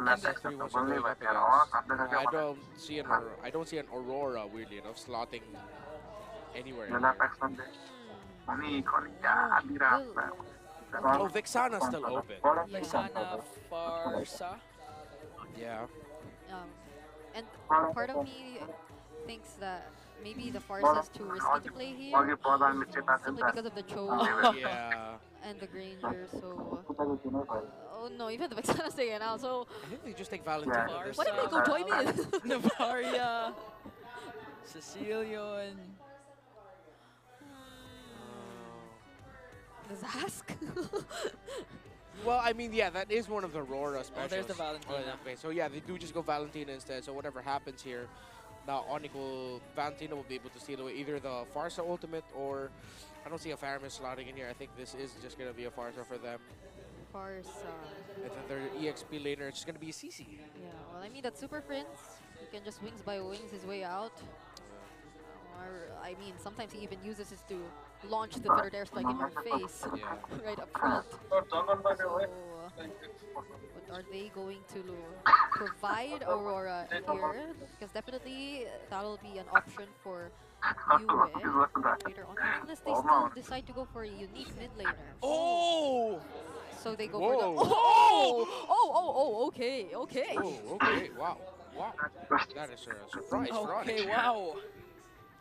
S9: That's the 3 ones you're going up against. I don't see an Aurora, weirdly enough, slotting anywhere. Oh, Vexana's still open.
S8: Vexana, Farsa.
S9: Yeah.
S7: And part of me thinks that maybe the Farsa is too risky to play here, simply because of the Cho.
S9: Yeah.
S7: and the Granger, so... Oh no, even the Vexana stay now, so...
S9: I think they just take Valentina.
S8: Varsa,
S7: What if they go join in?
S8: Navaria, Cecilion.
S7: The Zask?
S9: Well, I mean, yeah, that is one of the Aurora specials.
S8: there's the Valentina.
S9: Okay, so yeah, they do just go Valentina instead. So whatever happens here, now Valentina will be able to steal away either the Farsa ultimate or I don't see a Faramis slotting in here. I think this is just gonna be a Farsa for them.
S7: Farsa.
S9: And then their EXP laner, it's just gonna be a CC.
S7: Yeah, well, I mean, that Super Prince, he can just wings by wings his way out. Or, I mean, sometimes he even uses it to launch the third airstrike in your face, right up front. So, what are they going to provide Aurora here? Because definitely that'll be an option for Yue later on. Unless they still decide to go for a unique mid laner.
S9: Oh!
S7: So they go
S9: Whoa.
S7: for the... Oh, okay.
S9: Oh, okay, wow. That is a surprise for Onyx.
S8: Okay, wow.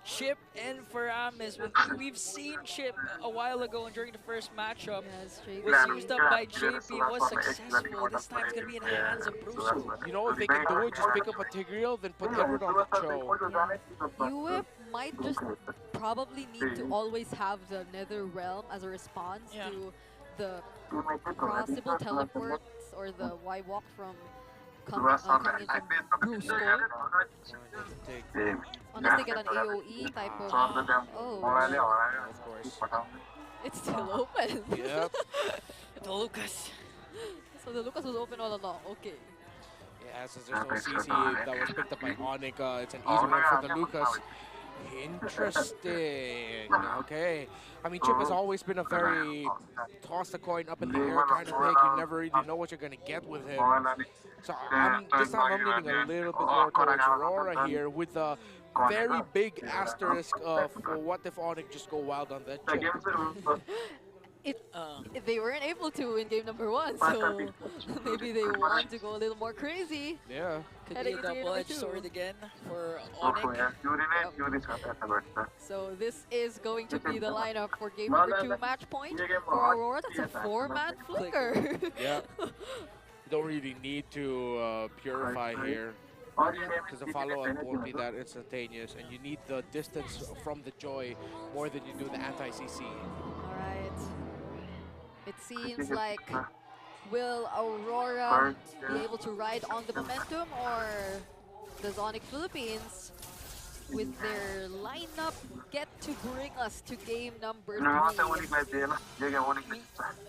S8: Chip and Faramis. We've seen Chip a while ago and during the first matchup. Was used up by JP, was successful. This time it's going to be in the hands of Brusco.
S9: You know, if they can do it, just pick up a Tigreal, then put Edward on the show.
S7: Yue might just probably need to always have the Nether Realm as a response to the possible teleports or the Y-walk from coming in from Brusco. Unless they get an AoE type of... Oh,
S9: Of course.
S7: it's still open.
S9: Yep.
S8: The Lucas.
S7: So the Lucas was open all along. Okay.
S9: Yeah, since there's no CC that was picked up by Onyx, it's an easy one for the Lucas. Interesting. Okay. I mean, Chip has always been a very toss the coin up in the air kind of pick. You never really know what you're going to get with him. So this time I'm leaning a little bit more towards Aurora here with a very big asterisk of what if Onyx just go wild on that Chip.
S7: They weren't able to in game number 1, so maybe they want to go a little more crazy.
S9: Yeah.
S8: Could be a double-edged sword again for Onyx.
S7: So this is going to be the lineup for game number 2 match point. For Aurora, that's a 4-man flicker.
S9: Yeah. You don't really need to purify here. Because the follow-up won't be that instantaneous, and you need the distance from the Joy more than you do the anti-CC.
S7: Alright. It seems like, will Aurora be able to ride on the momentum, or does Onyx Philippines, with their lineup, get to bring us to game number 3?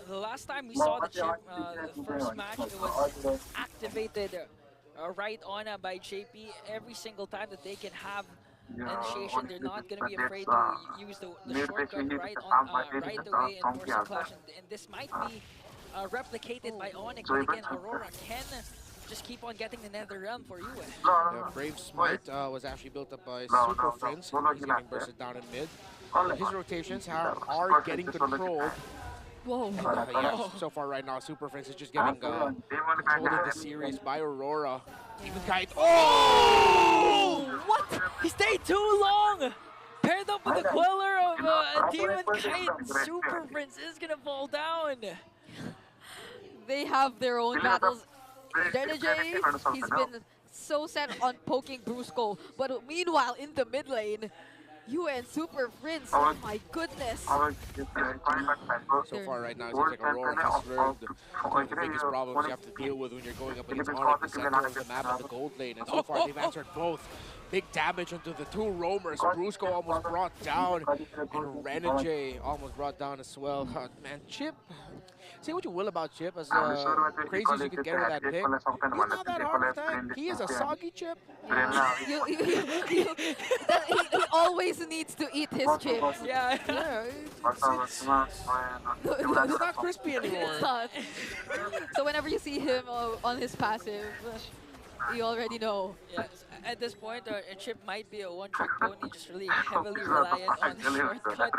S8: The last time we saw the Chip, the first match, it was activated right on by JP. Every single time that they can have initiation, they're not going to be afraid to use the shortcut right away and force a clash. And this might be replicated by Onyx, but again, Aurora can just keep on getting the Nether Realm for you.
S9: The Brave Smite was actually built up by Super Friends. He's getting bursted down in mid. His rotations are getting controlled.
S7: Whoa.
S9: Yeah, so far right now, Super Friends is just getting controlled in the series by Aurora. Demon Kite. Oh!
S8: What? He stayed too long! Paired up with the Queller of Demon Kite, Super Prince is gonna fall down.
S7: They have their own battles. Denijay, he's been so set on poking Brusco, but meanwhile in the mid lane, you and Super Prince, oh my goodness.
S9: So far right now, it seems like Aurora has learned the biggest problems you have to deal with when you're going up against Onyx, the center of the map and the gold lane. And so far, they've answered both. Big damage onto the two roamers. Brusco almost brought down, and Renijay almost brought down as well. Man, Chip, say what you will about Chip, as crazy as you can get with that pick, he's not that hard of that. He is a soggy Chip.
S7: Yeah. He always needs to eat his chips.
S8: Yeah.
S9: It's not crispy anymore.
S7: It's not. So whenever you see him on his passive, you already know.
S8: Yes. At this point, Chip might be a one-trick pony, just really heavily reliant on the shortcut.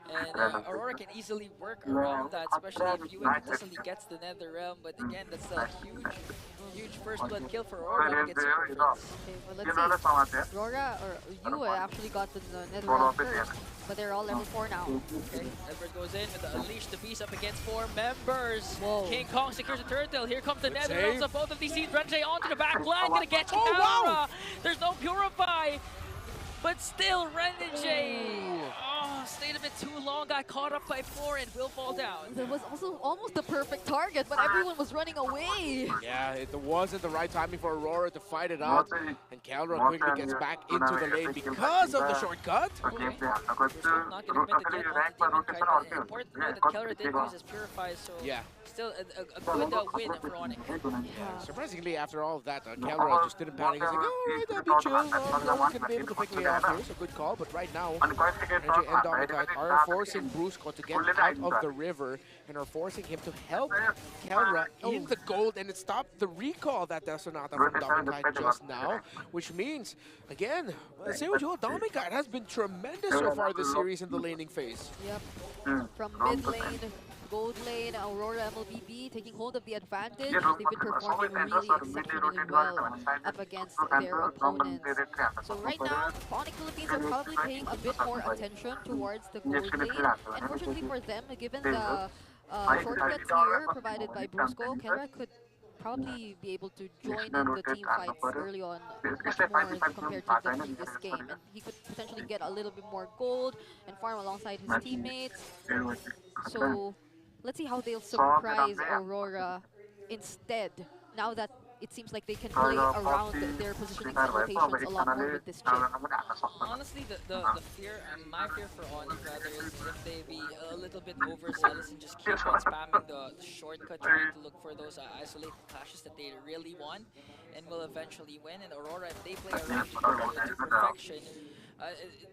S8: And Aurora can easily work around that, especially if Yue consistently gets the Nether Realm. But again, that's a huge first blood kill for Aurora to get Super Friends.
S7: Okay, well let's see. Aurora, or Yue actually got the Nether Realm first. But they're all level 4 now.
S8: Okay, Edward goes in with the Unleash the Beast up against 4 members.
S7: Whoa.
S8: King Kong secures the turtle. Here comes the
S9: Good
S8: Netherlands
S9: save.
S8: of both of these teams. Renjay onto the back line, gonna get
S9: Oh,
S8: Camera.
S9: wow.
S8: There's no Purify. But still, Renjay stayed a bit too long, got caught up by 4 and will fall down.
S7: That was also almost the perfect target, but everyone was running away.
S9: Yeah, it wasn't the right timing for Aurora to fight it out. And Calra quickly gets back into the lane because of the shortcut.
S8: Okay. Brusco not gonna commit to get on the Demon Kite. Important to note that Kelra did use his Purify, so
S9: Yeah.
S8: still a good win for Onyx.
S9: Surprisingly, after all of that, Calra just didn't panic. He's like, alright, I'll be chill. No one's gonna be able to pick me off here. It's a good call, but right now, Energy and Dominite are forcing Brusco to get out of the river and are forcing him to help Calra in the gold, and it stopped the recall that Sonata from Dominite just now, which means, again, say what you will, Dominite has been tremendous so far this series in the laning phase.
S7: Yep. From mid lane, gold lane, Aurora MLBB taking hold of the advantage. They've been performing really exceptionally well up against their opponents. So right now, Onyx Philippines are probably paying a bit more attention towards the gold lane. Unfortunately for them, given the shortcuts here provided by Brusco, Kelra could probably be able to join in the team fights early on much more compared to the previous game. And he could potentially get a little bit more gold and farm alongside his teammates. So let's see how they'll surprise Aurora instead, now that it seems like they can play around their positioning and rotations a lot more with this chip.
S8: Honestly, the fear, my fear for Onyx rather is if they be a little bit overzealous and just keep on spamming the shortcut, trying to look for those isolated clashes that they really want and will eventually win. And Aurora, if they play around to perfection,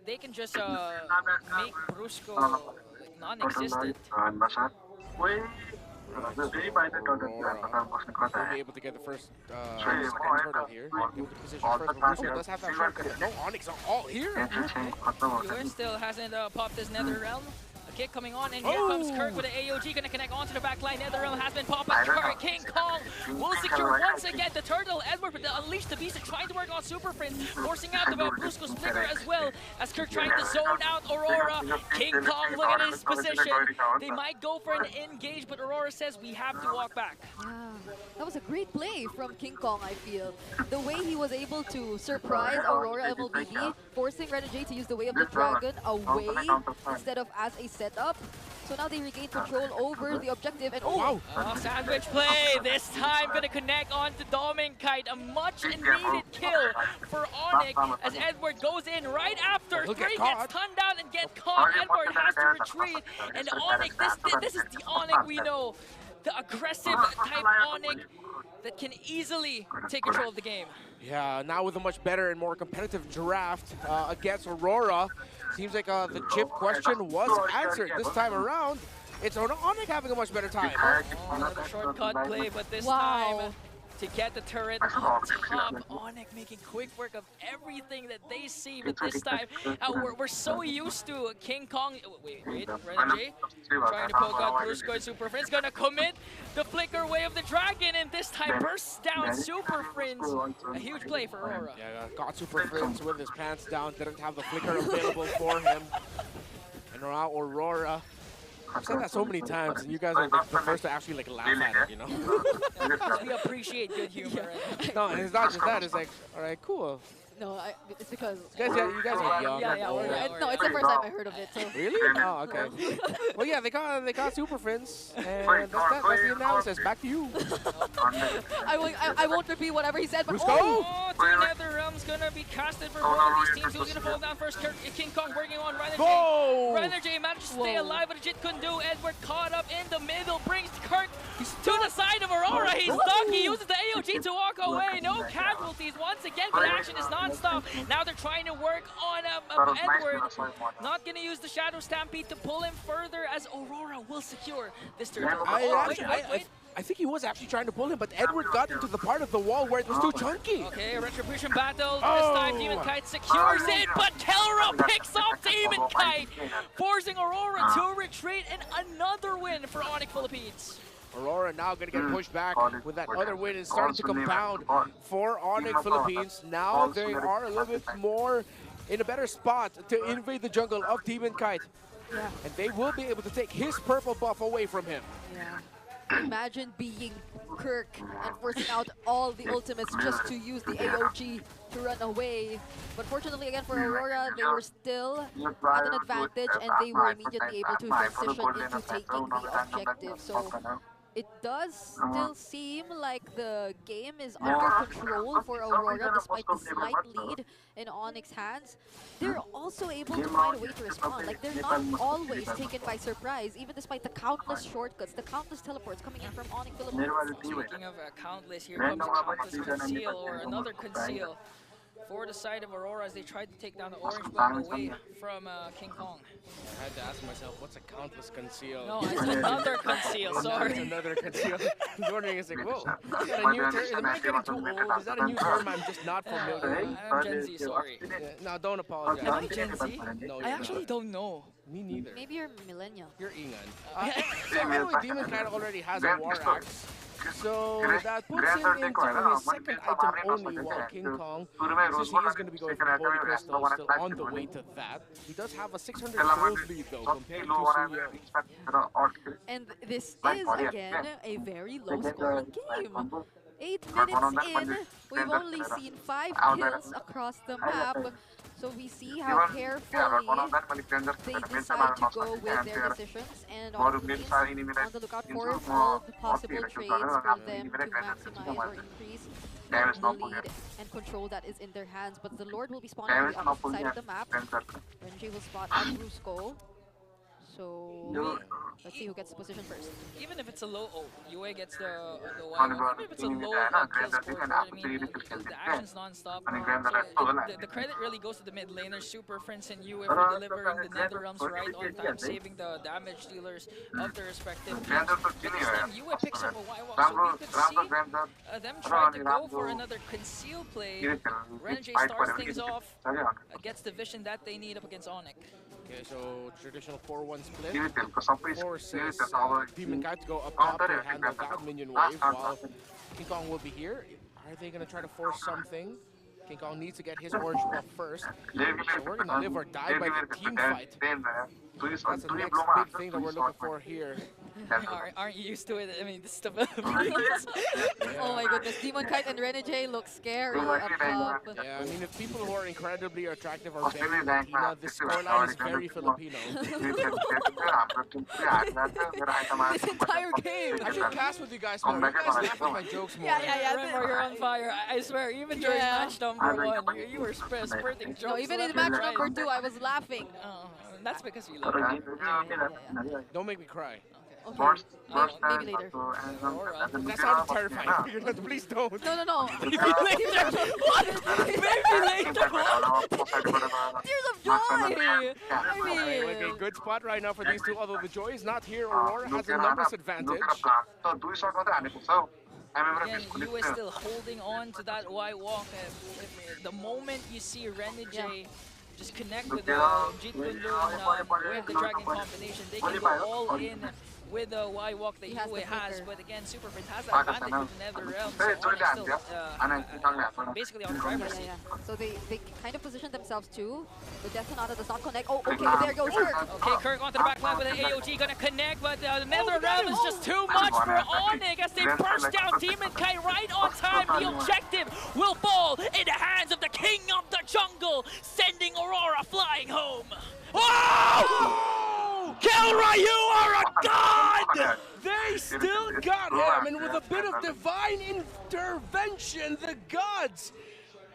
S8: they can just make Brusco non-existent.
S9: We'll be able to get the first second turtle here. Able to position first, but Brusco does have that shortcut. No Onyx are all here.
S8: Viewer still hasn't popped his Nether Realm. A kick coming on, and here comes Kirk with an AOG, gonna connect onto the back line. Nether Realm has been popped by Kirk. King Kong will secure once again the turtle. Edward with the Unleash the Beast trying to work on Super Prince, forcing out the Brusco's flicker as well as Kirk trying to zone out Aurora. King Kong, look at his position. They might go for an engage, but Aurora says we have to walk back.
S7: Yeah, that was a great play from King Kong, I feel. The way he was able to surprise Aurora MLBB, forcing Renegade to use the Way of the Dragon away instead of as a setup. So now they regain control over the objective, and
S8: Sandwich play, this time gonna connect on to Dominkite. A much needed kill for Onyx as Edward goes in right after. 3 gets tunned down and get caught. Edward has to retreat, and Onyx, this is the Onyx we know. The aggressive type Onyx that can easily take control of the game.
S9: Yeah, now with a much better and more competitive draft against Aurora, seems like the chip question was answered this time around. It's Onyx having a much better time.
S8: Another shortcut play, but this time to get the turret on top. Onyx making quick work of everything that they see, but this time we're so used to King Kong. Wait, Renegade trying to poke out Brusco and Super Friends, gonna commit the flicker Way of the Dragon, and this time bursts down Super Friends. A huge play for Aurora.
S9: Yeah, got Super Friends with his pants down, didn't have the flicker available for him. And now Aurora. I've said that so many times, and you guys are the first to actually laugh at it, you know?
S8: We appreciate good humor.
S9: No, and it's not just that, it's like, alright, cool.
S7: No, it's because
S9: You guys are young.
S7: no, it's the first time I heard of it. So.
S9: Really? Oh, okay. Well, yeah, they got Super Friends, and that's the analysis. Back to you.
S7: I won't repeat whatever he said, but
S8: two Nether Realms gonna be casted for both of these teams. Who's gonna fall down first? King Kong working on Renegade. Renegade managed to stay alive, but Jit couldn't do. Edward caught up in the middle, brings Kirk to the side of Aurora. He's stuck. He uses the AOG to walk away. No casualties once again, but action is non-stop. Now they're trying to work on Edward. Not gonna use the Shadow Stampede to pull him further, as Aurora will secure this turtle.
S9: I think he was actually trying to pull him, but Edward got into the part of the wall where it was too chunky.
S8: Okay, a retribution battle. This time Demon Kite secures it, but Kelra picks up Demon Kite, forcing Aurora to retreat, and another win for Onyx Philippines.
S9: Aurora now going to get pushed back with that other win and starting to compound for Onyx Philippines. Now they are a little bit more in a better spot to invade the jungle of Demon Kite.
S7: Yeah.
S9: And they will be able to take his purple buff away from him.
S7: Yeah. Imagine being Kirk and forcing out all the ultimates just to use the AOG to run away. But fortunately, again, for Aurora, they were still at an advantage and they were immediately able to transition into taking the objective. So it does still seem like the game is under control for Aurora despite the slight lead in Onyx hands. They're also able to find a way to respond. Like, they're not always taken by surprise, even despite the countless shortcuts, the countless teleports coming in from Onyx Philippines.
S8: Speaking of countless, here comes a countless conceal or another conceal for the side of Aurora as they tried to take down the orange buff away from King Kong.
S9: I had to ask myself, what's a countless conceal?
S8: No, it's another conceal, sorry.
S9: It's another conceal. I was wondering, it's like, whoa, is that a new term? Am I getting too old? Is that a new term I'm just not familiar with?
S8: I'm Gen Z, sorry.
S9: Yeah, no, don't apologize.
S8: Am I Gen Z?
S9: No,
S8: I actually don't know.
S9: Me neither.
S7: Maybe you're millennial.
S9: You're Ingan. So anyway, Demon Kite already has a War Axe. So that puts him into his second item only, while King Kong, since he is going to be going for the Holy Crystal, still on the way to that. He does have a 600 gold lead though, compared to Suyo.
S7: And this is, again, a very low-scoring game. 8 minutes in, we've only seen 5 kills across the map. So we see how carefully they decide to go with their decisions, and on the lookout for all the possible trades for them to maximize or increase the lead and control that is in their hands. But the Lord will be spawning on the opposite side of the map. Renji will spot on Brusco. So let's see who gets the position first.
S8: Even if it's a low, UA gets the one. Even if it's a low kill score, I mean, the action's non-stop. So the credit really goes to the mid laners, Super Prince and UA for delivering the Nether Realms right on time, saving the damage dealers of their respective teams. But this time, UA picks up a Y-Walk, so we could see them try to go for another conceal play. Renji starts things off, gets the vision that they need up against Onyx.
S9: Okay, so traditional 4-1 split forces Demon Kite to go up top to handle that minion wave, while King Kong will be here. Are they going to try to force something? King Kong needs to get his orange buff first. So we're going to live or die by the team fight. That's the next big thing that we're looking for here.
S8: Aren't you used to it? I mean, this is the Philippines.
S7: Oh my goodness, Demon Kite and Renegade look scary up top.
S9: Yeah, I mean, if people who are incredibly attractive are very Latina, this scoreline is very Filipino.
S7: This entire game.
S9: I should cast with you guys more. You guys laugh at my jokes more.
S7: Yeah.
S8: Remember, you're on fire. I swear, even during match number 1, you were spurting jokes.
S7: No, even in match number 2, I was laughing.
S8: That's because you love it.
S9: Don't make me cry.
S7: Okay, maybe later.
S9: That sounded terrifying. Please don't.
S7: No.
S8: Maybe later. What? Maybe later.
S7: Tears of joy. I mean,
S9: Okay, good spot right now for these two. Although the Joy is not here, Aurora has a numbers advantage.
S8: Again, you is still holding on to that Y-Walk. The moment you see Renegade just connect with the Jeet Kune Lun with the Dragon combination, they can go all in with the Y-Walk that UA has, but again, Super Prince has that advantage with the Nether Realm, so Onyx still basically on the driver's seat.
S7: So they kind of position themselves too. The Death Sonata does not connect. Oh, okay, there goes Kirk.
S8: Okay, Kirk onto the back line with an AOG, gonna connect, but the Nether Realm is just too much for Onyx as they burst down Demon Kite right on time. The objective will fall in the hands of the King of the Jungle, sending Aurora flying home.
S9: Whoa! Kelra, you are a god! They still got him, and with a bit of divine intervention, the gods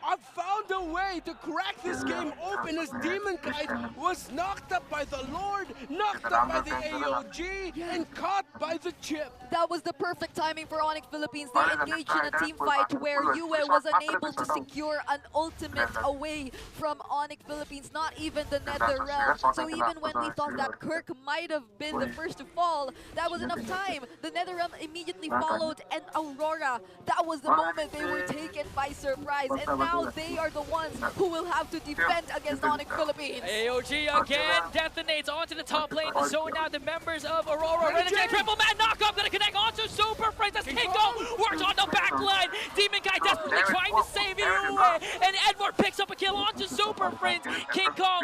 S9: have found a way to crack this game open as Demon Kite was knocked up by the Lord, knocked up by the AOG, and caught by the chip.
S7: That was the perfect timing for Onyx Philippines. They engaged in a team fight where UA was unable to secure an ultimate away from Onyx Philippines, not even the Nether Realm. So even when we thought that Kirk might have been the first to fall, that was enough time. The Nether Realm immediately followed, and Aurora, that was the moment they were taken by surprise. And now they are the ones who will have to defend against Onyx Philippines.
S8: AOG again detonates onto the top lane to zone out the members of Aurora. Renegade triple man knockup, gonna connect onto Super Prince as King Kong works on the back line. Demon Kite desperately trying to save UA, and Edward picks up a kill onto Super Super Prince. King Kong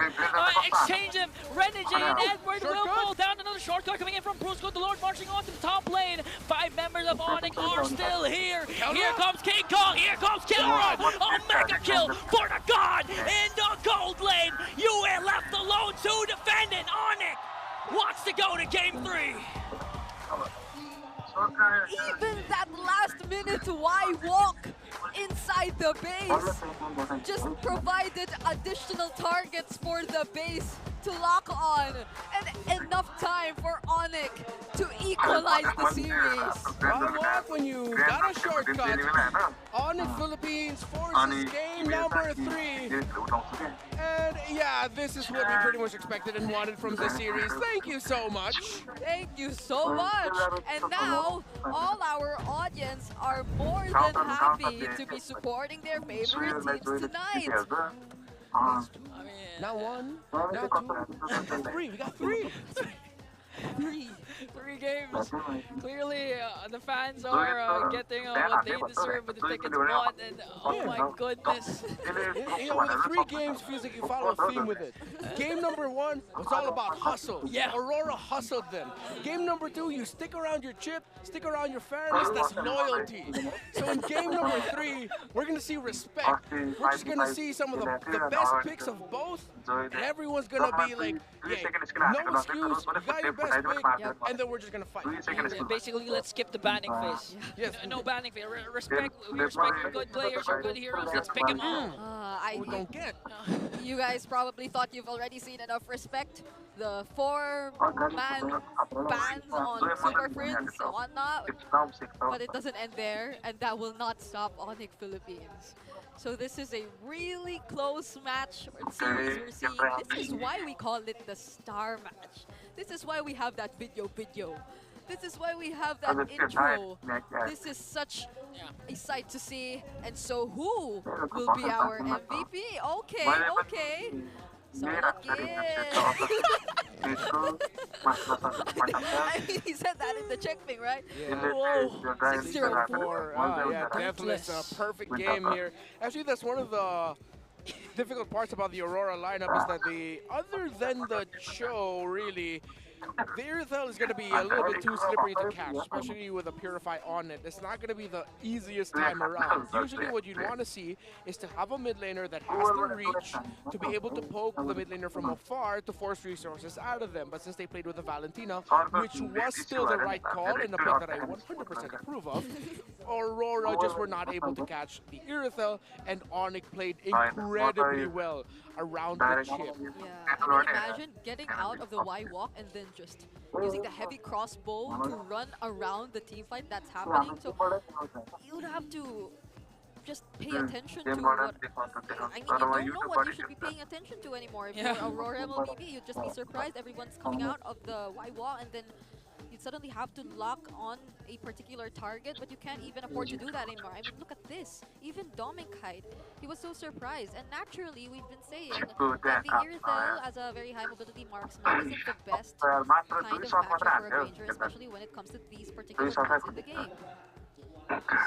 S8: exchange him. Renegade and Edward will pull down another shortcut coming in from Brusco. The Lord marching on to the top lane. 5 members of Onyx are still here. Here comes King Kong. Here comes Kilra. A mega kill for the god in the gold lane. You are left alone to defend it. Onyx wants to go to game 3.
S7: Even that last minute Y walk inside the base just provided additional targets for the base to lock on and enough time for Onyx to equalize the series.
S9: Why walk when you got a shortcut? Onyx Philippines forces game number 3. And yeah, this is what we pretty much expected and wanted from this series. Thank you so much.
S7: Thank you so much. And now, all our audience are more than happy to be supporting their favorite teams tonight.
S8: I mean,
S9: Now 1, now 2, now 3. We got 3.
S8: 3 games. Clearly, the fans are getting what they deserve with the tickets bought, and oh my goodness.
S9: You know, with the 3 games, feels like you follow a theme with it. Game number 1 was all about hustle.
S8: Yeah.
S9: Aurora hustled them. Game number 2, you stick around your chip, stick around your fairness, that's loyalty. So in game number 3, we're going to see respect. We're just going to see some of the best picks of both, and everyone's going to be like, yeah, no excuse, you got your best pick, and then we're just going to fight.
S8: Yeah, basically, let's skip the banning phase.
S9: Yes.
S8: No banning phase. We respect your good players, your good heroes. Let's pick them all.
S9: We don't get.
S7: You guys probably thought you've already seen enough respect. The 4-man bans on Super Friends and whatnot, but it doesn't end there, and that will not stop Onyx Philippines. So this is a really close match or series we're seeing. This is why we call it the star match. This is why we have that video. This is why we have that intro. This is such a sight to see. And so who will be our MVP? Okay. So I mean, he said that in the check thing, right?
S9: Yeah.
S7: Whoa.
S9: 6-0-4. Yeah, definitely. It's a perfect game here. Actually, that's one of the difficult parts about the Aurora lineup is that other than the show, really, the Irithel is going to be a little bit too slippery to catch, especially with a Purify on it. It's not going to be the easiest time around. Usually what you'd want to see is to have a mid laner that has the reach to be able to poke the mid laner from afar to force resources out of them. But since they played with the Valentina, which was still the right call and a pick that I 100% approve of, Aurora just were not able to catch the Irithel, and Onyx played incredibly well around the chip.
S7: Yeah, I mean, imagine getting out of the Y walk and then just using the heavy crossbow to run around the team fight that's happening. So you would have to just pay attention to what. I mean, you don't know what you should be paying attention to anymore. If you're Aurora MVP, you'd just be surprised. Everyone's coming out of the Y wall, and then you'd suddenly have to lock on a particular target, but you can't even afford to do that anymore. I mean, look at this. Even Dominkite, he was so surprised. And naturally, we've been saying that the Irithel, as a very high mobility marksman, isn't the best kind of matchup for a Ranger, especially when it comes to these particular points in the game.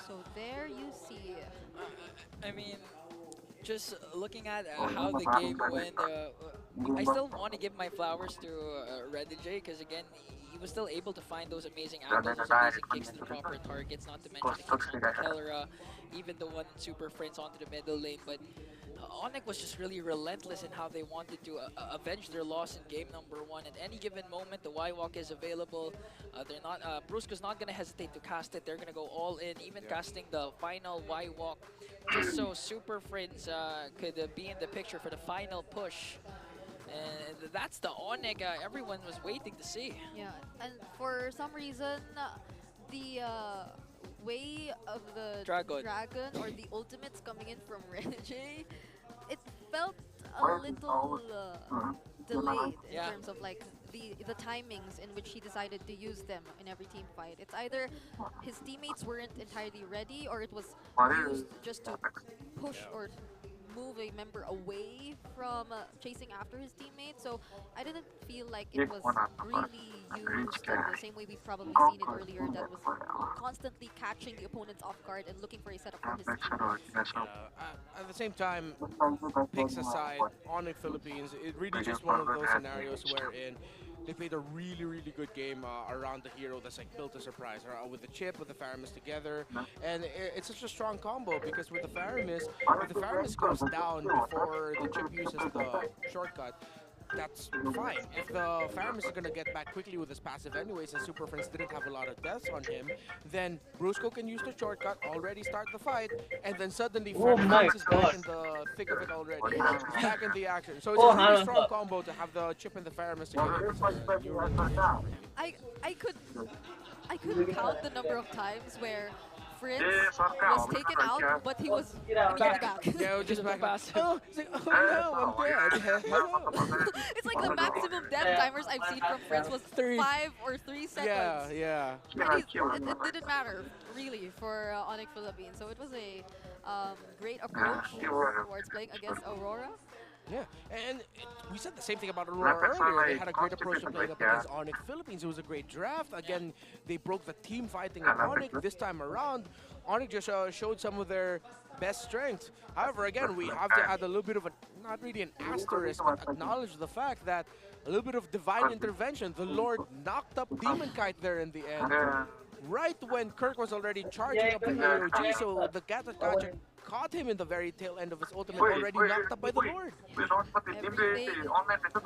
S7: So there you see.
S8: I mean, just looking at how the game went, I still want to give my flowers to Renegade, because again, he was still able to find those amazing angles, those amazing kicks to the proper targets, not to mention the kicks onto Kelra, even the one Super Friends onto the middle lane. But Onyx was just really relentless in how they wanted to avenge their loss in game number 1. At any given moment, the Y-Walk is available. They're not. Brusco's not going to hesitate to cast it. They're going to go all in, even casting the final Y-Walk, just so Super Friends could be in the picture for the final push. And that's the Onyx everyone was waiting to see.
S7: Yeah, and for some reason, the way of the dragon or the ultimates coming in from Renegade, it felt a little delayed in terms of like the timings in which he decided to use them in every team fight. It's either his teammates weren't entirely ready, or it was used just to push or move a member away from chasing after his teammate. So I didn't feel like it was really used in the same way we've probably seen it earlier, that was constantly catching the opponents off guard and looking for a setup for his team.
S9: At the same time, picks aside, Onyx Philippines, it really just one of those scenarios wherein they played a really, really good game around the hero that's like built a surprise with the chip, with the Faramis together, and it's such a strong combo because with the Faramis, if the Faramis goes down before the chip uses the shortcut, that's fine. If the Faramis is going to get back quickly with his passive anyways, and Super Friends didn't have a lot of deaths on him, then Brusco can use the shortcut, already start the fight, and then suddenly Faramis is back in the thick of it already. He's back in the action. So it's a really strong combo to have the chip and the Faramis together.
S7: I could count the number of times where Fritz was taken out, but he was immediately back.
S9: Yeah, just back. Oh, it's like, oh no, I'm dead.
S7: It's like the maximum death timers I've seen from Fritz was 5 or 3 seconds.
S9: Yeah.
S7: And it didn't matter, really, for Onyx Philippines. So it was a great approach towards playing against Aurora.
S9: Yeah, and we said the same thing about Aurora earlier. They had a great approach to playing up against Onyx Philippines. It was a great draft. Again, they broke the team fighting of Onyx. This time around, Onyx just showed some of their best strengths. However, again, we have to add a little bit of a, not really an asterisk, but acknowledge the fact that a little bit of divine intervention. The Lord knocked up Demon Kite there in the end. Right when Kirk was already charging up the AOG, so the Gatakacha caught him in the very tail end of his ultimate, already knocked up by the Lord.
S7: Everything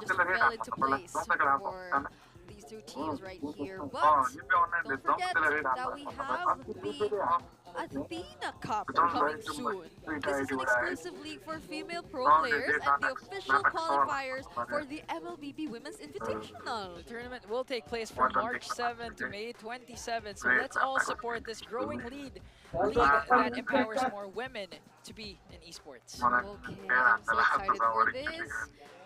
S7: just fell into place for these two teams right here. But don't forget that we have the Athena Cup coming soon. This is an exclusive league for female pro players and the official qualifiers for the MLBB Women's Invitational.
S8: The tournament will take place from March 7 to May 27, so let's all support this growing league that empowers more women to be in esports.
S7: Okay, I'm so excited for this.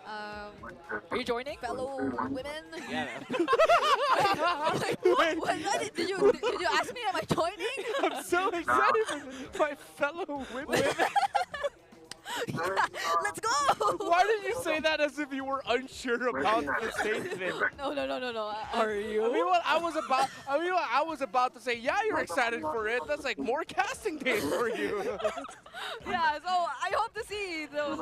S8: Are you joining?
S7: Fellow women?
S8: Yeah.
S7: What? Did you ask me, am I joining?
S9: I'm so excited for my fellow women.
S7: Let's go!
S9: Why did you say that as if you were unsure about the statement?
S7: No.
S8: Are you?
S9: I was about to say, yeah, you're excited for it. That's like more casting days for you.
S7: Yeah, so I hope to see those,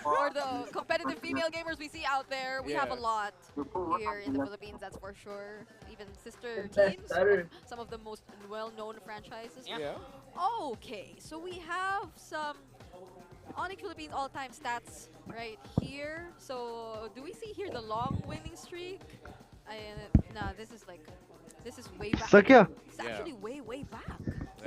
S7: or the competitive female gamers we see out there. We have a lot here in the Philippines, that's for sure. Even sister teams, some of the most well-known franchises.
S9: Yeah.
S7: Okay, so we have some Onyx Philippines all-time stats right here. So do we see here the long winning streak? Nah, this is way back.
S4: Sakya.
S7: It's actually way back.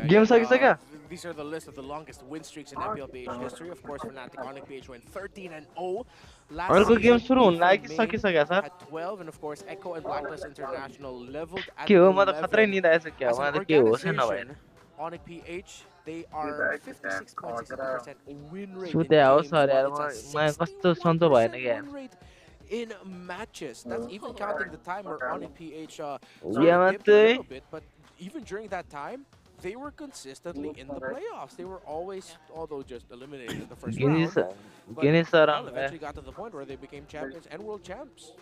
S4: Game sakya.
S9: These are the list of the longest win streaks in MPL PH history. Of course, Fnatic Onyx PH went 13-0. Last
S4: अर्को game
S9: season,
S4: सुरु हुन
S9: Ethan
S4: लाग्यो
S9: May
S4: सकिसक्यो sir
S9: had 12, and of course, Echo and Blacklist International leveled at
S4: के हो म त
S9: 11.
S4: खतरै निद आएछ क्या
S9: As an
S4: म त के हो छैन भएन
S9: organization, Onyx PH, they are 56.6% win rate.
S4: सुते
S9: in
S4: आओ
S9: games,
S4: सर यार
S9: while it's a
S4: म कस्तो सन्चो भएन
S9: 60%
S4: क्या
S9: win rate in matches. That's even counting the time where Onyx PH
S4: Yeah,
S9: dipped a
S4: but
S9: little bit, but even during that time, they were consistently in the playoffs. They were always, although just eliminated in the first round, but well, eventually got to the point where they became champions and world champs.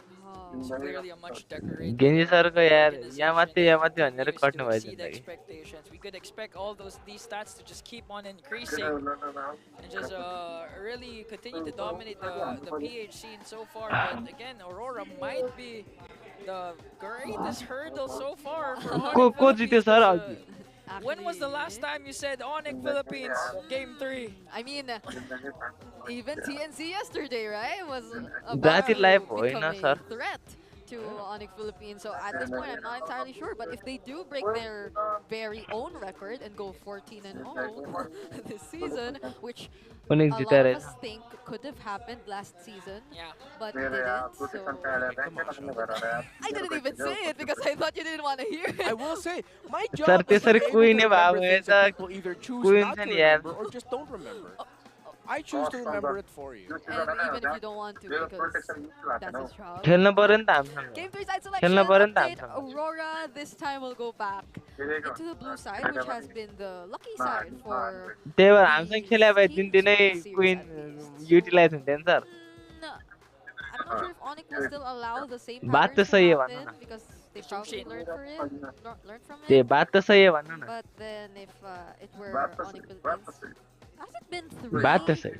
S8: It's clearly a much decorated.
S4: गेनी सरको यार यहाँ माथि भनेर
S8: Used
S4: कट्नु
S8: to
S4: भयो
S8: exceed
S4: जिन्दगी
S8: expectations. We could expect all these stats to just keep on increasing and just really continue to dominate the PH scene so far. But again, Aurora might be the greatest hurdle so far for Onyx
S4: को जित्यो sir
S8: Philippines. When was the last time you said Onyx Philippines Game 3?
S7: I mean, even TNC yesterday, right, was
S4: That
S7: about
S4: is live,
S7: to
S4: boy,
S7: become
S4: na,
S7: a
S4: sir.
S7: threat to Onyx Philippines. So at this point, I'm not entirely sure. But if they do break their very own record and go 14-0 this season, which a
S4: Onyx
S7: lot
S4: जिता
S7: of
S4: रहेछ
S7: us think could have happened last season,
S8: Yeah.
S7: but it didn't. So I didn't even say it because I thought you didn't want to hear
S9: I
S7: it.
S9: will say, my
S4: Sir,
S9: job is to
S4: त्यसरी
S9: be able
S4: कोही
S9: to
S4: नै
S9: remember
S4: भएको
S9: things
S4: छ,
S9: that people either choose
S4: कोही
S9: not to
S4: हुन्छ नि यार।
S9: remember or just don't remember. I choose to remember it for you.
S7: And even if you don't want to, because that's his job.
S4: खेल्न पर्यो नि त हामीसँग
S7: Game 3 side
S4: खेल्न
S7: selection
S4: पर्यो नि त
S7: update.
S4: हामीसँग
S7: Aurora this time will go back into the blue side, which has been the lucky side for
S4: त्यही भएर हामीसँग खेले भए
S7: teams
S4: दिनदिनै
S7: this series
S4: queen
S7: at least.
S4: Utilise हुन्थ्यो नि sir
S7: No, I'm not sure if Onyx will still allow the same
S4: बात त
S7: patterns to
S4: सही है भन्नु
S7: happen
S4: न
S7: because they probably learned from
S4: त्यही
S7: it.
S4: बात त सही है भन्नु न
S7: But then if it were Onyx Philippines, has it been 3?
S4: बात त सही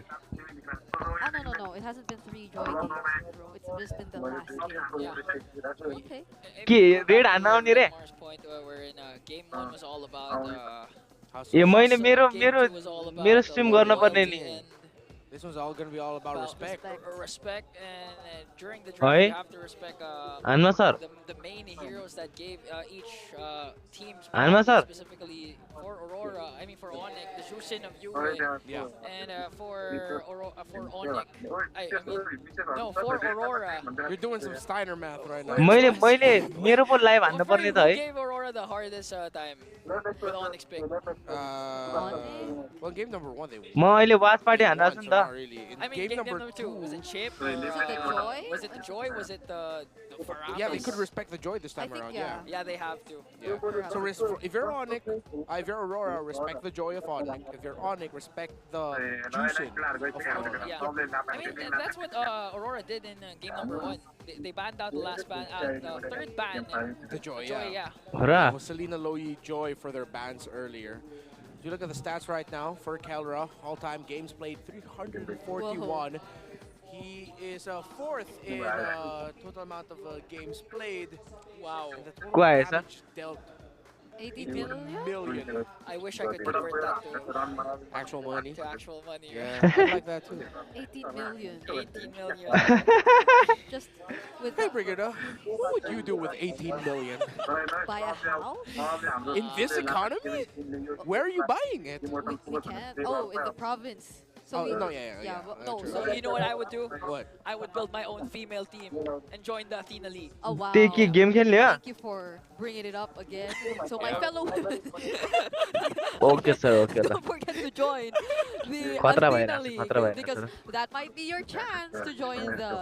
S7: No. It hasn't been 3 joy games, bro. It's just been the last game.
S8: Yeah.
S7: Okay.
S4: के रेड हान्न आउने रे
S8: Mars point wherein game 1 was all about
S4: ए मैले मेरो
S8: game
S4: मेरो
S8: 2 was all about
S4: मेरो स्ट्रिम गर्न पर्ने
S8: loyalty
S4: नि
S8: and
S9: This one's all gonna be all about respect.
S8: respect and during the
S4: Oi.
S8: draft you have to respect
S4: हानमा sir
S8: the main heroes that gave each team's
S4: हानमा sir
S8: specifically for Aurora, I mean for Onyx, the Jushin of Yuri,
S9: Yeah.
S8: and for Onyx, I mean no for Aurora.
S9: You're doing some Steiner math right now.
S4: मैले मैले मेरो पो live हान्न
S8: What
S4: पर्ने त है
S8: gave Aurora the hardest time with Onyx pick?
S9: Well, game number 1 they won.
S4: म अहिले वाच पार्टी हान्न छु नि
S9: Not
S4: त
S9: really. In
S8: I mean, game number 2 was it Chip? Or,
S7: Was it the Joy?
S8: Was it the Joy? Was it the Faramis?
S9: Yeah, they could respect the joy this
S7: I
S9: time
S7: think
S9: around.
S7: yeah.
S8: Yeah, they have to.
S9: Yeah. So if you're Onyx, if you're Aurora, respect the joy of Onyx. If you're Onyx, respect the juicing of Aurora.
S8: Yeah. I mean, that's what Aurora did in game number 1. They banned out the last ban, the third ban.
S9: The joy,
S8: Joy,
S9: yeah.
S4: Raw
S9: With Selena Loyi Joy for their bans earlier. If you look at the stats right now for Kelra, all-time games played 341. He is fourth in total amount of games played.
S8: Wow.
S9: And the total
S4: को आएछ
S9: damage dealt
S7: 18 million?
S9: million.
S8: I wish I could convert that to
S9: Actual money.
S8: actual money.
S9: Yeah, I like that too.
S7: 18 million.
S8: 18 million.
S7: Just with
S9: Hey, Brigida, what would you do with 18 million?
S7: buy a house?
S9: In this economy? Where are you buying it?
S7: We can't. Oh, in the province. So
S9: Oh,
S7: we,
S9: no, yeah.
S7: but no,
S9: True.
S7: so
S8: So you know what I would do?
S9: What?
S8: I would build my own female team and join the Athena League.
S7: oh wow.
S4: त्यही के game खेल्ने हो
S7: Thank you for bringing it up again. So my fellow women,
S4: okay sir okay ल
S7: don't forget to join the
S4: खतरा
S7: Athena
S4: भइरहेछ,
S7: League
S4: खतरा भइरहेछ।
S7: because that might be your chance to join the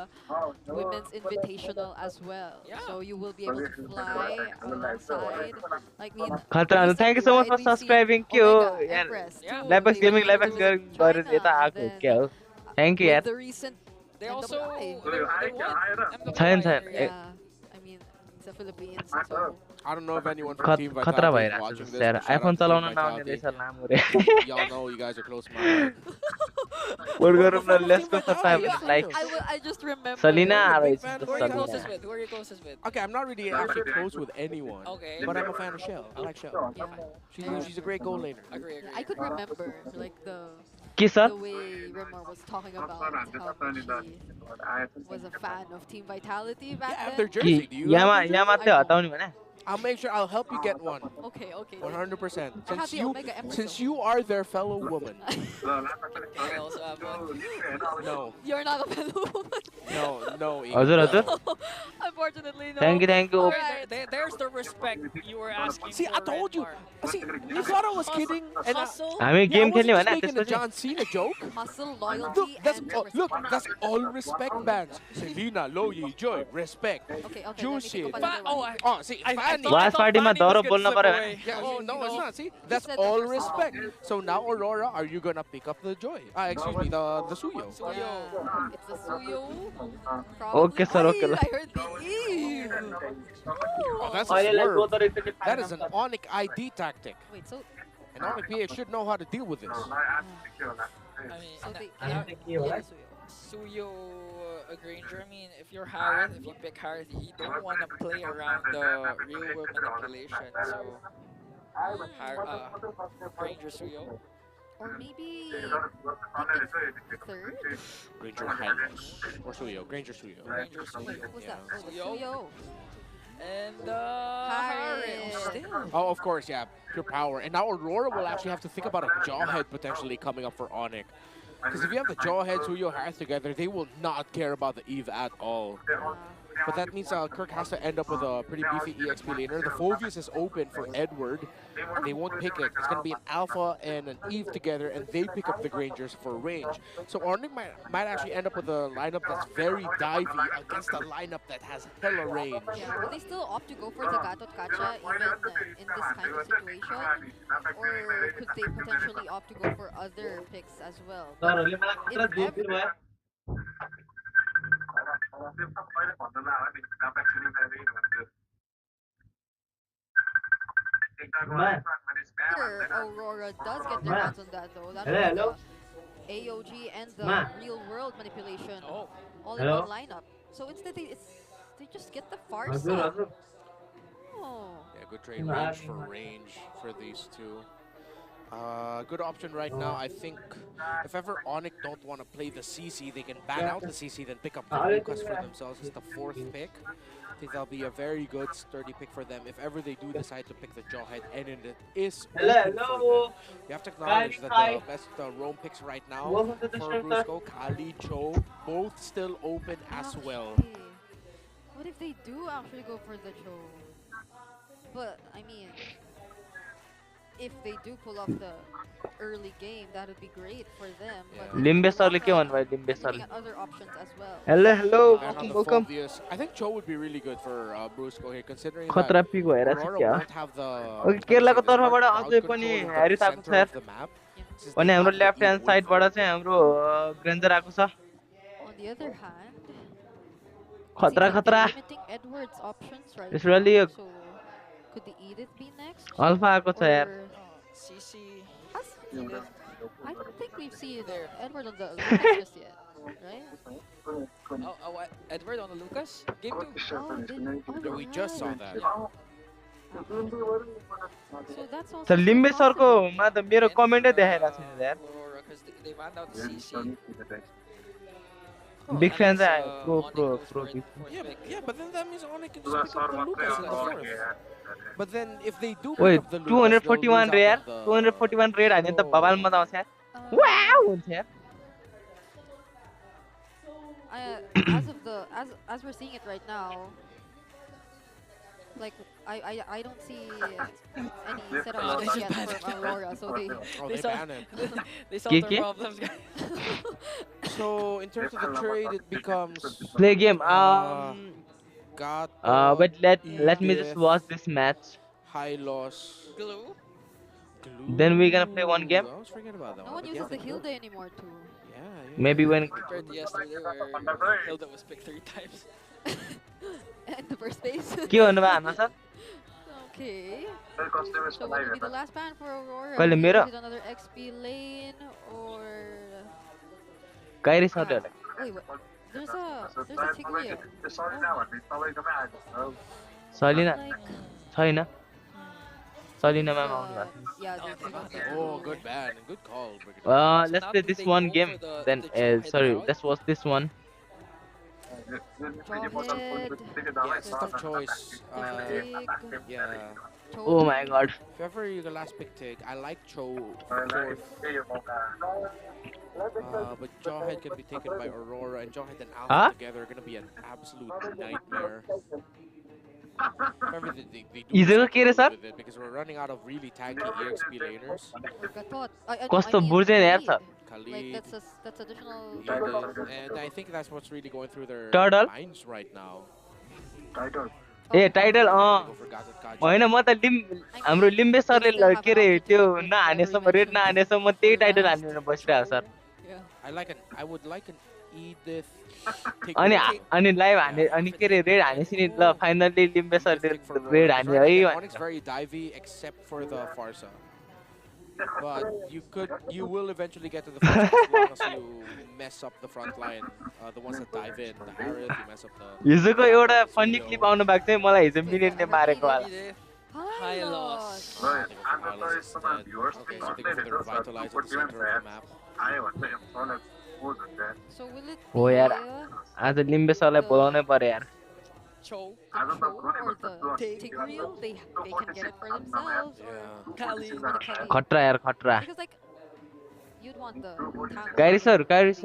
S7: Women's Invitational as well.
S8: Yeah.
S7: So you will be able to fly alongside, like me.
S4: खतरा thank you so much for subscribing के हो यार
S8: Yeah.
S4: ल्यापक्स gaming ल्यापक्स गरेर यता आएको क्या हो thank you यार
S7: The recent
S8: They also
S7: NWI.
S8: they won.
S4: छैन
S8: MWI.
S4: छैन
S7: Yeah, I mean, it's the Philippines, so
S9: I don't know if anyone from Team
S4: खतरा
S9: Vitality is
S4: भइरहेको
S9: watching
S4: छ
S9: this.
S4: यार
S9: but shout
S4: iPhone
S9: out to
S4: चलाउन
S9: Team
S4: नआउने
S9: Vitality.
S4: रहेछ लामो रे
S9: Y'all know you guys are close to my heart.
S4: Board गरौँ न let's go for
S9: Yeah,
S4: 5 like
S7: I just remember.
S4: Selena
S9: Big
S4: रहेछ
S9: fan of
S8: Who are you
S9: Selena.
S8: closest with? Who are you closest with?
S9: Okay, I'm not really actually close with anyone.
S8: Okay.
S9: But I'm a fan of Shell. I like Shell.
S7: Yeah.
S9: She's a great goal laner.
S8: Agree.
S7: I could remember like the
S4: के sir
S7: way Rimmer was talking about how much he was a fan of Team Vitality back
S9: Yeah, I have
S7: then.
S9: their
S4: कि
S9: jersey. Do you
S4: यहाँ
S9: have their
S4: यहाँ
S9: jersey?
S4: मात्रै हटाउने भने
S9: I'll make sure I'll help you get one.
S7: Okay, okay.
S9: 100%.
S7: I have the Omega episode.
S9: Since you are their fellow woman.
S8: I also have one.
S9: No.
S7: You're not a fellow woman.
S9: No, Igor.
S4: हजुर हजुर
S7: Unfortunately, no.
S4: Thank you
S7: Alright.
S8: There's the respect you were asking
S9: See, I
S8: for,
S9: told you.
S8: Redmar.
S9: See, you thought I was kidding, and
S8: Hustle.
S4: हामी
S9: yeah, I
S4: game खेल्ने
S9: wasn't
S4: भने
S9: just making a
S4: त्यसपछि
S9: John Cena joke.
S7: Hustle, loyalty,
S9: That's
S7: and
S9: look,
S7: respect.
S9: that's all respect bands. Selena, Loyi, Joy, respect.
S7: Okay, okay.
S9: Juicy.
S7: let me think of another one.
S9: Oh, see, Fanny.
S4: Watch party मा दौरो बोल्न पर्यो भने
S9: Yeah,
S8: Oh,
S9: no, it's
S8: no.
S9: not. See, that's
S7: said
S9: all
S7: that
S9: respect. So now, Aurora, are you gonna pick up the Joy? Excuse me, the Suyo.
S7: Yeah, it's the Suyo.
S4: Okay, sir, okay.
S7: I heard the E.
S9: Oh, that's a swerve. That is an Onyx ID tactic.
S7: Wait, so
S9: And Onyx PH should know how to deal with this.
S8: I mean,
S7: so they
S8: yeah, Suyo Granger, I mean, if you're Harith, if you pick Harith, you don't want to play around the real world manipulation. So, Granger Suyo.
S7: or maybe pick a third.
S9: Granger Highlands. Or Suyo. Granger Suyo.
S8: Granger
S7: Wait,
S8: Suyo.
S7: what was that? Oh, the
S8: Suyo.
S7: Suyo.
S8: And
S7: Harith.
S8: still.
S9: Oh, of course, yeah. Pure power. And now Aurora will actually have to think about a Jawhead potentially coming up for Onyx. Because if you have the Jawhead, Suyo, Harith together, they will not care about the Eve at all. But that means Kirk has to end up with a pretty beefy EXP laner. The Phoveus is open for Edward. They won't pick it. It's going to be an Alpha and an Eve together, and they pick up the Grangers for range. So Ornick might actually end up with a lineup that's very divey against a lineup that has hella range.
S7: Yeah, will they still opt to go for the Gatot Kacha even in this kind of situation? Or could they potentially opt to go for other picks as well? But if ever, Aurora does get their hands on that though. That was the AOG and the real world manipulation all in one lineup. So instead they just get the Farsa. Oh.
S9: Yeah, good trade range for these two. Good option right now. I think if ever Onyx don't want to play the CC, they can ban out the CC, then pick up the Lucas for themselves as the 4th pick. I think that'll be a very good, sturdy pick for them if ever they do decide to pick the Jawhead, and it is open for them. You have to acknowledge that the best roam picks right now for Brusco, Kali, Cho, both still open as well.
S7: What if they do actually go for the Cho? But, I mean, if they do pull off the early game, that would be great for them. But looking at other options as well.
S4: Hello,
S9: welcome. I think Cho would be really good for Brusco here, considering that Aurora won't have the
S4: केरलाको तर्फबाट अझै पनि हेरित आएको छ यार अनि हाम्रो left hand साइडबाट चाहिँ हाम्रो ग्रेन्जर आएको छ
S7: On the other hand,
S4: खतरा खतरा
S7: limiting Edward's options right
S4: It's really
S7: now, so could the Edith be next?
S4: Alpha आएको छ यार
S8: CC.
S7: Has Edith? I don't think we've seen Edward on the Lucas just yet, right?
S8: Edward on the Lucas? Game 2.
S9: We just saw that.
S7: So that's also
S4: sir Limbe सरको मा त मेरो कमेन्टै देखाइरा छैन यार
S8: Aurora, because they banned out the CC.
S4: Big fans pro big.
S9: Yeah, but then that means Onyx can just pick up the Lucas in the 4th. But then if they do
S4: Wait,
S9: pick up the Lucas,
S4: 241 rare 241 rare हाने त बवाल मजा आउँछ यार wow हुन्छ यार
S7: as we're seeing it right now, like I don't see any setup options yet from Aurora, so
S9: they ban it.
S8: They solved their problems, guys.
S9: So in terms of the trade, it becomes
S4: play game. But let me just
S9: Death,
S4: watch this match.
S9: high loss.
S8: Glue.
S4: Then we're gonna play one game.
S9: I was forgetting about that
S7: no
S9: one.
S7: one uses the Hilda anymore too.
S9: Yeah.
S4: Maybe when
S8: Compared to yesterday where Hilda was picked 3 times.
S7: And the first base.
S4: के भन्नु भयो हाम्रो sir
S7: Okay. So what will be the last ban for Aurora?
S4: कहिले मेरो
S7: Is it another XP lane or?
S4: काइरी सर्ट होला
S7: Wait, what? There's a Tigreal.
S4: Selena
S7: Like,
S4: छैन सलिनामा आउनु भएको
S7: yeah, there's Tigreal.
S9: Oh, good ban. Good call. Brigadier.
S4: let's play this one game then sorry let's watch this one
S7: Jawhead.
S9: Yeah, it's a tough choice. Yeah.
S4: oh my god
S9: If ever you're the last pick take, I like Cho 4th. But Jawhead can be taken by Aurora, and Jawhead and Alpha together are going to be an absolute nightmare. If ever they do
S4: इजोको के रे sir
S9: with it, because we're running out of really tanky EXP laners.
S4: कस्तो बुर्जे यार छ
S9: Khalid,
S7: Like that's additional.
S9: Edith, and I think that's what's really going through their
S4: Turtle?
S9: minds right now.
S4: A title
S9: Go for Gatot Kacha.
S4: होइन म त हाम्रो लिम्बे सरले के रे त्यो नहानेसम्म रेड नहानेसम्म त्यही टाइटल हानेर बसिरहेको sir
S9: I would like an Edith.
S4: अनि लाइभ हाने अनि के रे रेड हानेपछि नि ल फाइनली लिम्बे सरले रेड हाने है
S9: Onyx very divey except for the Farsa. But you will eventually get to the Farsa as long as you mess up the front line. The ones that dive in, the Harith, you mess up the...
S4: हिजोको एउटा फन्नी clip आउनु भएको थियो मलाई हिजो मिलियनले मारेको होला
S8: High loss.
S9: Okay, so they go for the revitalize at the center of the map.
S7: So will it
S4: हो यार आज लिम्बे सरलाई बोलाउनै पर्यो यार
S8: Cho.
S7: or the Tigreal? They can get it for themselves.
S9: Yeah.
S8: Kali.
S7: Or the Kali.
S4: खतरा यार खतरा
S7: Because like you'd want the tank
S4: Kyrie sir Kyrie
S7: to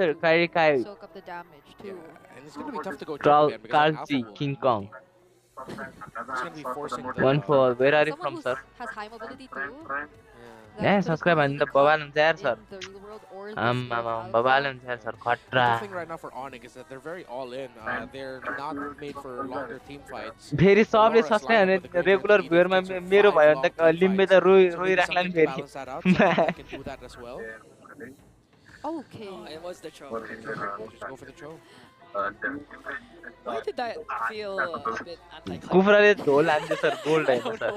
S4: काई
S7: soak up the damage too.
S9: And it's gonna be tough to go jump
S4: Carl
S9: again because
S4: Carl
S9: Alpha
S4: G
S9: will.
S4: King Kong.
S9: It's gonna be forcing the.
S4: 1-4. Where are you
S7: Someone
S4: from,
S7: who
S4: sir?
S7: has high mobility too.
S9: Yeah.
S4: Yeah, subscribe and the bawal हुन्छ यार sir.
S7: In the real world or this
S4: आम्मा
S7: world
S4: बवाल
S7: alpha.
S4: हुन्छ यार sir.
S9: The
S4: खतरा.
S9: tough thing right now for Onyx is that they're very all in. They're not made for longer team fights.
S4: फेरि सबले
S9: Aurora's
S4: subscribe
S9: lined up with
S4: भने
S9: the Great
S4: regular
S9: Lead
S4: भ्युअरमा
S9: takes her
S4: मेरो
S9: 5
S4: भयो
S9: long
S4: भने
S9: team
S4: त लिम्बे
S9: fights.
S4: त
S9: So maybe
S4: रोइराख्ला नि
S9: something to
S4: फेरि.
S9: balance that out. Something that can do that as well.
S7: Okay.
S8: Oh, it was the choke.
S9: Just go for the choke.
S8: Why did that feel a bit anticlimactic?
S4: कुखुराले ढोल हान्छ sir gold होइन sir.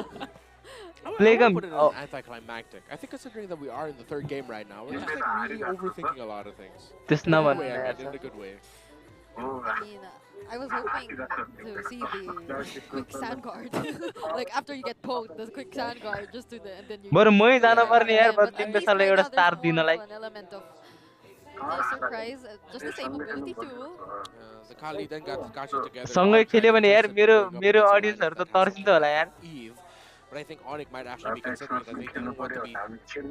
S9: I
S4: Play
S9: wouldn't
S4: game.
S9: put it
S4: Oh.
S9: as anticlimactic. I think considering that we are in the third game right now, we're just like really overthinking a lot of things.
S4: त्यस
S9: In a good
S4: नभन्नु
S9: way, I
S4: यार
S9: mean, in
S4: sir.
S9: a good way.
S7: I mean, I was hoping to see the quick sand guard. Like after you get poked, the quick sand guard just to the and then you.
S4: बरु मै जानु पर्ने यार
S7: But
S4: बरु
S7: at
S4: लिम्बे
S7: least
S4: सरलाई
S7: right
S4: एउटा
S7: now
S4: star
S7: there's more
S4: दिनलाई.
S7: of an element of surprise, just the same ability too.
S9: The Kali then got you together.
S4: सँगै
S9: Onyx
S4: खेल्यो भने
S9: actually
S4: यार
S9: just
S4: मेरो
S9: going up
S4: मेरो
S9: against a
S4: अडियन्सहरु
S9: lineup
S4: त
S9: that has
S4: तर्सिन्छ होला यार.
S9: Eve. But I think Onyx might actually be considering that they don't want to be too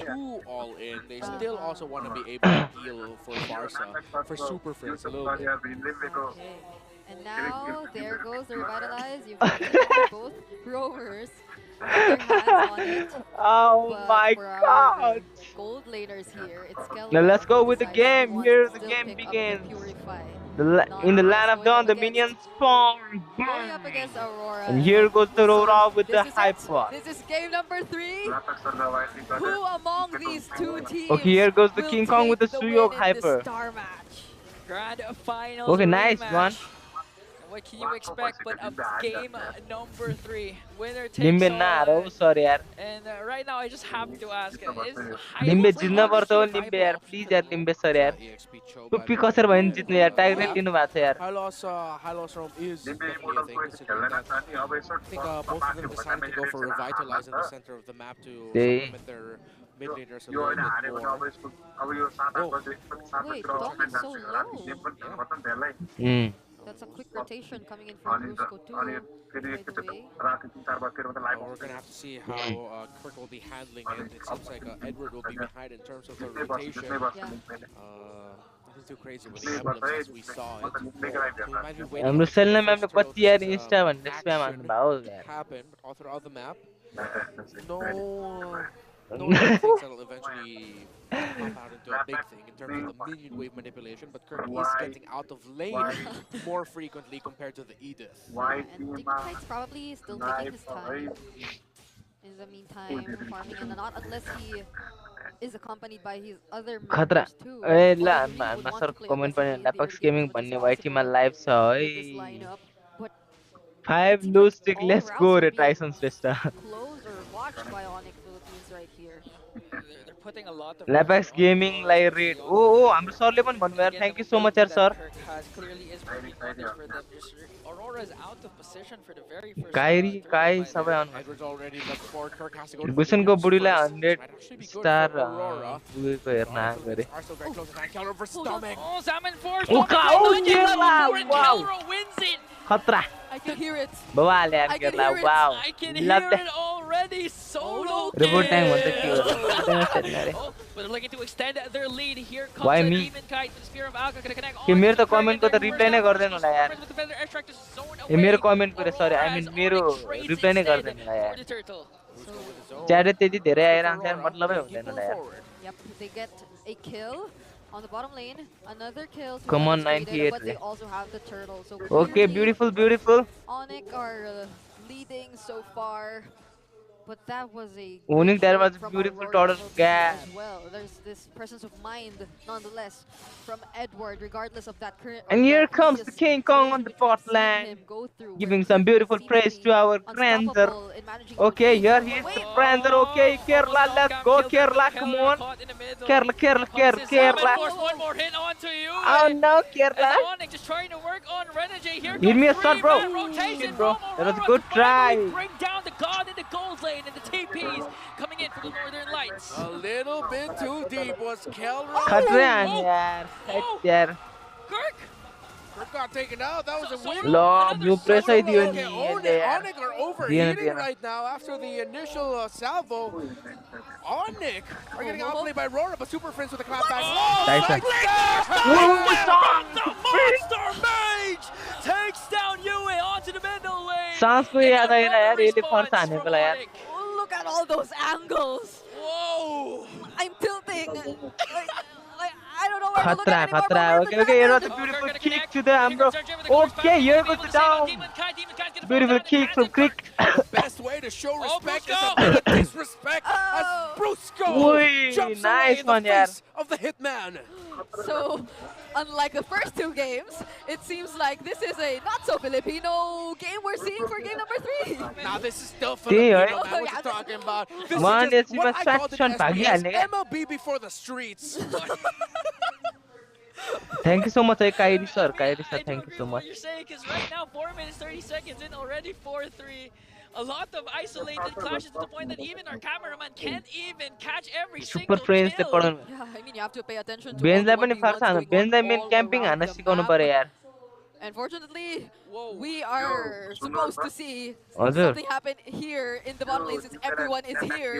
S9: all in. They still also want to be able to heal for Farsa, for Super Friends a little bit.
S7: Okay. And now there goes the revitalize. You've got both rowers with their hands on it.
S4: Oh
S7: But
S4: my
S7: for our
S4: god.
S7: gold laners here, it's Skelly.
S4: Now let's go with the
S7: decides he
S4: game.
S7: wants
S4: Here
S7: to
S4: the
S7: still
S4: game
S7: pick up
S4: begins.
S7: Purify.
S4: In the land of
S7: Going
S4: dawn,
S7: up
S4: the
S7: against-
S4: minions spawn.
S7: Going up against Aurora.
S4: And here goes the Aurora with the
S7: This is
S4: hype
S7: it.
S4: pod.
S7: This is game number 3. Who among these two teams
S4: Okay, here goes the
S7: will
S4: King Kong with
S7: take
S4: the
S7: win
S4: Suyok
S7: in
S4: hyper.
S7: this star match?
S8: Grand finals.
S4: Okay, nice
S8: rematch.
S4: one.
S8: What can you expect but a game number 3? Winner takes
S4: Limbe
S8: all.
S4: Narrow sorry यार.
S8: And right now I just have to ask, is
S4: लिम्बे
S8: Hylos
S4: जित्न पर्छ हो
S8: honestly
S4: लिम्बे यार
S8: viable
S4: please
S8: option
S4: यार
S8: for them?
S4: लिम्बे sir यार.
S9: EXP choke,
S4: टुप्पी कसरी भयो नि जित्नु यार टाइगर दिनु भएको छ यार.
S9: Hylos Rome is definitely a thing considering that. I think both of them decided to go for Revitalize in the center of the map to supplement their mid laners a little bit more.
S7: Wait, Dom is so low. That's a quick rotation coming in from Brusco too. Right away.
S9: We're going to have to see how Kirk will be handling it. It seems like Edward will be behind in terms of the rotation.
S7: Yeah.
S9: Nothing too crazy with the emblems as we saw it. So we might be waiting
S4: हाम्रो
S9: for
S4: सेलना
S9: the
S4: म्यामले
S9: first
S4: कति यार
S9: turtle
S4: Insta भनेर
S9: action
S4: spam हान्नु भयो
S9: to
S4: यार.
S9: happen, but all throughout the map, no things that'll eventually pop out into a big thing in terms of the minion wave manipulation, but Kirk is getting out of lane more frequently compared to the Edith.
S7: And Dignity's probably still taking his time. In the meantime, farming and not unless he is accompanied by his other
S4: खतरा.
S7: members too.
S4: ए ल
S7: Probably
S4: हाम्रा
S7: would want
S4: sir
S7: to play
S4: comment पनि
S7: aggressively in the
S4: ल्यापक्स
S7: early
S4: gaming
S7: games, but
S4: भन्ने
S7: it's
S4: वाइटीमा
S7: possible
S4: live छ
S7: with this
S4: है.
S7: lineup. But
S4: 5
S7: seems
S4: lose
S7: like
S4: streak
S7: all
S4: let's
S7: routes
S4: go
S7: are
S4: रे
S7: being
S4: Tyson श्रेष्ठ.
S7: closed or watched by Onyx Philippines right here.
S8: They're putting a lot of
S4: ल्यापक्स
S8: pressure on
S4: gaming
S8: Aurora,
S4: लाई
S8: especially
S4: red.
S8: on
S4: ओ
S8: the
S4: हाम्रो सरले पनि भन्नुभयो यार
S8: Again,
S4: thank
S8: the
S4: you so much यार
S8: mobility that
S4: sir.
S8: Kirk has clearly is working wonders for them. Just Aurora is out of position for the very first
S4: Kyrie
S8: turtle
S4: काइ
S8: fight
S4: सबै
S8: there.
S4: आउनु.
S9: Edward's already left forward. Kirk has to go to the
S4: गुसनको
S9: minions
S4: बुढीलाई
S9: first.
S4: 100
S9: Might actually be good
S4: star
S9: for Aurora.
S4: उयोको हेर्न आएको गरे.
S9: Are still very close to that. Counter over stomach.
S8: Oh, Salmon Force!
S4: Oh, Keral! Wow.
S8: Kelra wins it!
S4: खतरा.
S7: I can hear it.
S4: बवाल यार
S7: I can
S4: Kerala
S7: hear it.
S4: Wow.
S8: I can
S4: Love
S8: hear
S4: that.
S8: it already! Solo
S4: Reboot time
S8: kill!
S4: हुन्छ के हो.
S8: Oh, but they're looking to extend their lead. Here comes
S4: Why
S8: the
S4: me?
S8: Demon Kite with the Spear of Alka gonna connect
S4: कि
S8: on
S4: मेरो
S8: to
S4: त कमेन्टको त
S8: Kirk, and
S4: reply नै
S8: then
S4: गर्दैन होला यार.
S8: with the Feather Airstrike to zone
S4: ए मेरो
S8: away.
S4: Comment कुरा सरी आई मिन
S8: Aurora's
S4: मेरो
S8: Onyx trades
S4: रिप्लाई नै
S8: instead
S4: गर्दैन होला
S8: for
S4: यार.
S8: the turtle.
S4: च्याट त्यति धेरै आइरहन्छ यार मतलबै हुँदैन होला यार.
S7: Yep, they get a kill on the bottom lane. Another kill. to
S4: Come on,
S7: Onyx traded,
S4: 98
S7: But they
S4: re.
S7: also have the turtle. So
S4: Okay,
S7: clearly,
S4: beautiful beautiful.
S7: Onyx are leading so far. But that was a
S4: Onyx,
S7: great
S4: there
S7: showing
S4: was
S7: from
S4: beautiful
S7: Aurora
S4: turtle
S7: Philippines
S4: gap.
S7: as well. There's this presence of mind, nonetheless, from Edward, regardless of that current.
S4: And
S7: of
S4: here
S7: that
S4: comes the
S7: previous
S4: King Kong
S7: stage
S4: on the
S7: which we've
S4: bot
S7: seen
S4: lane,
S7: him go through,
S4: giving
S7: where
S4: some
S7: he
S4: beautiful
S7: seemed
S4: praise
S7: be
S4: to our Granzer.
S7: unstoppable in managing to
S4: Okay,
S7: beat
S4: here
S7: them
S4: he is,
S7: away.
S4: the Granzer. Okay, Kerala, let's go, Kerala, come on. Kerala, Kerala, Kerala, Kerala.
S8: One more hit onto you.
S4: Oh no,
S8: As
S4: Kerala.
S8: Onyx is trying to work on Renegade. Here
S4: Give me a
S8: comes
S4: shot, bro.
S8: three-man rotation
S4: Shit, bro.
S8: from
S4: That was a
S8: Aurora
S4: good
S8: to finally
S4: try.
S8: bring down the God in the gold lane and the TPs coming in for the Northern Lights.
S9: A little bit too deep was Kelra.
S4: खतरे हैं यार. Hate यार.
S8: Kirk!
S9: Kirk got taken out. That was a win.
S4: Low blue press है दियो
S9: Okay,
S4: नहीं ये यार.
S9: Onyx are overheating
S4: Diana.
S9: right now after the initial salvo. Onyx are getting outplayed by Aurora, but Super Friends with a clap back.
S4: Tyson.
S8: From the Monster Mage takes down Yue onto the middle lane.
S4: सांस को
S8: And
S4: याद आएगा यार
S8: another
S4: ये first
S8: response
S4: आने
S8: from
S4: वाला यार
S8: Onyx.
S7: Oh, look at all those angles.
S8: Whoa!
S7: I'm tilting. I don't know where to look
S4: खतरा
S7: at anymore.
S4: खतरा
S7: but
S4: okay
S7: where's
S4: okay
S7: the
S4: here was a
S7: dragon?
S4: beautiful
S8: Gonna
S4: kick
S8: connect.
S4: to the Ambro okay here goes the down beautiful kick from Crick
S9: The best way to show respect is a
S8: Brusco.
S9: bit of disrespect as Brusco
S4: Oi,
S9: jumps
S4: nice
S9: away in the
S4: one, yaar.
S9: face of the Hitman.
S7: So, unlike the first two games, it seems like this is a not so Filipino game we're seeing for game number 3.
S9: Now this is still
S4: Hey,
S9: Filipino,
S4: eh?
S9: man. What
S7: Yeah,
S9: you talking about? This
S4: Man,
S9: is just
S4: it's
S9: what
S4: even
S9: I call the
S4: faction भागी हाल्ने क्या?
S9: MLB before the streets.
S4: thank you so much Kairi sir thank you so much
S8: What you're saying is right now 4 minutes 30 seconds in already 4-3. A lot of isolated clashes to the point that even our cameraman can't even catch every
S4: super
S8: single
S4: friends te
S8: kill.
S4: पढाउनु
S7: Yeah, I mean, you have to pay attention to
S4: बेन्जलाई
S7: all
S4: पनि
S7: the
S4: first
S7: 1v1s
S4: हान्नु
S7: going on
S4: बेन्जलाई main
S7: all
S4: camping
S7: around
S4: हान्न
S7: the
S4: सिकाउनु
S7: map.
S4: पर्यो यार
S7: Unfortunately,
S8: Whoa.
S7: we are supposed to see
S4: हजुर
S7: something happen here in the bottom lane since everyone is here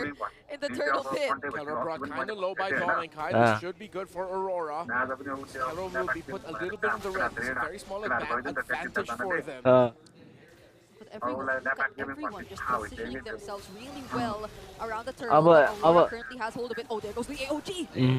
S7: in the turtle pit.
S9: Keller brought kind of low by Dom and Kai.
S4: Ah.
S9: This should be good for Aurora. Keller will be put a little bit in the red. It's a very small advantage for them.
S7: But everyone, look at everyone just positioning themselves really well around the turtle.
S4: Aba-
S7: Aurora
S4: aba-
S7: currently has hold of it. Oh, there goes the AOG.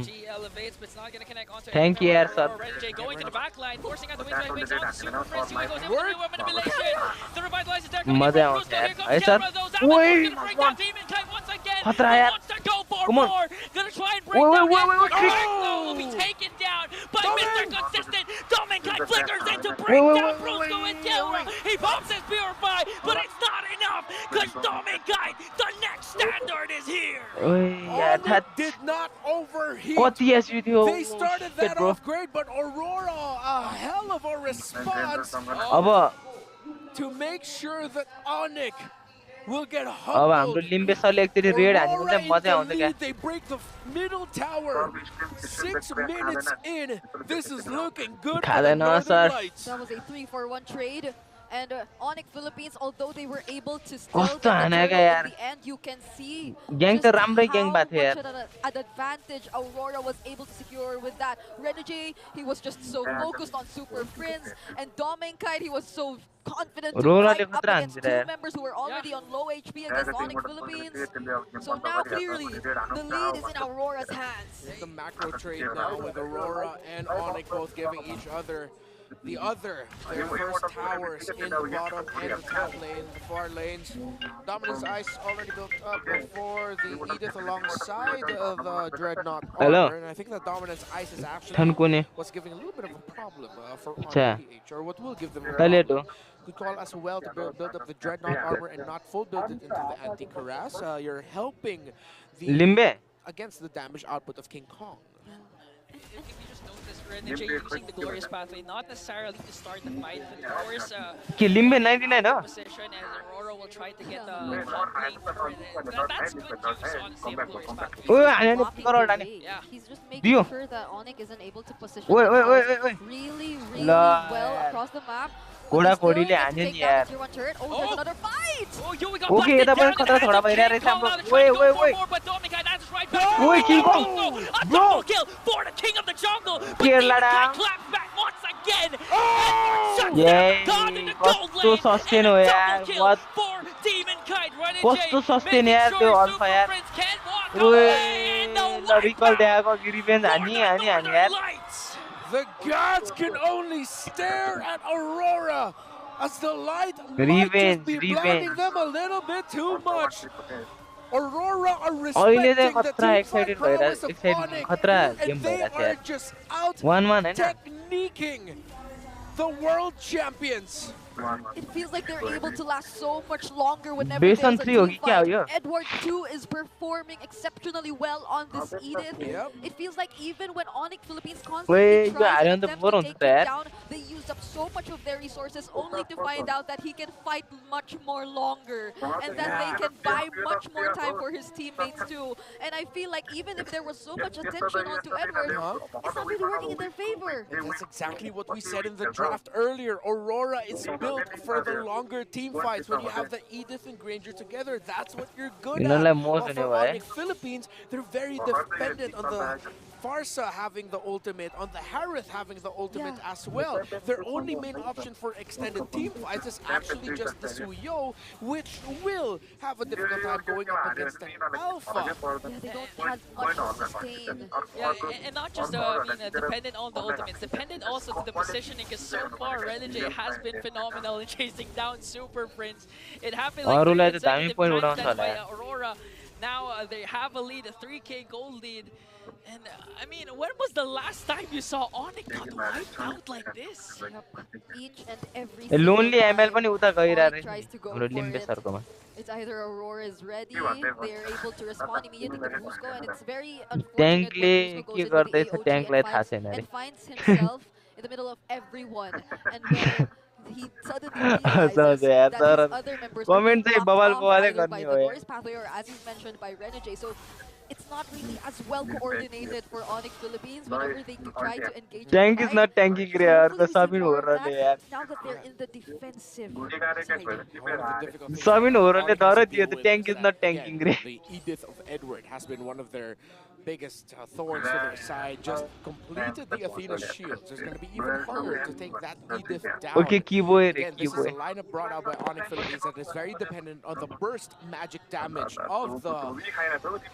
S8: G elevates, but it's not going to connect onto
S4: Thank you,
S8: anyone.
S4: sir.
S8: Red J going to the back line, forcing out the wings by wings on the Super Prince. Yue goes in with the manipulation. The revitalizer there coming in
S4: मजा
S8: from
S4: आउँछ
S8: Brusco.
S4: यार
S8: Here comes
S4: है sir
S8: Jala, though. Zappa
S4: ओइ
S8: going to bring down Demon Kite once again.
S4: खतरा
S8: He
S4: यार
S8: wants to go for
S4: Come on.
S8: more. Gonna try and bring
S4: Wait,
S8: down
S4: wait, wait,
S8: Edward.
S4: wait, wait.
S8: Brusco will be taken down by Mr. Consistent. Demon Kite flickers in to
S4: Wait,
S8: bring
S4: wait,
S8: down
S4: wait,
S8: Brusco and Jala. He pops his Purify, but it's not enough because Demon Kite, the next standard is here.
S4: ओइ यार
S9: Onyx did not overheat.
S4: कति SP थियो
S9: They started
S4: Shit,
S9: that
S4: bro.
S9: off great, but Aurora, a hell of a response
S4: अब
S9: to make sure that Onyx will get
S4: अब
S9: humbled.
S4: हाम्रो लिम्बे सरले एकचोटि red हान्यो भने
S9: Aurora
S4: चाहिँ मजा
S9: in
S4: आउँछ
S9: the
S4: क्या
S9: lead. They break the middle tower. 6 minutes in. This is looking good for the
S4: खाँदैन
S9: Northern
S4: sir
S9: Lights.
S7: That was a 3-for-1 trade. And Onyx Philippines, although they were able to still
S4: कस्तो
S7: get the
S4: हानेको
S7: turtle
S4: यार
S7: in the end, you can see
S4: gang त
S7: just
S4: राम्रै gang
S7: how
S4: भएको थियो
S7: much
S4: यार
S7: an advantage Aurora was able to secure with that. Renegade, he was just so focused on Super Prince, and Domenkite, he was so confident to
S4: Aurora
S7: fight
S4: ले
S7: up
S4: खतरा
S7: against
S4: हान्छ
S7: two
S4: यार
S7: members who were already on low HP against Onyx Philippines. So now clearly, the lead is in Aurora's hands.
S9: The macro trade now with Aurora and Onyx both giving each other their first towers in the bottom and the top lane, the far lanes. Dominance Ice already built up for the Edith alongside the Dreadnought
S4: Hello.
S9: armor, and I think that Dominance Ice is actually
S4: ठन्कुने
S9: what's giving a little bit of a problem for
S4: अच्छा
S9: RPH, or what will give them a
S4: तले
S9: problem.
S4: तो
S9: Good call as well to build up the Dreadnought armor and not full build it into the anti-Cuirass. You're helping the
S4: लिम्बे
S9: against the damage output of King Kong.
S8: If you just notice, Renegade using the glorious pathway, not necessarily to start the fight, but of course,
S4: के लिम्बे 99 हो
S8: position as Aurora will try to get the top lane for it. That's good use, honestly, of glorious pathway.
S4: ओइ हान्यो
S7: Blocking
S4: crore
S7: the
S4: हान्यो
S7: way.
S8: Yeah.
S7: He's just
S4: Dio.
S7: making sure that Onyx isn't able to position
S4: Wait, wait,
S7: themselves
S4: wait, wait, wait.
S7: really
S4: La,
S7: well
S4: यार.
S7: across the map.
S4: घोडा
S7: They still
S4: घोडीले
S7: get to
S4: हान्यो
S7: take
S4: नि
S7: down
S4: यार
S7: the tier 1 turret. Oh, there's
S8: Oh.
S7: another fight!
S8: Oh, Yui got
S4: Okay,
S8: busted
S4: यता पनि
S8: down
S4: खतरा
S8: in the
S4: थोडा
S8: hands of
S4: भइरहेको
S8: King
S4: रहेछ
S8: Kong.
S4: हाम्रो
S8: Now they're trying to
S4: ओइ
S8: go
S4: ओइ
S8: for
S4: ओइ
S8: more, but Dominicai answers right back.
S4: Oi, King Kong.
S8: A
S4: Bro.
S8: double kill for the king of the jungle. But
S4: Kerala.
S8: Dominicai claps back once again. Edward shuts
S4: Yay,
S8: down God in the gold
S4: कस्तो
S8: lane.
S4: sustain
S8: And
S4: हो
S8: a
S4: यार,
S8: double kill
S4: what?
S8: for Demon Kite. Running
S4: कस्तो
S8: Jay,
S4: sustain
S8: making
S4: यार
S8: sure
S4: त्यो
S8: Super
S4: alpha यार
S8: Prince can't walk
S4: ओइ
S8: away in the
S4: ल recall
S8: wipeout
S4: देखाएको रिभेन्ज
S8: for
S4: हानी
S8: the
S4: हानी हानी
S8: Northern
S4: यार
S8: Lights.
S9: The gods can only stare at Aurora as the light might
S4: Revenge,
S9: just be
S4: revenge.
S9: blinding them a little bit too much. Aurora are
S4: अहिले चाहिँ
S9: respecting the
S4: खतरा
S9: teamfight
S4: excited
S9: prowess
S4: भइरहेको
S9: of
S4: excited
S9: Onyx,
S4: खतरा game
S9: and they
S4: भइरहेको छ
S9: are
S4: यार
S9: just out
S4: 1-1 Hahn
S9: techniquing the world champions.
S7: It feels like they're able to last so much longer whenever
S4: Based
S7: there's
S4: on
S7: a
S4: 3
S7: team
S4: होगी क्या हो
S7: fight.
S4: Yo
S7: Edward too is performing exceptionally well on this Edith.
S9: Yep.
S7: It feels like even when Onyx Philippines
S4: Wait,
S7: constantly
S4: yo,
S7: tries
S4: I
S7: to
S4: don't
S7: attempt
S4: know
S7: to
S4: what
S7: take
S4: on
S7: him
S4: that.
S7: down, they use up so much of their resources only to find out that he can fight much more longer and that they can buy much more time for his teammates too. And I feel like even if there was so much attention onto Edward, it's not really working in their favor.
S9: That's exactly what we said in the draft earlier. Aurora is built for the longer team fights. When you have the Edith and Granger together, that's what you're good
S4: You know,
S9: at.
S4: like most
S9: But for
S4: anyway.
S9: Onyx Philippines, they're very dependent on the Farsa having the ultimate, on the Harith having the ultimate as well. Their only main option for extended team fights is actually just the Suyo, which will have a difficult time going up against the Alpha.
S7: Yeah, they don't have much to sustain.
S8: Yeah, and not just dependent on the ultimates, dependent also to the positioning, because so far Renegade has been phenomenal in chasing down Super Prince. It happened like 3 consecutive times that by Aurora. Now they have a lead, a 3k gold lead. And I mean, when was the last time you saw Onyx got wiped out like this?
S7: Each and every
S4: Lonely
S7: single
S4: ML
S7: time
S4: पनि उता गइरहेको
S7: tries to go
S4: हाम्रो
S7: for
S4: लिम्बे
S7: it.
S4: सरकोमा
S7: It's either Aurora is ready, they're able to respond immediately to Brusco, and it's very
S4: Tank
S7: unfortunate
S4: ले
S7: when Brusco
S4: के
S7: goes into
S4: गर्दैछ
S7: the
S4: tank
S7: AOG
S4: lie
S7: and
S4: थाहा
S7: finds,
S4: छैन रे
S7: and finds himself in the middle of everyone, and where he suddenly realizes that his other members were being
S4: comment चाहिँ
S7: blocked
S4: बवाल
S7: off
S4: बवालै
S7: either by
S4: गर्ने
S7: the
S4: हो
S7: Glorious Pathway or, as he's mentioned, by Renegade. So it's not really as well coordinated for Onyx Philippines whenever they try to engage.
S4: Tank is not tanking रे यार तो सबिन हो
S7: more
S4: रहा
S7: of
S4: है
S7: that
S4: यार
S7: now that they're in the defensive
S9: One of the difficult things
S4: Sabin
S9: that
S4: हो रहा है
S9: Onyx has
S4: तर
S9: to
S4: दियो
S9: deal
S4: तो
S9: with
S4: tank is
S9: that,
S4: not
S9: again,
S4: tanking रे
S9: the Edith of Edward has been one of their biggest thorns to their side. Just completed the Athena shields. It's going to be even harder to take that Edith down.
S4: Okay, keyboy रे
S9: Again, this is a
S4: keyboy
S9: lineup brought out by Onyx Philippines that is very dependent on the burst magic damage of the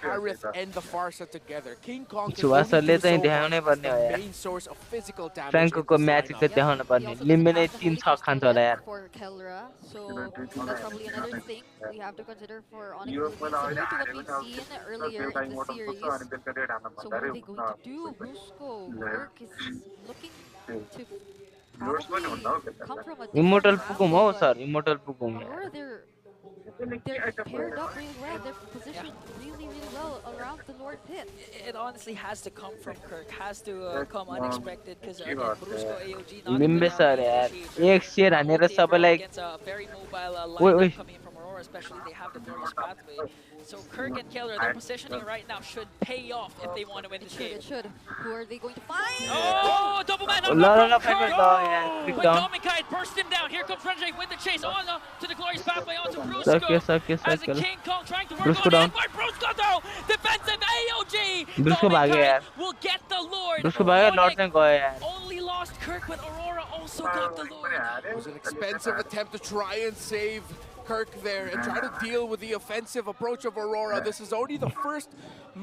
S9: Harith and the Farsa together. King Kong can only
S4: सुवासरले
S9: do so
S4: चाहिँ
S9: much
S4: देखाउनै
S9: as
S4: पर्ने
S9: the
S4: हो यार
S9: main source of physical damage
S4: फ्र्याङ्को
S9: in
S4: को
S9: this
S4: match
S9: lineup.
S4: चाहिँ देखाउन पर्ने लिम्बे नै 3 6 खान्छ होला यार
S7: For Kelra, so that's probably another thing we have to consider for Onyx Philippines, similar to what we've seen earlier in the series. So what are they going to do? Brusco work is looking to probably come from a
S4: immortal
S7: different
S4: पुगौँ हौ
S7: angle,
S4: sir immortal पुगौँ
S7: but Aurora, they're paired up really well. They're positioned really, really well around the Lord Pit.
S8: It honestly has to come from Kirk, has to come unexpected, because again, Brusco AOG not
S4: लिम्बे
S8: even
S4: sir यार एक share हानेर
S8: multi
S4: सबैलाई
S8: against a very mobile
S4: Wait,
S8: lineup
S4: wait.
S8: coming in from Aurora, especially they have the Glorious Pathway. So Kirk and Keller, their positioning right now should pay off if they want to win this game.
S7: It should. Who are they going to find?
S8: Oh, double man
S4: ल
S8: up
S4: ल ल
S8: from
S4: fight
S8: Kirk.
S4: ल यार
S8: With
S4: click down
S8: Dominkite burst him down. Here comes Renjay with the chase on to the Glorious Pathway onto
S4: सक्यो
S8: Brusco.
S4: सक्यो
S8: As the
S4: सक्यो
S8: King Kong trying to work
S4: Brusco
S8: on
S4: down.
S8: Edward. Brusco though, defensive AOG.
S4: Brusco भाग्यो यार
S8: Dominkite will get the Lord.
S4: ब्रुस्को भाग्यो Lord
S8: Onyx
S4: चाहिँ गयो यार
S8: only lost Kirk, but Aurora also got the Lord.
S9: It was an expensive attempt to try and save Kirk there and try to deal with the offensive approach of Aurora. This is only the first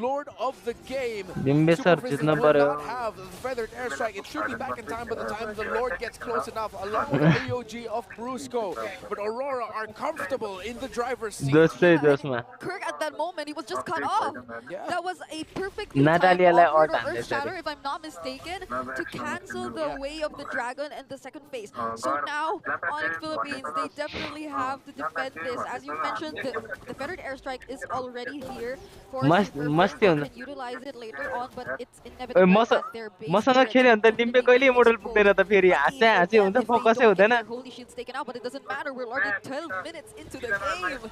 S9: Lord of the game.
S4: लिम्बे
S9: Super
S4: sir
S9: Princess
S4: जित्न
S9: will
S4: पर्यो
S9: not have the feathered airstrike. It should be back in time by the time the Lord gets close enough, along with the AOG of Brusco. But Aurora are comfortable in the driver's seat.
S4: जोसै जोसमा
S7: Kirk at that moment, he was just cut off.
S9: Yeah.
S7: That was a perfect
S4: Nataliaलाई
S7: awkward
S4: alt
S7: or
S4: हान्दैछ
S7: earth shatter,
S4: अरे
S7: if I'm not mistaken, to cancel the way of the dragon and the second phase. So now, Onyx Philippines, they definitely have to defend this. As you mentioned, the feathered airstrike is already here for
S4: Must-
S7: Super
S4: must
S7: Prince.
S4: be
S7: They can utilize it later on, but it's
S4: ओइ
S7: inevitable that their base
S4: मसँग
S7: turrets
S4: खेल्यो भने त
S7: will
S4: लिम्बे
S7: be
S4: कहिले model
S7: exposed.
S4: पुग्दैन त फेरि
S7: Lucky
S4: हाँस्दै
S7: for
S4: हाँस्दै
S7: them
S4: हुन्छ
S7: if they
S4: फोकसै
S7: don't get
S4: हुँदैन
S7: their holy shields taken out, but it doesn't matter. We're already 12 minutes into the game.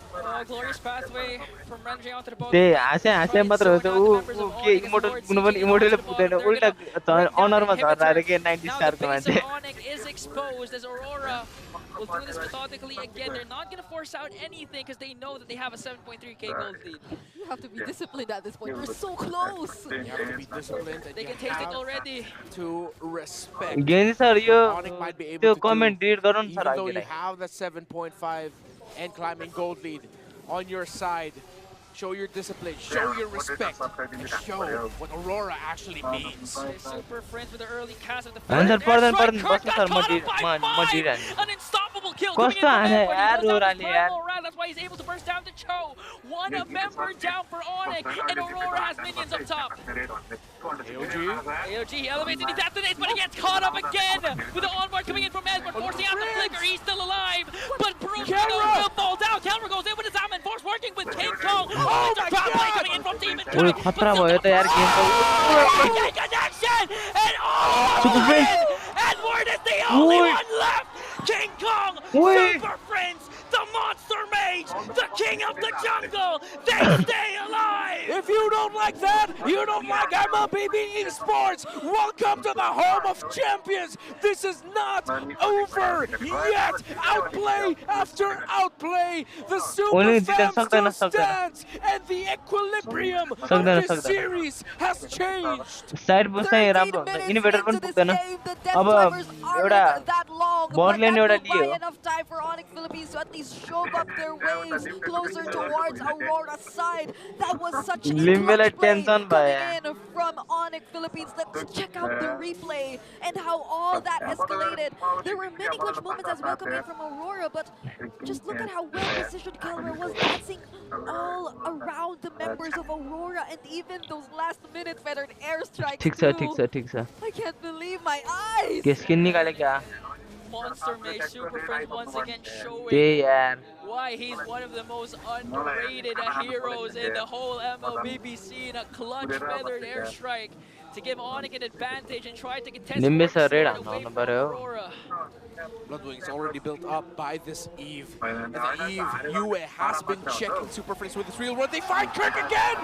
S8: Glorious Pathway from Renjay onto the boat.
S4: त्यही हाँस्दै हाँस्दै मात्र हुन्छ ऊ के इमोर्टल पुग्नु पनि इमोर्टलै पुग्दैन उल्टा अनरमा झर्दा अरे के 90
S8: Now
S4: स्टारको
S8: the base
S4: मान्छे
S8: of Onyx is exposed as Aurora will do this methodically again. They're not going to force out anything because they know that they have a 7.3k gold lead.
S7: You have to be disciplined at this point. We're so close.
S9: You have to be disciplined and
S8: They
S9: you
S8: can taste it
S9: have
S8: already.
S9: to respect.
S4: गेनी sir यो
S9: Onyx might be able
S4: त्यो
S9: to
S4: comment
S9: do,
S4: delete गरौँ न
S9: even
S4: sir
S9: though you
S4: अघिलाई
S9: have that 7.5 and climbing gold lead on your side. Show your discipline, show your respect, and show what Aurora actually means.
S8: They're super friends with the early cast of the
S4: Answer
S8: Feathered
S4: पर्दैन
S8: Airstrike.
S4: पर्दैन
S8: Kirk
S4: बस्नु
S8: got
S4: sir
S8: caught
S4: म
S8: up by
S4: म
S8: 5.
S4: डिरानी
S8: An unstoppable kill coming in
S4: कस्तो
S8: from
S4: हाने
S8: Edward. He
S4: यार
S8: does have his
S4: रोराले यार
S8: primal round. That's why he's able to burst down the Cho. One member down for Onyx, and Aurora has minions up top. AOG, he elevates and he detonates, but he gets caught up again with the onboard coming in from Edward, forcing out the flicker. He's still alive, but Bruce will fall down. Kelra goes in with his Salmon Force, working with King Kong. Oh my God! Coming in from Demon
S4: ओइ खतरा भयो त यार game त
S8: connection, and all
S4: Super Prince.
S8: Edward is the only
S4: Oi.
S8: one left. King Kong,
S4: Oi.
S8: Super Prince, the Monster Mage, the king of the jungle, they stay alive!
S9: If you don't like that, you don't like MLBB Esports. Welcome to the home of champions. This is not over yet. Outplay after outplay. The Super Fam still stands, and the equilibrium of this series has changed.
S4: Side boost चाहिँ राम्रो हुन्छ inverter पनि पुग्दैन अब एउटा बटलेन एउटा लियो
S7: enough time for Onyx Philippines to at least shove up their waves closer towards Aurora's side. That was such a clutch play coming in from Onyx Philippines. Let's check out the replay and how all that escalated. There were many clutch moments as well coming in from Aurora, but just look at how well positioned Kelra was dancing all around the members of Aurora, and even those last minute feathered airstrikes too. I can't believe my eyes!
S8: Monster Mage Super Friend once again showing why he's one of the most underrated heroes in the whole MLBB scene. A clutch feathered airstrike to give Onyx an advantage and try to contest away from Aurora.
S9: Bloodwing's already built up by this Eve. And the Eve, Yue has been checking Super Friends with his real run. They find Kirk again!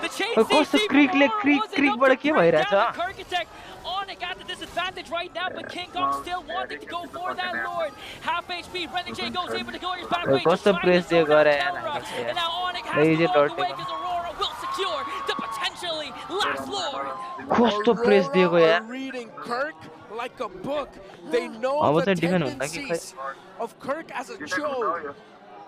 S8: The chain CC from Aurora wasn't enough to bring down the Kirkitect. Onyx at the disadvantage right now, but King Kong still wanting to go for that Lord. Half HP, Renegade goes in with the glorious pathway to try to zone out Kelra. And now Onyx has to walk away because Aurora will secure the potentially last Lord.
S9: Aurora are reading Kirk like a book. They know the tendencies of Kirk as a Joe,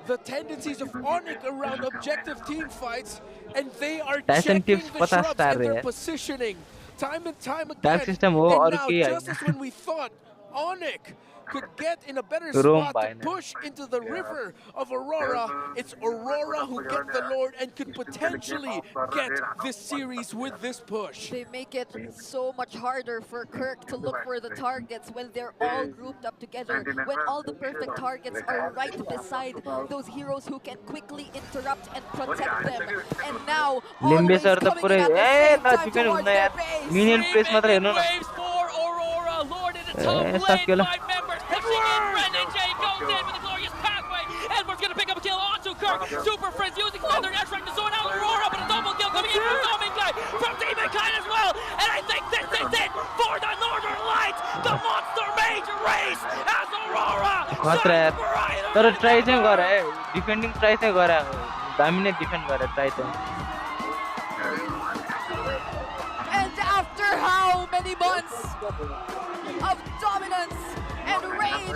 S9: the tendencies of Onyx around objective team fights, and they are checking the shrubs and their positioning time and time again. And now, just as when we thought Onyx could get in a better spot to push into the river of Aurora, it's Aurora who get the Lord and could potentially get this series with this push.
S7: They make it so much harder for Kirk to look for the targets when they're all grouped up together, when all the perfect targets are right beside those heroes who can quickly interrupt and protect them. And now, always coming in at the same time towards their base.
S8: Waves for Aurora, Lord in the top lane, 5 members pushing in. Renegade goes in with a glorious pathway. Edward's gonna pick up a kill onto Kirk. Super Friends using Feather Airstrike to zone out Aurora, but a double kill coming in from Dominguez, from Demonkind as well. And I think this is it for the Northern Lights. The Monster Mage race as Aurora.
S4: तर try चाहिँ गरे defending try चाहिँ गरे दामी नै defend गरे try चाहिँ
S7: And after how many months of dominance and reign,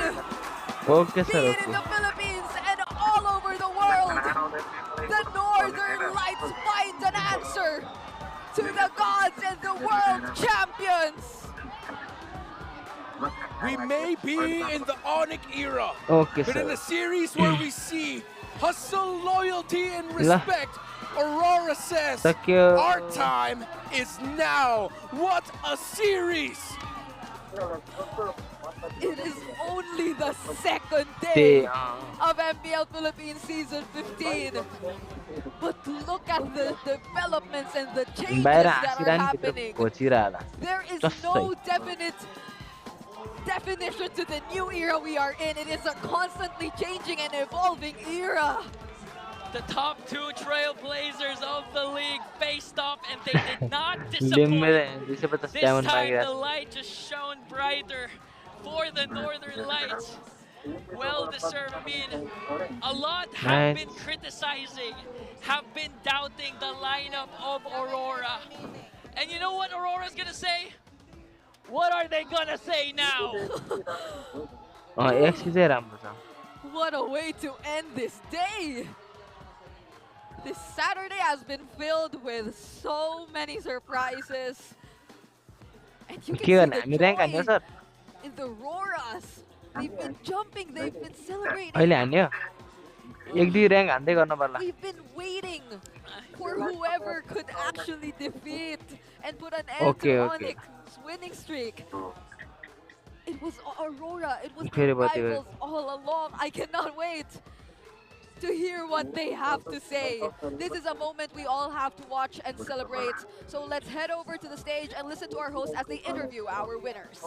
S7: be it in the Philippines and all over the world, the Northern Lights find an answer to the gods and the world champions.
S9: We may be in the Onyx era, but in a series where we see hustle, loyalty, and respect, Aurora says, our time is now. What a series!
S7: It is only the second day of MPL Philippines Season 15. But look at the developments and the changes that are happening. There is no definite definition to the new era we are in. It is a constantly changing and evolving era.
S8: The top 2 trailblazers of the league faced off, and they did not disappoint. This time the light just shone brighter for the Northern Lights. Well deserved. I mean, a lot have been criticizing, have been doubting the lineup of Aurora. And you know what Aurora's gonna say? What are they gonna say now?
S7: What a way to end this day! This Saturday has been filled with so many surprises. And you can see the joy in the Auroras. They've been jumping, they've been celebrating. We've been waiting for whoever could actually defeat and put an end to Onyx's winning streak. It was Aurora, it was the rivals all along. I cannot wait to hear what they have to say. This is a moment we all have to watch and celebrate. So let's head over to the stage and listen to our hosts as they interview our winners.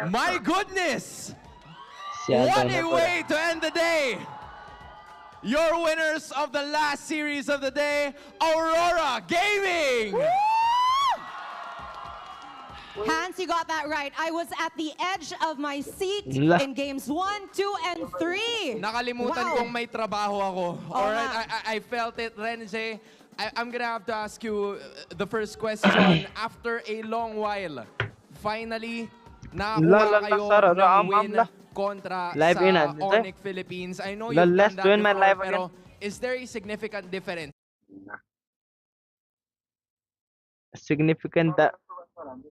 S12: My goodness! What a way to end the day! Your winners of the last series of the day, Aurora Gaming!
S13: Hans, you got that right. I was at the edge of my seat in games 1, 2, and 3.
S12: Nakalimutan kong may trabaho ako. Alright, I felt it, Renze. I'm gonna have to ask you the first question. After a long while, finally, nakakuha kayo ng win kontra sa Onyx Philippines. I know you've done that before, pero is there a significant difference?
S4: Significant